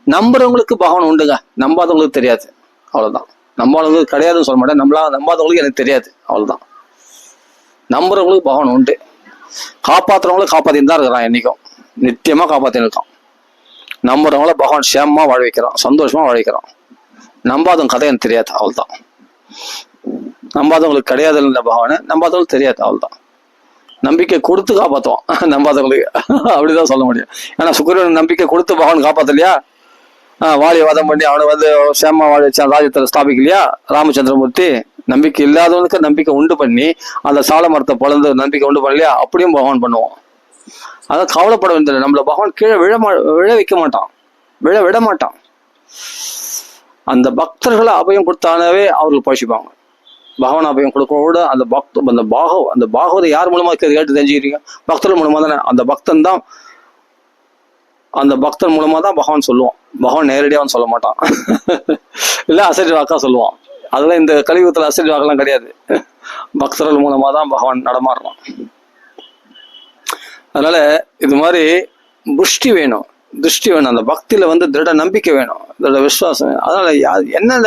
நம்புறவங்களுக்கு பகவான் உண்டுங்க, நம்பாதவங்களுக்கு தெரியாது, அவ்வளவுதான். நம்பாதவங்களுக்கு கிடையாதுன்னு சொல்ல மாட்டேன், நம்பாதவங்களுக்கு எனக்கு தெரியாது, அவ்வளவுதான். நம்புறவங்களுக்கு பகவான் உண்டு, காப்பாத்துறவங்களும் காப்பாத்தின்னு தான் இருக்கிறான், என்னைக்கும் நித்தியமா காப்பாத்தின்னு இருக்கான். நம்புறவங்கள பகவான் சேமமா வாழ வைக்கிறான், சந்தோஷமா வாழ வைக்கிறான். நம்பாதவங்க கதை எனக்கு தெரியாது, அவ்வளவுதான். நம்பாதவங்களுக்கு கிடையாது இல்லை பகவானு, நம்பாதவங்களுக்கு தெரியாது, அவ்வளவுதான். நம்பிக்கை கொடுத்து காப்பாற்றுவான் நம்பாதவங்களுக்கு, அப்படிதான் சொல்ல முடியும். ஏன்னா சுக்கிரன் நம்பிக்கை கொடுத்து பகவான் காப்பாத்தலையா? வாலியை வதம் பண்ணி அவனை சேமா வாழ வச்சான், ராஜ்யத்தில் ஸ்தாபிக்கலையா ராமச்சந்திரமூர்த்தி? நம்பிக்கை இல்லாதவனுக்கு நம்பிக்கை உண்டு பண்ணி அந்த சால மரத்தை பொழந்து நம்பிக்கை உண்டு பண்ணலையா? அப்படியும் பகவான் பண்ணுவான். அதான் கவலைப்பட வேண்டியது. நம்மள பகவான் கீழே விழ வைக்க மாட்டான், விட மாட்டான். அந்த பக்தர்களை அபயம் கொடுத்தானவே அவர்கள் போஷிப்பாங்க. பகவான் அபயம் கொடுக்கோட அந்த பாகவதை யார் மூலமா கேட்டு தெரிஞ்சுக்கிறீங்க? பக்தர்கள் மூலமா தானே. அந்த பக்தன் மூலமா தான் பகவான் சொல்லுவான். பகவான் நேரடியாக சொல்ல மாட்டான். இல்லை அசரி வாக்கா சொல்லுவான். அதெல்லாம் இந்த கலியுகத்துல அசரி வாக்கெல்லாம் கிடையாது. பக்தர்கள் மூலமா தான் பகவான் நடமாடுறான். அதனால இது மாதிரி புஷ்டி வேணும், திருஷ்டி வேணும். அந்த பக்தியில திருட நம்பிக்கை வேணும், திருட விசுவாசம் வேணும். அதனால என்ன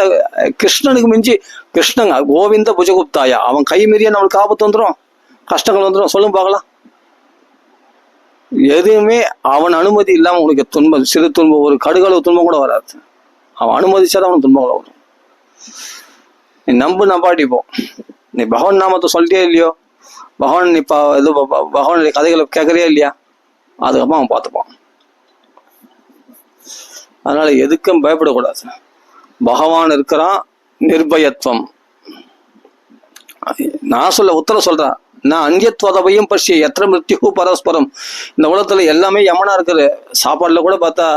கிருஷ்ணனுக்கு மிஞ்சி கிருஷ்ணங்க கோவிந்த புஜகுப்தாயா, அவன் கை மீறிய நம்மளுக்கு ஆபத்து வந்துடும், கஷ்டங்கள் வந்துடும். சொல்லும் பார்க்கலாம். எதுவுமே அவன் அனுமதி இல்லாம உனக்கு துன்பம், சிறு துன்பம், ஒரு கடுகளவு துன்பம் கூட வராது. அவன் அனுமதிச்சாதான் அவனுக்கு துன்பங்கள் வரும். நீ நம்பாட்டிப்போம். நீ பகவான் நாமத்தை சொல்லிட்டே இல்லையோ, பகவான் இப்ப இது பகவானுடைய கதைகளை கேட்கறியா இல்லையா, அதுக்கப்புறம் அவன் பார்த்துப்பான். அதனால எதுக்கும் பயப்படக்கூடாது. பகவான் இருக்கிறான். நிர்பயத்துவம். நான் உத்தர சொல்றேன். நான் அந்நியத்வதவையும் பற்றி எத்தனை மிருத்யு பரஸ்பரம். இந்த உலகத்துல எல்லாமே யமனா இருக்குது. சாப்பாடுல கூட பார்த்தா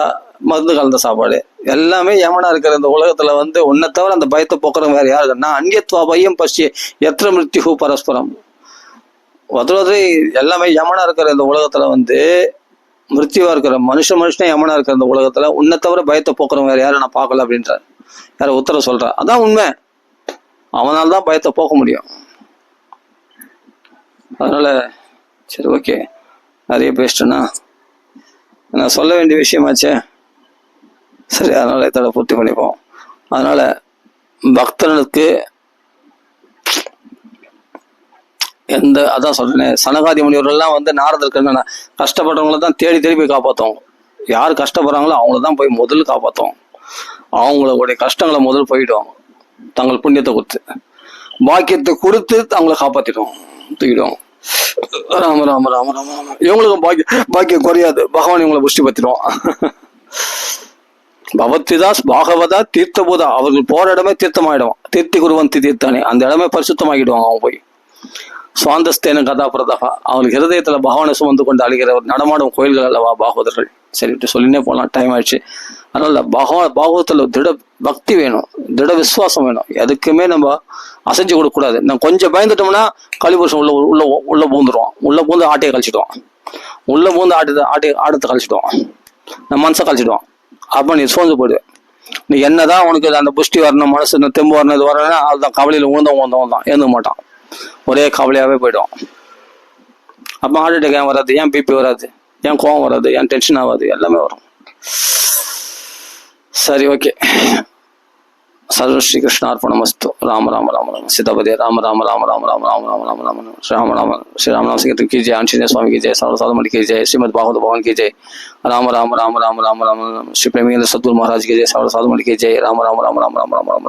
மருந்து கலந்த சாப்பாடு எல்லாமே யமனா இருக்கிற இந்த உலகத்துல உன்னை தவிர அந்த பயத்தை போக்குறவங்க வேற யாரு? நான் அந்நியத்வபையும் பற்றி எத்தனை மிருத்யு பரஸ்பரம். ஒருத்தர் எல்லாமே யமனா இருக்கிற இந்த உலகத்துல மிருத்யுவா இருக்கிற மனுஷனே யமனா இருக்கிற இந்த உலகத்துல உன்னை தவிர பயத்தை போக்குறவங்க வேற யாரும் நான் பார்க்கல அப்படின்றார். யார உத்தர சொல்ற. அதான் உண்மை. அவனால்தான் பயத்தை போக்க முடியும். அதனால சரி, ஓகே, நிறைய பேசிட்டேன்னா நான் சொல்ல வேண்டிய விஷயமாச்சே. சரி, அதனால இதோட பூர்த்தி பண்ணிப்போம். அதனால பக்தனுக்கு அதான் சொல்றேன், சனகாதி முனிவர்கள்லாம் நாரதருக்கு என்னன்னா கஷ்டப்படுறவங்கள தான் தேடி தேடி போய் காப்பாற்றுவோம். யார் கஷ்டப்படுறாங்களோ அவங்கள தான் போய் முதல்ல காப்பாற்றுவோம். அவங்களுடைய கஷ்டங்களை முதல் போயிடும். தங்கள் புண்ணியத்தை கொடுத்து பாக்கியத்தை கொடுத்து அவங்கள காப்பாத்திடுவோம், தூக்கிடுவோம். ராம ராம ராம ராம ராம. இவங்களுக்கும் பாக்கியம் குறையாது. பகவான் இவங்களை புஷ்டி பத்திடுவான். பகவத்விதாஸ் பாகவதா தீர்த்தபூதா. அவர்கள் போற இடமே தீர்த்தமாயிடுவான். தீர்த்தி குருவந்தி தீர்த்தானே, அந்த இடமே பரிசுத்தமாக்கிடுவாங்க. அவன் போய் சுவாந்தஸ்தேன கதாபிரதகா. அவங்களுக்கு ஹிருதயத்துல பகவானை சுமந்து கொண்டு அழிகிறவர் நடமாடும் கோயில்கள் அல்லவா பாகவதர்கள். சரி, விட்டு சொல்லினே போகலாம், டைம் ஆயிடுச்சு. அதனால பாகவதத்துல திட பக்தி வேணும், திட விசுவாசம் வேணும். எதுக்குமே நம்ம அசைஞ்சு கொடுக்க கூடாது. நம்ம கொஞ்சம் பயந்துட்டோம்னா கலிபுருஷன் உள்ள பூந்துருவான். உள்ள பூந்து ஆட்டையை கழிச்சிடுவான். உள்ள பூந்து ஆட்டத்தை கழிச்சிடுவான். நம்ம மனசை கழிச்சிடுவான். அப்ப நீ சோர்ந்து போயிடுவேன். நீ என்னதான் உனக்கு அந்த புஷ்டி வரணும், மனசு தெம்பு வரணும், இது வரணும்னா அதுதான் கவலையில உழுந்தவன் எழுந்த மாட்டான். ஒரே கவலையாவே போயிடுவான். அப்ப ஹார்ட் அட்டாக் ஏன் வராது? ஏன் பிபி வராது? ஏன் கோவம் வராது? ஏன் டென்ஷன் ஆகாது? எல்லாமே வரும். சரி, ஓகே. சர்வ ஸ்ரீ கிருஷ்ணார்ப்பணமஸ்து. ராம ராம ராம ராம சீதாபதி. ராம ராம ராம ராம ராம ராம ராம ராம ராம ராம ராம ஸ்ரீ ராமநாம சிங்கத்துக்கு கி ஜெய். ஆஞ்சநேய சுவாமி கி ஜெய். சர்வசாதமணி கி ஜெய். ஸ்ரீமத் பாகவத பகவான் கி ஜெய். ராம ராம ராம ராம ராம ராம ராம ஸ்ரீ பிரேமிகேந்திர சத்குரு மகாராஜ் கி ஜெய். சர்வசாதமணி கி ஜெய். ராம ராம ராம ராம ராம ராம ராம.